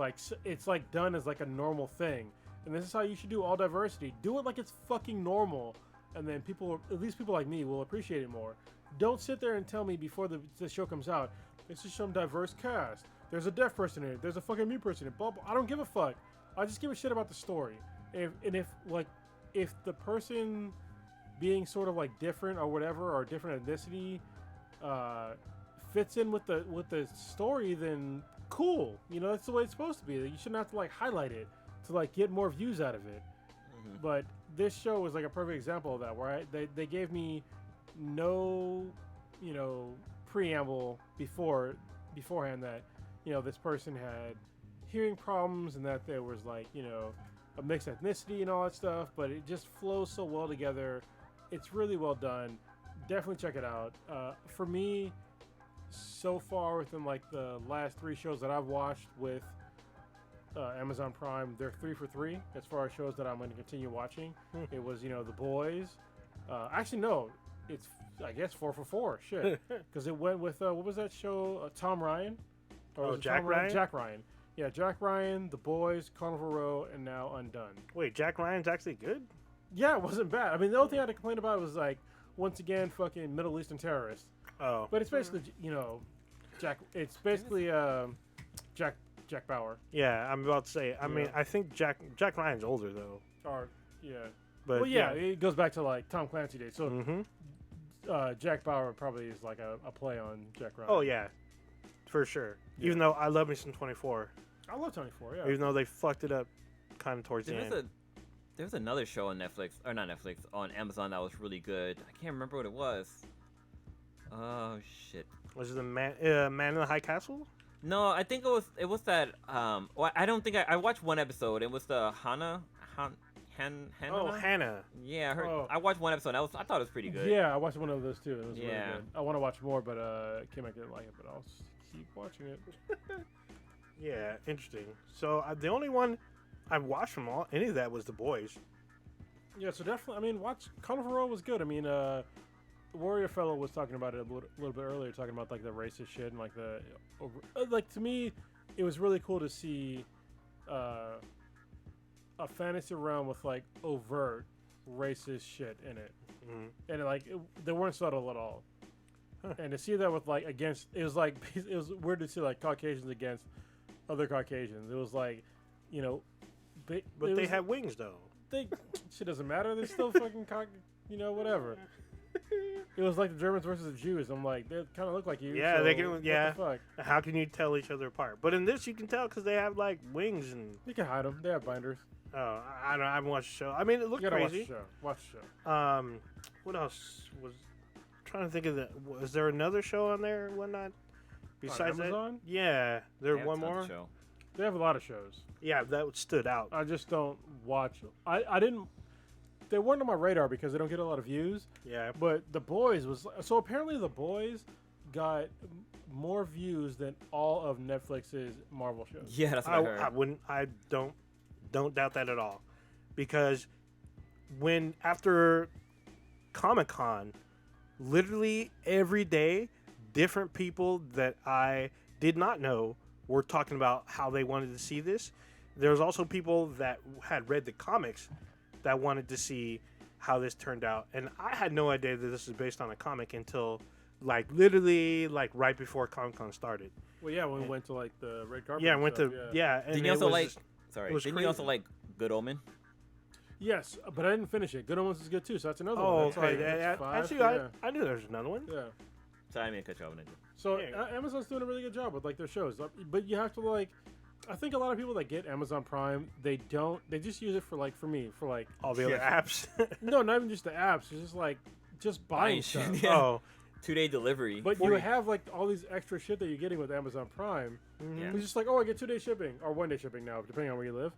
like done as like a normal thing. And this is how you should do all diversity. Do it like it's fucking normal, and then people, at least people like me, will appreciate it more. Don't sit there and tell me before the show comes out, this is some diverse cast. There's a deaf person in it. There's a fucking mute person in it. Blah, blah. I don't give a fuck. I just give a shit about the story. If the person being sort of like different or whatever, or different ethnicity, fits in with the story, then cool. You know, that's the way it's supposed to be. You shouldn't have to like highlight it to like get more views out of it. But this show was like a perfect example of that, where they gave me no, you know, preamble beforehand that, you know, this person had hearing problems and that there was like, you know, a mixed ethnicity and all that stuff, but it just flows so well together. It's really well done. Definitely check it out. For me, so far within like the last 3 shows that I've watched with Amazon Prime, they're 3 for 3 as far as shows that I'm going to continue watching. It was, you know, The Boys. Actually, no, it's I guess 4 for 4. Shit, because it went with what was that show? Tom Ryan. Or was it Jack Tom Ryan? Jack Ryan. Yeah, Jack Ryan, The Boys, Carnival Row, and now Undone. Wait, Jack Ryan's actually good? Yeah, it wasn't bad. I mean, the only thing I had to complain about was like once again fucking Middle Eastern terrorists. Oh. But it's basically, you know, It's basically Jack Bauer. Yeah, I'm about to say. I mean, Yeah. I think Jack Ryan's older though. Or yeah. But Well, yeah, it goes back to like Tom Clancy days. So Mm-hmm. Jack Bauer probably is like a play on Jack Ryan. Oh yeah, for sure. Yeah. Even though I love me some 24, I love 24. Yeah. even though they fucked it up, kind of towards the end. There's another show on Netflix, or not Netflix, on Amazon that was really good. I can't remember what it was. Oh shit. Was it the Man in the High Castle? No, I think it was that. Well, I don't think I watched one episode. It was the Hannah. Oh, Hannah. Yeah, Oh. I watched one episode. I thought it was pretty good. Yeah, I watched one of those too. It was really Yeah. good. I want to watch more, but Kim, I didn't like it, but I'll keep watching it. Yeah, interesting. So the only one I watched from any of that was The Boys. Yeah, so definitely. I mean, watch Carnival Row was good. I mean, Warrior Fellow was talking about it a little bit earlier, talking about like the racist shit and like like to me, it was really cool to see a fantasy realm with like overt racist shit in it, and they weren't subtle at all. And to see that with like against, it was weird to see like Caucasians against other Caucasians. It was like, you know, But they had wings though. Shit doesn't matter. They're still fucking you know, whatever. It was like the Germans versus the Jews. I'm like, they kind of look like you. Yeah, so they can. what Yeah. the fuck? How can you tell each other apart? But in this, you can tell because they have like wings and. You can hide them. They have binders. Oh, I don't. I haven't watched the show. I mean, it You looked gotta crazy. watch the show. Watch the show. What else was? Trying to think of was there another show on there or whatnot? Besides that, Amazon? yeah, there Yeah, one tons of more. show. They have a lot of shows. Yeah, that stood out. I just don't watch them. I didn't. They weren't on my radar because they don't get a lot of views. Yeah, But The Boys was so apparently The Boys got more views than all of Netflix's Marvel shows. Yeah, that's what I heard. I wouldn't. I don't doubt that at all, because when after Comic-Con, literally every day, different people that I did not know were talking about how they wanted to see this. There was also people that had read the comics that wanted to see how this turned out, and I had no idea that this was based on a comic until like literally like right before Comic-Con started. Well, yeah, when we went to like the red carpet. Yeah, I and went stuff, to yeah. and Didn't you it also was like? just- Sorry, it was didn't you also crazy. like Good Omen? Yes, but I didn't finish it. Good Omens is good too, so that's another one. Oh, That's okay. like, that's five, Actually, yeah. I knew there was another one. Yeah. Sorry, I didn't cut you off. on it. So Yeah. Amazon's doing a really good job with like their shows, but you have to like. I think a lot of people that get Amazon Prime, they just use it for like for me for like All the other apps. no, not even just the apps. It's just like buying shit, stuff. yeah. Oh, 2-day delivery. But you have like all these extra shit that you're getting with Amazon Prime. Yeah. It's just like, oh, I get 2-day shipping or 1-day shipping now, depending on where you live.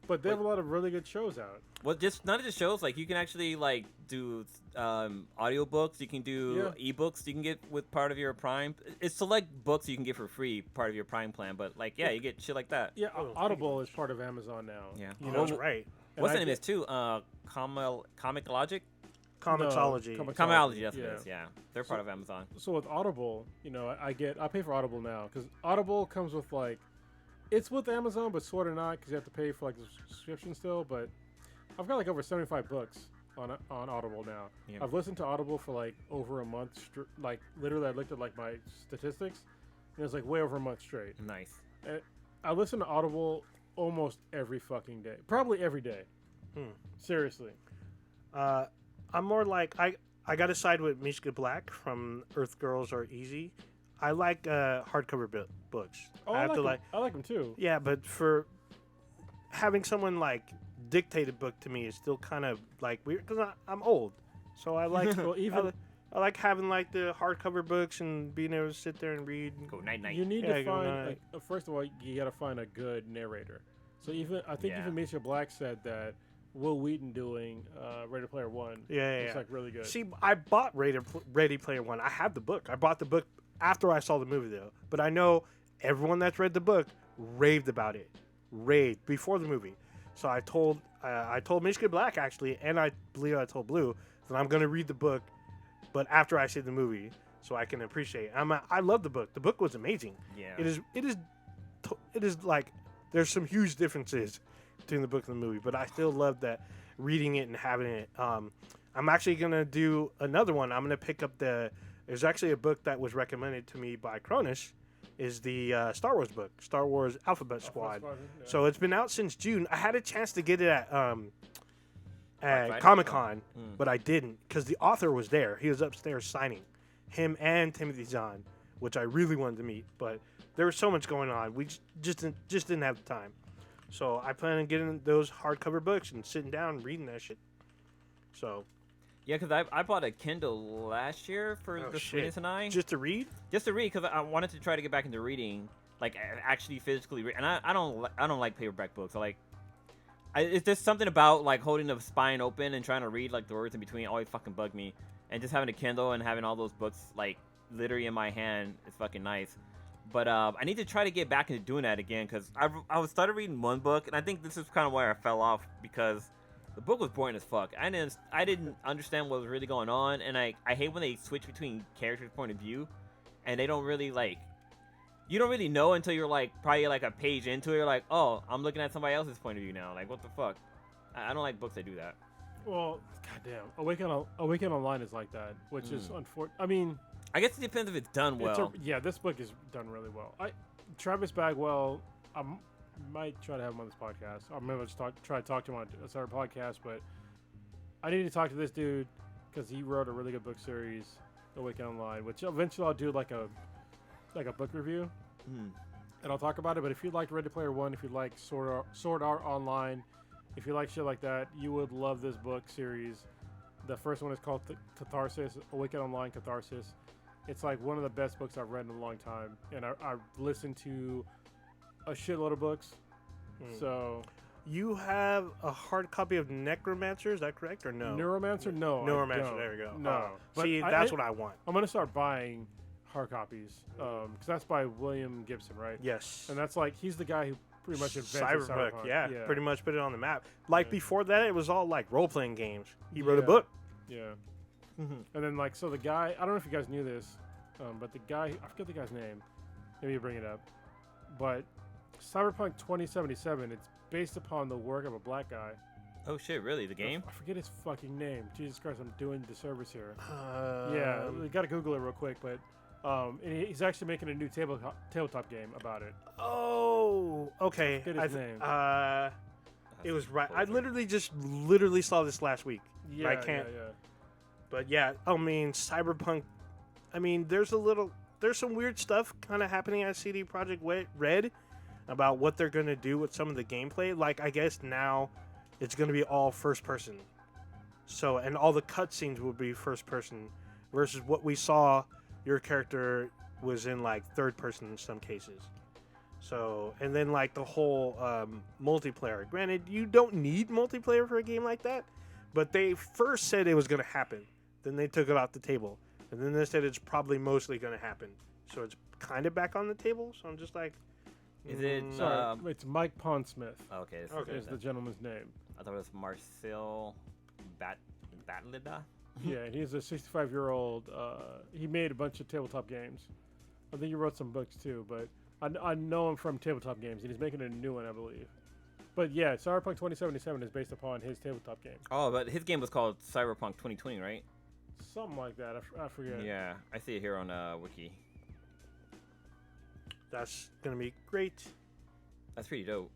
But they have a lot of really good shows out. Well, just not just shows. Like you can actually like do audiobooks. You can do ebooks. You can get with part of your Prime. It's select books you can get for free, part of your Prime plan. But like, yeah, you get shit like that. Yeah, Oh, Audible is part of Amazon now. Yeah. You that's know, right. What's I the name get- is too? Comic Logic. Comicsology. Comicology. That's yeah. what it is. Yeah, they're part of Amazon. So with Audible, you know, I pay for Audible now because Audible comes with like, it's with Amazon, but sort of not because you have to pay for like the subscription still. But I've got like over 75 books on Audible now. Yeah. I've listened to Audible for like over a month. Like literally, I looked at like my statistics, and it's like way over a month straight. Nice. I listen to Audible almost every fucking day, probably every day. Seriously. I'm more like I got to side with Mishka Black from Earth Girls Are Easy. I like hardcover books. Oh, I have to like. I like them too. Yeah, but for having someone like dictate a book to me is still kind of like weird because I'm old, so I like Well, even I like having like the hardcover books and being able to sit there and read. Go night night. you need Yeah, to go find night. like, first of all, you gotta find a good narrator. So I think Yeah. even Mr. Black said that Will Wheaton doing Ready Player One. Yeah, It's yeah. like really good. See, I bought Ready Player One. I have the book. I bought the book after I saw the movie though, but I know everyone that's read the book raved about it, raved before the movie. So I told Mr. Black actually, and I believe I told Blue that I'm gonna read the book, but after I see the movie, so I can appreciate. I love the book. The book was amazing. Yeah. It is like there's some huge differences between the book and the movie, but I still love that reading it and having it. I'm actually gonna do another one. I'm gonna pick up there's actually a book that was recommended to me by Cronus, is the Star Wars book, Star Wars Alphabet Squad. Yeah. So it's been out since June. I had a chance to get it at Friday? Comic-Con, but I didn't because the author was there. He was upstairs signing, him and Timothy Zahn, which I really wanted to meet, but there was so much going on. We just didn't have the time. So I plan on getting those hardcover books and sitting down and reading that shit. So Yeah, because I bought a Kindle last year for Oh, the shit. Sweetness and I. just to read. Just to read, because I wanted to try to get back into reading, like actually physically read. And I don't like paperback books. It's just something about like holding the spine open and trying to read like the words in between always fucking bug me. And just having a Kindle and having all those books like literally in my hand is fucking nice. But I need to try to get back into doing that again because I started reading one book and I think this is kind of where I fell off because the book was boring as fuck. I didn't understand what was really going on, and I hate when they switch between characters' point of view, and they don't really like. You don't really know until you're like probably like a page into it. You're like, oh, I'm looking at somebody else's point of view now. Like, what the fuck? I don't like books that do that. Well, goddamn, Awaken Online is like that, which is unfortunate. I mean, I guess it depends if it's done well. this book is done really well. Travis Bagwell, I might try to have him on this podcast. I'm gonna just try to talk to him on a certain podcast, but I need to talk to this dude because he wrote a really good book series, Awaken Online, which eventually I'll do like a book review, and I'll talk about it. But if you like Ready Player One, if you like Sword Art Online, if you like shit like that, you would love this book series. The first one is called Catharsis, Awaken Online Catharsis. It's like one of the best books I've read in a long time, and I've listened to a shitload of books. So You have a hard copy of Necromancer, is that correct or no? Neuromancer, no. I Neuromancer, don't. there we go. No, but See, that's what I want. I'm gonna start buying hard copies because that's by William Gibson, right? Yes. And that's like he's the guy who pretty much invented Cyberpunk, Cyberpunk. yeah, pretty much put it on the map. Like before that, it was all like role-playing games. He wrote a Yeah. book. Yeah. And then like so the guy, I don't know if you guys knew this, but the guy, I forget the guy's name. Maybe you bring it up. But Cyberpunk 2077, it's based upon the work of a black guy. Oh shit, really? The game? I forget his fucking name. Jesus Christ, I'm doing the service here. Yeah, we gotta Google it real quick, but and he's actually making a new tabletop game about it. Oh, okay. Forget his name. It was right. I literally saw this last week. Yeah, I can't. Yeah. But yeah, I mean, Cyberpunk. I mean, there's some weird stuff kind of happening at CD Projekt Red about what they're gonna do with some of the gameplay. Like, I guess now it's gonna be all first person. So, and all the cutscenes will be first person, versus what we saw. Your character was in like third person in some cases. So, and then like the whole multiplayer. Granted, you don't need multiplayer for a game like that, but they first said it was gonna happen. Then they took it off the table. And then they said it's probably mostly going to happen. So it's kind of back on the table. So I'm just like... Is it... Sorry, it's Mike Pondsmith. Okay. Is the gentleman's name. I thought it was Marcel Batlida. Yeah, he's a 65-year-old. He made a bunch of tabletop games. I think he wrote some books too, but I know him from tabletop games, and he's making a new one, I believe. But yeah, Cyberpunk 2077 is based upon his tabletop game. Oh, but his game was called Cyberpunk 2020, right? Something like that. I forget. Yeah, I see it here on Wiki. That's going to be great. That's pretty dope.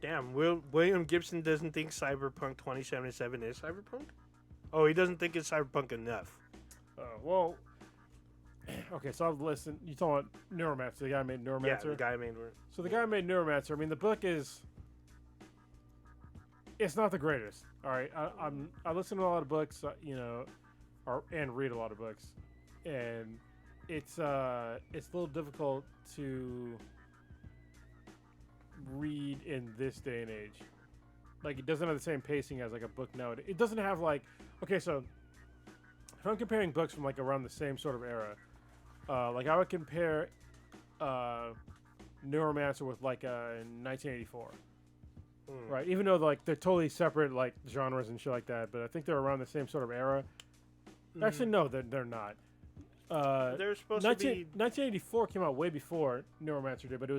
Damn, William Gibson doesn't think Cyberpunk 2077 is Cyberpunk? Oh, he doesn't think it's Cyberpunk enough. Well, Okay, so I've listened. You talking about Neuromancer? The guy who made Neuromancer. Yeah, the guy made. So the guy who made Neuromancer. I mean, the book is. It's not the greatest. All right, I listen to a lot of books, and read a lot of books, and it's a little difficult to read in this day and age. Like, it doesn't have the same pacing as like a book nowadays. It doesn't have like, okay, so if I'm comparing books from like around the same sort of era, like I would compare Neuromancer with like 1984. Right, even though like they're totally separate like genres and shit like that, but I think they're around the same sort of era. Actually, no, they're not. They're supposed to be 1984 came out way before Neuromancer did, but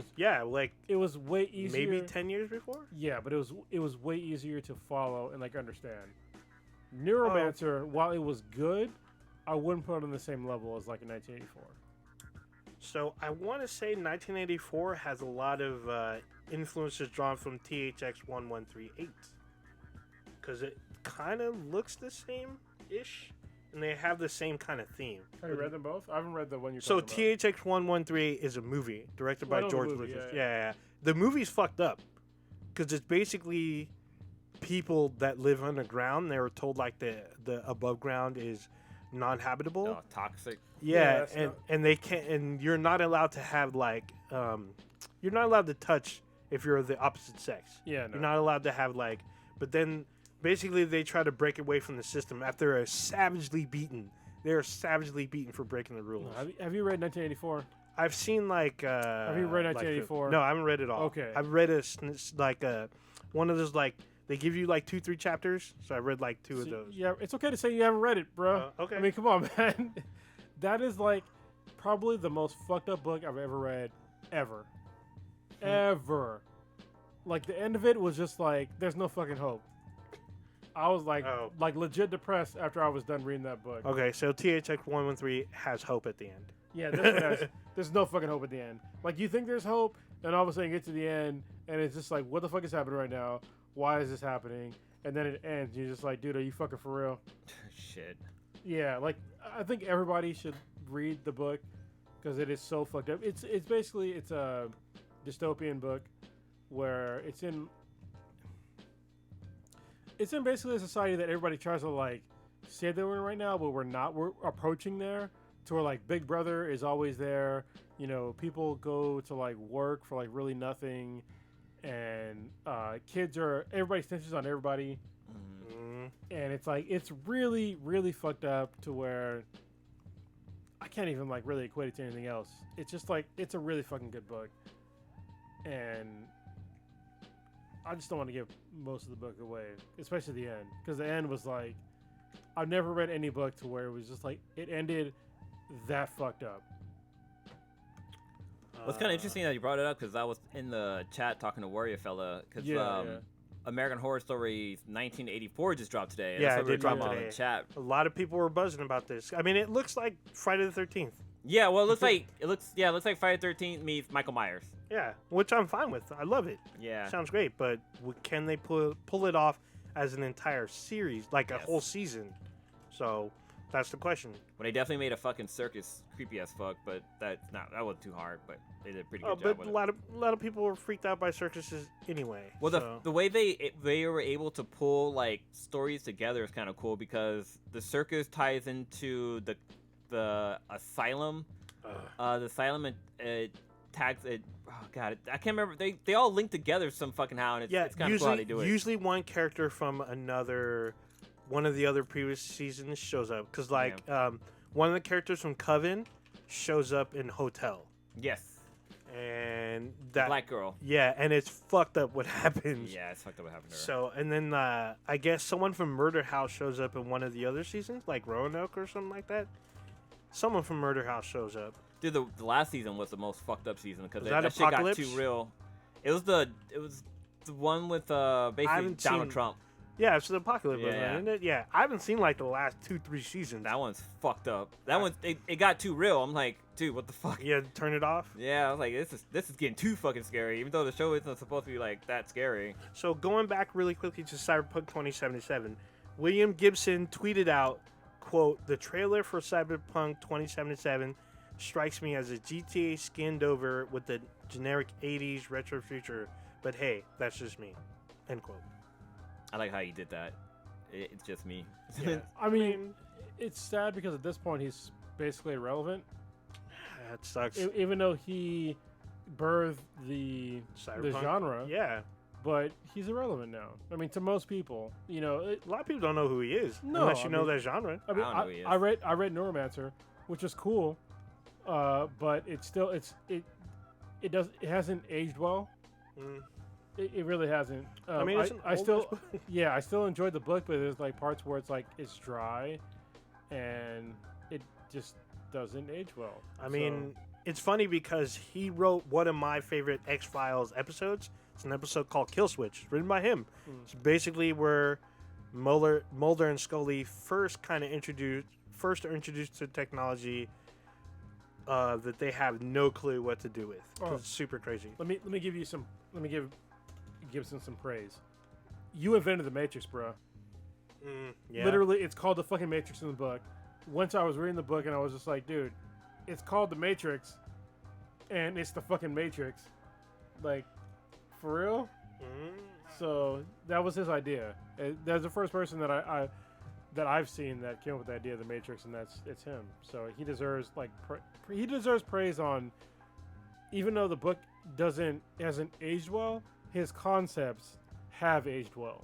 like it was way easier. maybe 10 years before. Yeah, but it was way easier to follow and like understand. Neuromancer, while it was good, I wouldn't put it on the same level as like a 1984. So I want to say 1984 has a lot of influences drawn from THX 1138 because it kind of looks the same-ish, and they have the same kind of theme. Have you read them both? I haven't read the one you're So talking about. THX 1138 is a movie directed by the George movie, Lucas. yeah. Yeah. The movie's fucked up because it's basically people that live underground. They were told like the above ground is non-habitable. Toxic. Yeah, Yeah, and they can't, and you're not allowed to have like, you're not allowed to touch if you're the opposite sex. Yeah, no. You're not allowed to have like, but then basically they try to break away from the system after they're savagely beaten. They're savagely beaten for breaking the rules. Have you read 1984? I've seen like. Have you read 1984? No, I haven't read it all. Okay. I've read one of those like they give you like 2-3 chapters, so I read like two of See, those. Yeah, it's okay to say you haven't read it, bro. Okay. I mean, come on, man. That is like probably the most fucked up book I've ever read, ever. Ever. Like, the end of it was just like, there's no fucking hope. I was like, like legit depressed after I was done reading that book. Okay, so THX 113 has hope at the end. Yeah, there's no fucking hope at the end. Like, you think there's hope, and all of a sudden you get to the end, and it's just like, what the fuck is happening right now? Why is this happening? And then it ends. You're just like, dude, are you fucking for real? Shit. Yeah, like, I think everybody should read the book because it is so fucked up. It's basically a dystopian book where it's in basically a society that everybody tries to like say they're in right now, but we're not. We're approaching there to where like Big Brother is always there. You know, people go to like work for like really nothing, and everybody snitches on everybody. And it's like, it's really, really fucked up to where I can't even like really equate it to anything else. It's just like, it's a really fucking good book. And I just don't want to give most of the book away, especially the end. Because the end was like, I've never read any book to where it was just like, it ended that fucked up. Well, it's kind of interesting that you brought it up because I was in the chat talking to Warrior Fella because American Horror Story 1984 just dropped today. And Yeah, that's it what we were did talking drop about in today. the chat. A lot of people were buzzing about this. I mean, it looks like Friday the 13th. Yeah, well, it looks like Friday the 13th meets Michael Myers. Yeah, which I'm fine with. I love it. Yeah. Sounds great, but can they pull it off as an entire series, like a whole season? So that's the question. Well, they definitely made a fucking circus creepy as fuck, but that wasn't too hard, but they did a pretty good job But with a it. lot of people were freaked out by circuses anyway. Well, so. the way they were able to pull like stories together is kind of cool because the circus ties into the asylum. The asylum tags it. Oh god, I can't remember. They all link together some fucking how, and it's kind of cool how they do it. Usually one character from one of the other previous seasons shows up because one of the characters from Coven shows up in Hotel. Yes. And that Black girl. Yeah, and it's fucked up what happens. Yeah, it's fucked up what happened to her. So, and then I guess someone from Murder House shows up in one of the other seasons, like Roanoke or something like that. Someone from Murder House shows up. Dude, the last season was the most fucked up season because that shit got Apocalypse? too real. It was the one with basically Donald Trump. Yeah, it's the Apocalypse, Yeah. isn't it? Yeah, I haven't seen like the last 2-3 seasons. That one's fucked up. That one it got too real. I'm like, dude, what the fuck? Yeah, turn it off. Yeah, I was like, this is getting too fucking scary. Even though the show isn't supposed to be like that scary. So going back really quickly to Cyberpunk 2077, William Gibson tweeted out, quote, "The trailer for Cyberpunk 2077 strikes me as a GTA skinned over with the generic 80s retro future. But hey, that's just me. End quote. I like how you did that. It's just me. Yeah. I mean, it's sad because at this point he's basically irrelevant. That sucks. Even though he birthed the Cyberpunk. genre, Yeah. but he's irrelevant now. I mean, to most people, you know. A lot of people don't know who he is No, unless you I know mean- that genre. I mean, I don't know who he is. I read Neuromancer, which is cool, but it hasn't aged well. Mm. It really hasn't. I mean, it's an I still oldish book. yeah, I still enjoyed the book, but there's like parts where it's like it's dry, and it just doesn't age well. I mean, it's funny because he wrote one of my favorite X-Files episodes. It's an episode called Kill Switch, written by him. It's basically where Mulder and Scully first are introduced to technology that they have no clue what to do with. 'Cause Oh. It's super crazy. let me give you some. Let me give Gibson some praise. You invented the Matrix, bro. Yeah. Literally, it's called the fucking Matrix in the book. Once I was reading the book and I was just like, dude, it's called the Matrix, and it's the fucking Matrix. Like, for real? So that was his idea. That's the first person that I've seen that came up with the idea of the Matrix, and it's him. So he deserves he deserves praise on, even though the book hasn't aged well, his concepts have aged well.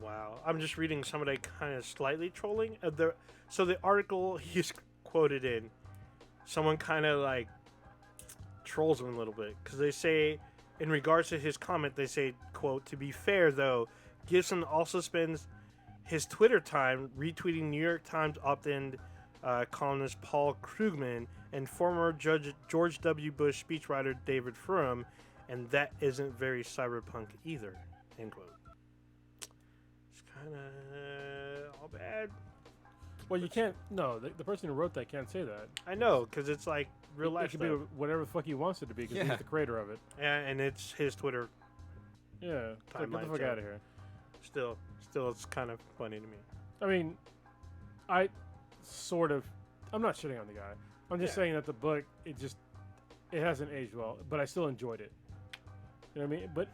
Wow. I'm just reading some of the kind of slightly trolling. So the article he's quoted in, someone kind of like trolls him a little bit because they say, in regards to his comment, they say, quote, "To be fair, though, Gibson also spends his Twitter time retweeting New York Times opt-in columnist Paul Krugman and former Judge George W. Bush speechwriter David Frum, and that isn't very cyberpunk either." End quote. It's kind of all bad. Well, you can't. No, the person who wrote that can't say that. I know, because it's like real It life could stuff. be whatever the fuck he wants it to be because Yeah. he's the creator of it. And it's his Twitter. Yeah, it's like, get the Timeline, fuck so- out of here. Still, it's kind of funny to me. I mean, I'm not shitting on the guy. I'm just Yeah. saying that the book, it hasn't aged well, but I still enjoyed it. You know what I mean? But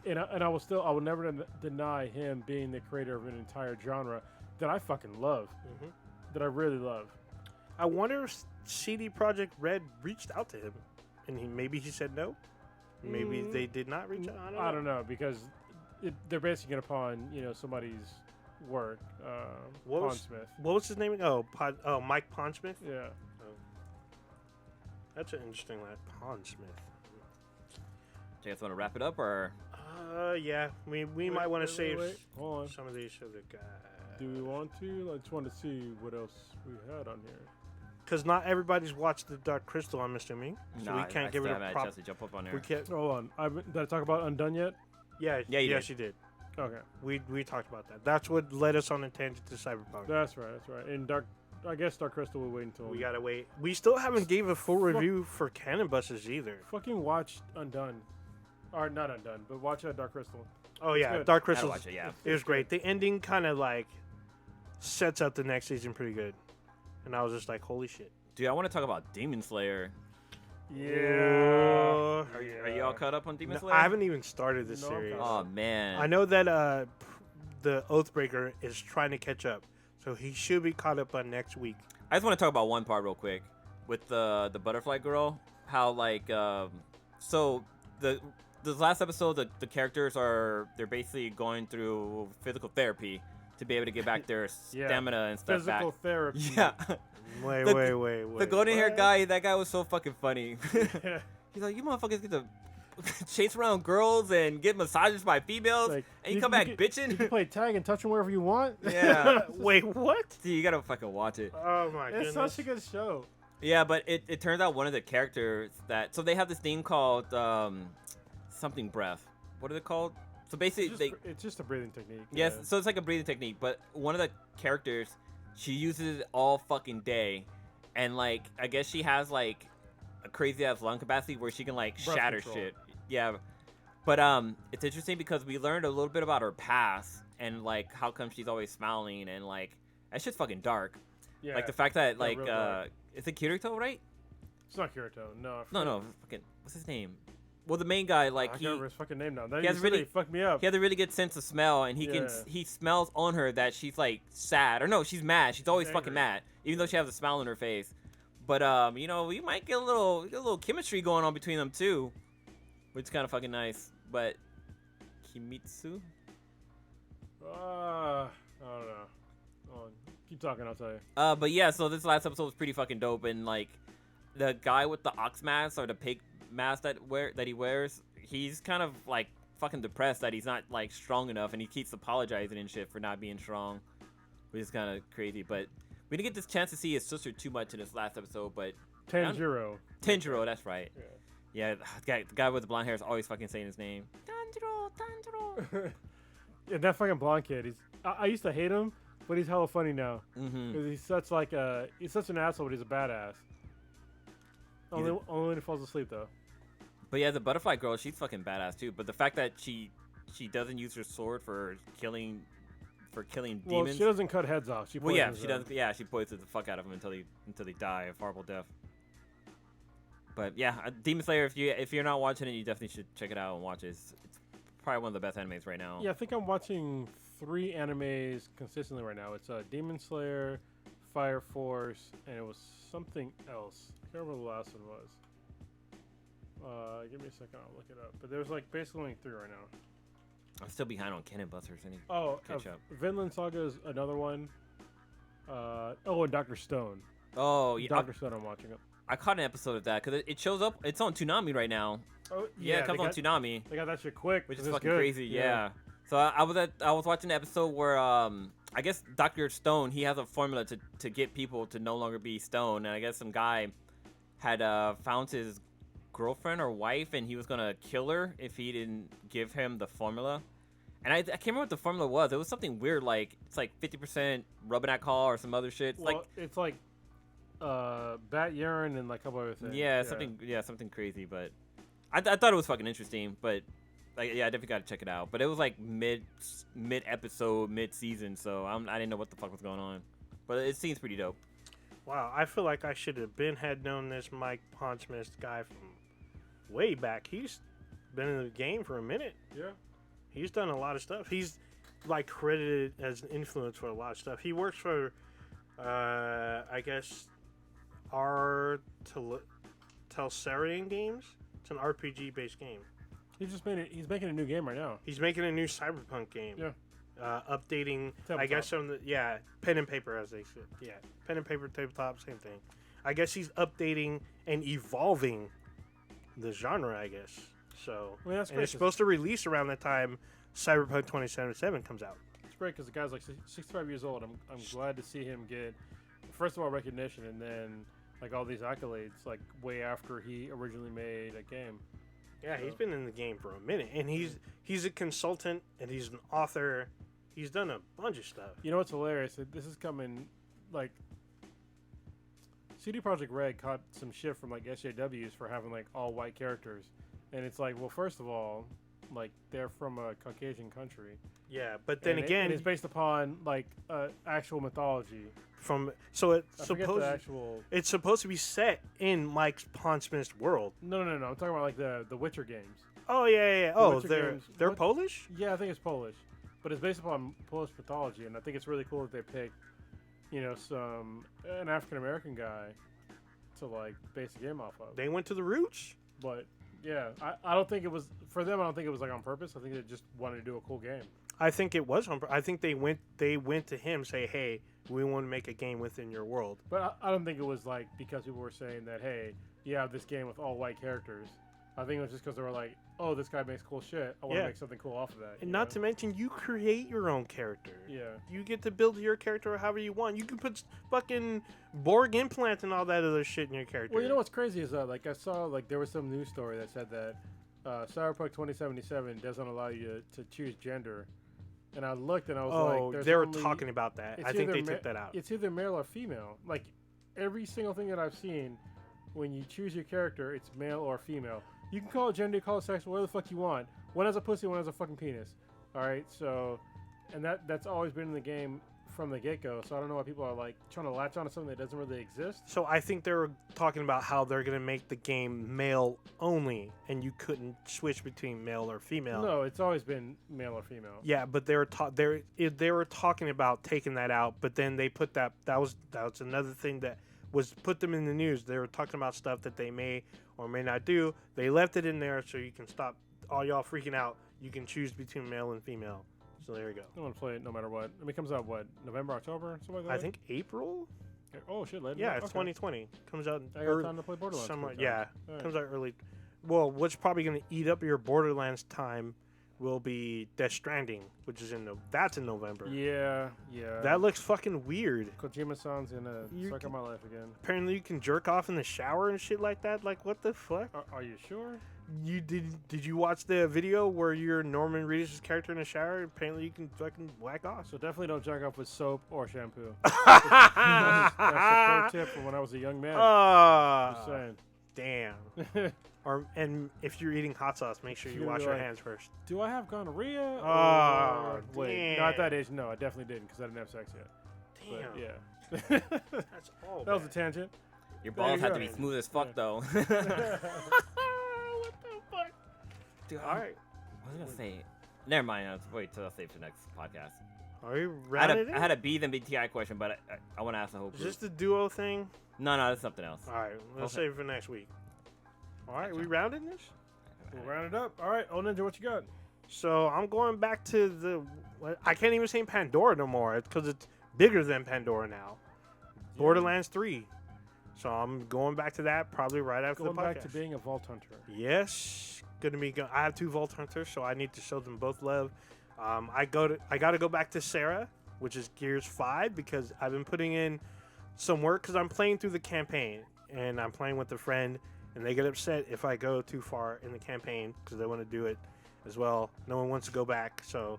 I will never deny him being the creator of an entire genre that I fucking love, Mhm. that I really love. I wonder if CD Projekt Red reached out to him, and maybe he said no. Maybe they did not reach out. I don't know because they're basing it upon somebody's work. What was- Pondsmith. What was his name? Mike Pondsmith. Yeah. That's an interesting lad. Pondsmith. Do you guys want to wrap it up or? Yeah. We might want to save Wait. Hold on. some of these other guys. Do we want to? I just want to see what else we had on here. Because not everybody's watched the Dark Crystal, I'm assuming. So we can't give it a chance prop. to jump up on there. We can't. Hold on. Did I talk about Undone yet? Yeah. Yeah, you yes, did. you did. Okay. We talked about that. That's what led us on a tangent to Cyberpunk. That's right. And I guess Dark Crystal will wait until We gotta wait. We still haven't gave a full Fuck. review for Cannon Buses either. fucking watch Undone. Or not Undone, but watch Dark Crystal. Oh yeah, good. Dark Gotta Crystal. watch it, yeah. It was great. The ending kind of like sets up the next season pretty good, and I was just like, holy shit. Dude, I want to talk about Demon Slayer. Yeah. Are you all caught up on Demon No, Slayer? I haven't even started this No, series. Oh man. I know that the Oathbreaker is trying to catch up, so he should be caught up on next week. I just want to talk about one part real quick with the butterfly girl. How like so the last episode the characters they're basically going through physical therapy to be able to get back their Yeah. stamina and stuff Physical back. therapy. Yeah. Wait. The golden haired what? guy, that guy was so fucking funny. He's like, you motherfuckers get to chase around girls and get massages by females, Like, and you come back can bitching. play tag and touch them wherever you want. Yeah. Wait, what? Dude, you gotta fucking watch it. Oh my It's goodness. such a good show. Yeah, but it turns out one of the characters so they have this thing called something breath. What is it called? So basically, It's just a breathing technique. yes, yeah. so it's like a breathing technique. But one of the characters, she uses it all fucking day, and like I guess she has like a crazy ass lung capacity where she can like Breath shatter control. shit. Yeah, but it's interesting because we learned a little bit about her past and like how come she's always smiling and like that shit's fucking dark. Yeah. Like the fact that Yeah, real dark. is it Kirito, right? It's not Kirito. No. No, fucking what's his name? Well, the main guy, like I can't he remember his fucking name now. That he has really- fucked me up. he has a really good sense of smell, and Yeah. he smells on her that she's like sad or no, she's mad. She's always fucking angry. mad, even though she has a smile on her face. But you know, we might get a little chemistry going on between them too, which is kind of fucking nice. But Kimitsu. I don't know. Oh, keep talking, I'll tell you. But yeah, so this last episode was pretty fucking dope, and like the guy with the ox mask or the pig mask that he wears, he's kind of like fucking depressed that he's not like strong enough, and he keeps apologizing and shit for not being strong, which is kind of crazy. But we didn't get this chance to see his sister too much in this last episode, but Tanjiro. Tanjiro, that's right. Yeah. Yeah, the guy with the blonde hair is always fucking saying his name. Tanjiro. Yeah, that fucking blonde kid. I used to hate him, but he's hella funny now. Mm-hmm. Because he's such an asshole, but he's a badass. Only when he falls asleep, though. But yeah, the butterfly girl, she's fucking badass too. But the fact that she doesn't use her sword for killing demons. Well, she doesn't cut heads off. She Well, yeah, poisons she them. does. Yeah, she poisons the fuck out of them until they die a horrible death. But yeah, Demon Slayer. If you're not watching it, you definitely should check it out and watch it. It's probably one of the best animes right now. Yeah, I think I'm watching 3 animes consistently right now. It's Demon Slayer, Fire Force, and it was something else. I can't remember what the last one was. Give me a second, I'll look it up. But there's like basically only 3 right now. I'm still behind on Cannon Busters. I need to Oh, catch up. Vinland Saga is another one. And Dr. Stone. Oh, yeah. Dr. Stone, I'm watching it. I caught an episode of that because it shows up. It's on Toonami right now. Oh, Yeah, it comes on Toonami, They got that shit quick, which is 'cause it's fucking good. crazy. Yeah. So I was watching an episode where I guess Dr. Stone, he has a formula to get people to no longer be stoned, and I guess some guy had found his girlfriend or wife, and he was gonna kill her if he didn't give him the formula. And I can't remember what the formula was. It was something weird, like it's like 50% rubbing alcohol or some other shit. It's Well, it's like bat urine and like a couple other things. yeah, something crazy. But I thought it was fucking interesting. But like, yeah, I definitely got to check it out. But it was like mid episode, mid season, so I didn't know what the fuck was going on. But it seems pretty dope. Wow, I feel like I should have had known this Mike Pondsmith guy from way back. He's been in the game for a minute. Yeah. He's done a lot of stuff. He's like credited as an influence for a lot of stuff. He works for, I guess, Telsarian Games. It's an RPG based game. He's making a new game right now. He's making a new Cyberpunk game. Yeah. Updating, Tabletop. I guess, pen and paper, as they said. Yeah, pen and paper, tabletop, same thing. I guess he's updating and evolving the genre, I guess. So, Well, that's and great, it's 'cause- supposed to release around the time Cyberpunk 2077 comes out. It's great because the guy's like 65 years old. I'm glad to see him get, first of all, recognition, and then like all these accolades, like way after he originally made a game. Yeah, he's been in the game for a minute, and he's a consultant, and he's an author. He's done a bunch of stuff. You know what's hilarious? This is coming, like, CD Projekt Red caught some shit from like SJWs for having like all white characters, and it's like, well, first of all, like they're from a Caucasian country. Yeah, but then And again, it's based upon like actual mythology. it's supposed to be set in Mike Pondsmith's world. No. I'm talking about like the Witcher games. Oh yeah. Oh, Witcher they're games. they're What- Polish. Yeah, I think it's Polish, but it's based upon Polish mythology, and I think it's really cool that they picked, an African American guy to like base the game off of. They went to the roots. But yeah, I don't think it was for them. I don't think it was like on purpose. I think they just wanted to do a cool game. I think it was on. I think they went to him, say, "Hey, we want to make a game within your world." But I don't think it was like because people were saying that, hey, you have this game with all white characters. I think it was just because they were like, oh, this guy makes cool shit. I want to Yeah. make something cool off of that. And not to mention, you create your own character. Yeah. You get to build your character however you want. You can put fucking Borg implants and all that other shit in your character. Well, you know what's crazy is like I saw like there was some news story that said that Cyberpunk 2077 doesn't allow you to choose gender. And I looked and I was like, there's they were only- talking about that. it's I think either they took that out. It's either male or female. Like every single thing that I've seen, when you choose your character, it's male or female. You can call it gender, call it sex, whatever the fuck you want. One has a pussy, one has a fucking penis. All right, so, and that's always been in the game from the get-go, so I don't know why people are like trying to latch on to something that doesn't really exist. So I think they were talking about how they're gonna make the game male only, and you couldn't switch between male or female. No, it's always been male or female. Yeah, but they were talking about taking that out, but then they put that was another thing that was put them in the news. They were talking about stuff that they may or may not do. They left it in there so you can stop all y'all freaking out. You can choose between male and female. So there you go. I want to play it no matter what. I mean, it comes out what, November, October, something like that. I think April. Oh shit, later. Yeah, it's Okay. 2020. Comes out I got early. time to play Borderlands. Summer, 4 yeah, times. All right. comes out early. Well, what's probably going to eat up your Borderlands time will be Death Stranding, which is that's in November. Yeah. That looks fucking weird. Kojima-san's gonna You suck can- up my life again. Apparently, you can jerk off in the shower and shit like that. Like, what the fuck? Are you sure? You did you watch the video where you're Norman Reedus' character in the shower? Apparently, you can fucking whack off. So definitely don't jack off with soap or shampoo. That's a pro tip from when I was a young man. Just saying. Damn. And if you're eating hot sauce, make sure you You're wash your like, hands first. Do I have gonorrhea? Oh, wait. No, at that age, no, I definitely didn't because I didn't have sex yet. Damn. But, yeah. That's all. That was a bad. tangent. Your There you balls have go. to be smooth as fuck, Yeah. though. What the fuck? Dude, All right. What was I gonna say? Never mind. I'll wait till I'll save for next podcast. Are we I had, rounded I had a B than BTI question, but I want to ask the whole Is group. this the duo thing? No, that's something else. All right. Let's Okay. save it for next week. All right. We rounded this? We'll round it up. All right. Oh, Ninja, what you got? So I'm going back to I can't even say Pandora no more because it's bigger than Pandora now. Borderlands 3. So I'm going back to that probably right after Going the podcast. back to being a Vault Hunter. Yes, gonna be. I have 2 Vault Hunters, so I need to show them both love. I got to go back to Sarah, which is Gears 5, because I've been putting in some work because I'm playing through the campaign and I'm playing with a friend, and they get upset if I go too far in the campaign because they want to do it as well. No one wants to go back, so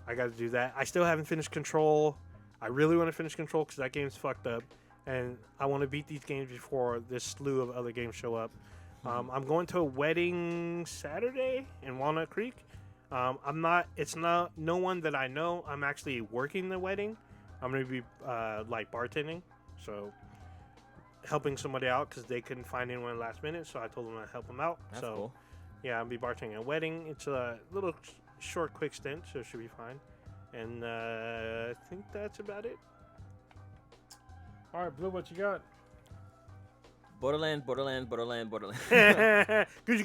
I got to do that. I still haven't finished Control. I really want to finish Control because that game's fucked up, and I want to beat these games before this slew of other games show up. I'm going to a wedding Saturday in Walnut Creek. It's not no one that I know. I'm actually working the wedding. I'm going to be like bartending, so helping somebody out because they couldn't find anyone last minute. So I told them I'd help them out. That's so cool. yeah, I'll be bartending a wedding. It's a little short, quick stint, so it should be fine. And I think that's about it. All right, Blue, what you got? Borderlands. Gucci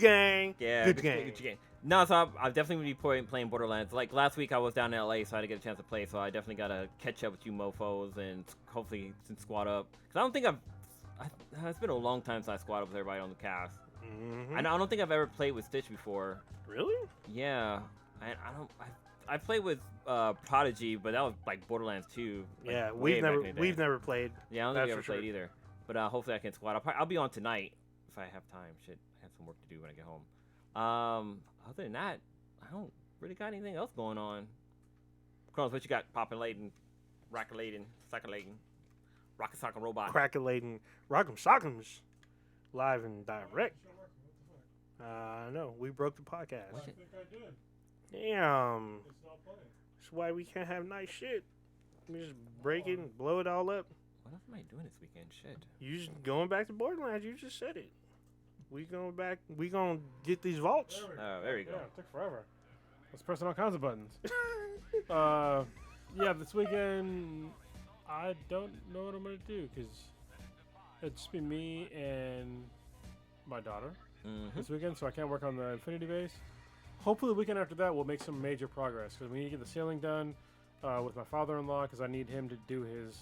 gang. Yeah, Gucci gang. Gucci gang. No, so I've definitely been playing Borderlands. Like last week, I was down in LA, so I didn't get a chance to play. So I definitely gotta catch up with you, mofo's, and hopefully squad up. Cause I don't think it's been a long time since I squad up with everybody on the cast. Mm-hmm. I don't think I've ever played with Stitch before. Really? Yeah, I played with Prodigy, but that was like Borderlands 2. Like, Yeah, way back in the day. we've never played. Yeah, I don't think that's we ever for played sure. either. But hopefully I can squad. I'll be on tonight if I have time. Shit, I have some work to do when I get home. Other than that, I don't really got anything else going on. Cronos, what you got popping, lating, rockalating, suckalating, rocket sock robot? Crackalating Rock'em Sock'ems live and direct. No, we broke the podcast. What? Damn. That's why we can't have nice shit. We just break it and blow it all up. What else am I doing this weekend? Shit. You just going back to Borderlands. You just said it. We going back. We gonna get these vaults. There you go. Yeah, it took forever. I was pressing all kinds of buttons. Yeah, this weekend, I don't know what I'm going to do because it'll just be me and my daughter this weekend, so I can't work on the Infinity base. Hopefully the weekend after that we'll make some major progress because we need to get the ceiling done with my father-in-law because I need him to do his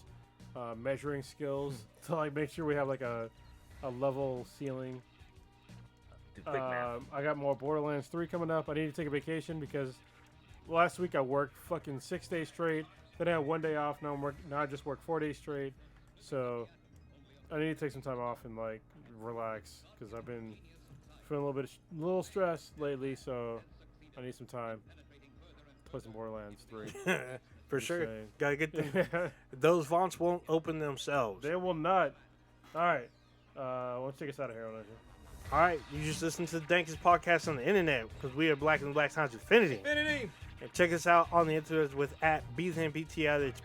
measuring skills to like make sure we have like a level ceiling. Quick math. I got more Borderlands 3 coming up. I need to take a vacation because last week I worked fucking 6 days straight. Then I had 1 day off. Now I just work 4 days straight. So I need to take some time off and like relax because I've been feeling a little stressed lately. So I need some time to play some Borderlands 3. For Just sure. saying. Gotta get them. Those vaults won't open themselves. They will not. All right. Let's take us out of here, Onaja. All right, you just listened to the dankest podcast on the internet because we are Black and Black Times Infinity. And check us out on the internet with @BThanBTI. That's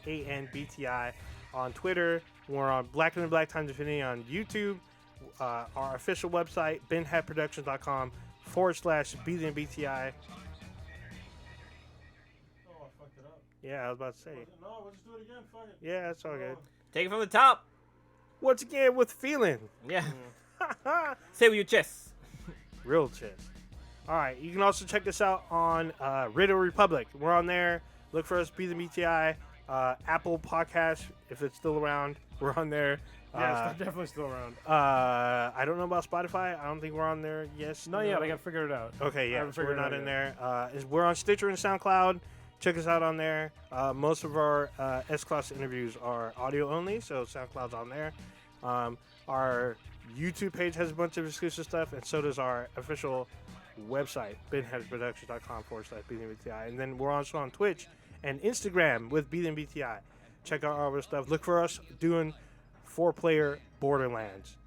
BTHANBTI on Twitter. We're on Black and Black Times Infinity on YouTube. Our official website, benhatproductions.com/BThanBTI. Oh, I fucked it up. Yeah, I was about to say. No, we'll just do it again. Fuck it. Yeah, that's all good. Take it from the top. Once again, with feeling. Yeah. Say with your chest. Real chest. All right, you can also check us out on Radio Republic. We're on there. Look for us, Be the BTI. Apple Podcasts, if it's still around, we're on there. Yeah, it's definitely still around. I don't know about Spotify. I don't think we're on there. Yes. Not yet. I gotta figure it out. Okay, I yeah, haven't so we're figured it not out in yet. there. We're on Stitcher and SoundCloud. Check us out on there. Most of our S-Class interviews are audio only, so SoundCloud's on there. Our YouTube page has a bunch of exclusive stuff, and so does our official website, benhatproductions.com/BTI. And then we're also on Twitch and Instagram with BTI. Check out all our stuff. Look for us doing 4-player Borderlands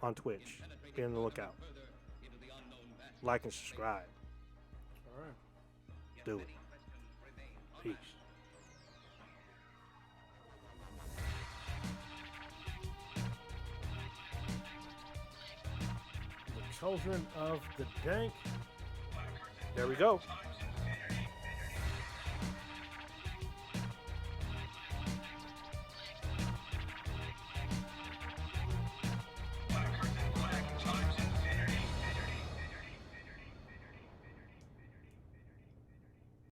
on Twitch. Be on the lookout. Like and subscribe. All right. Do it. Peace. The Children of the Dank. There we go.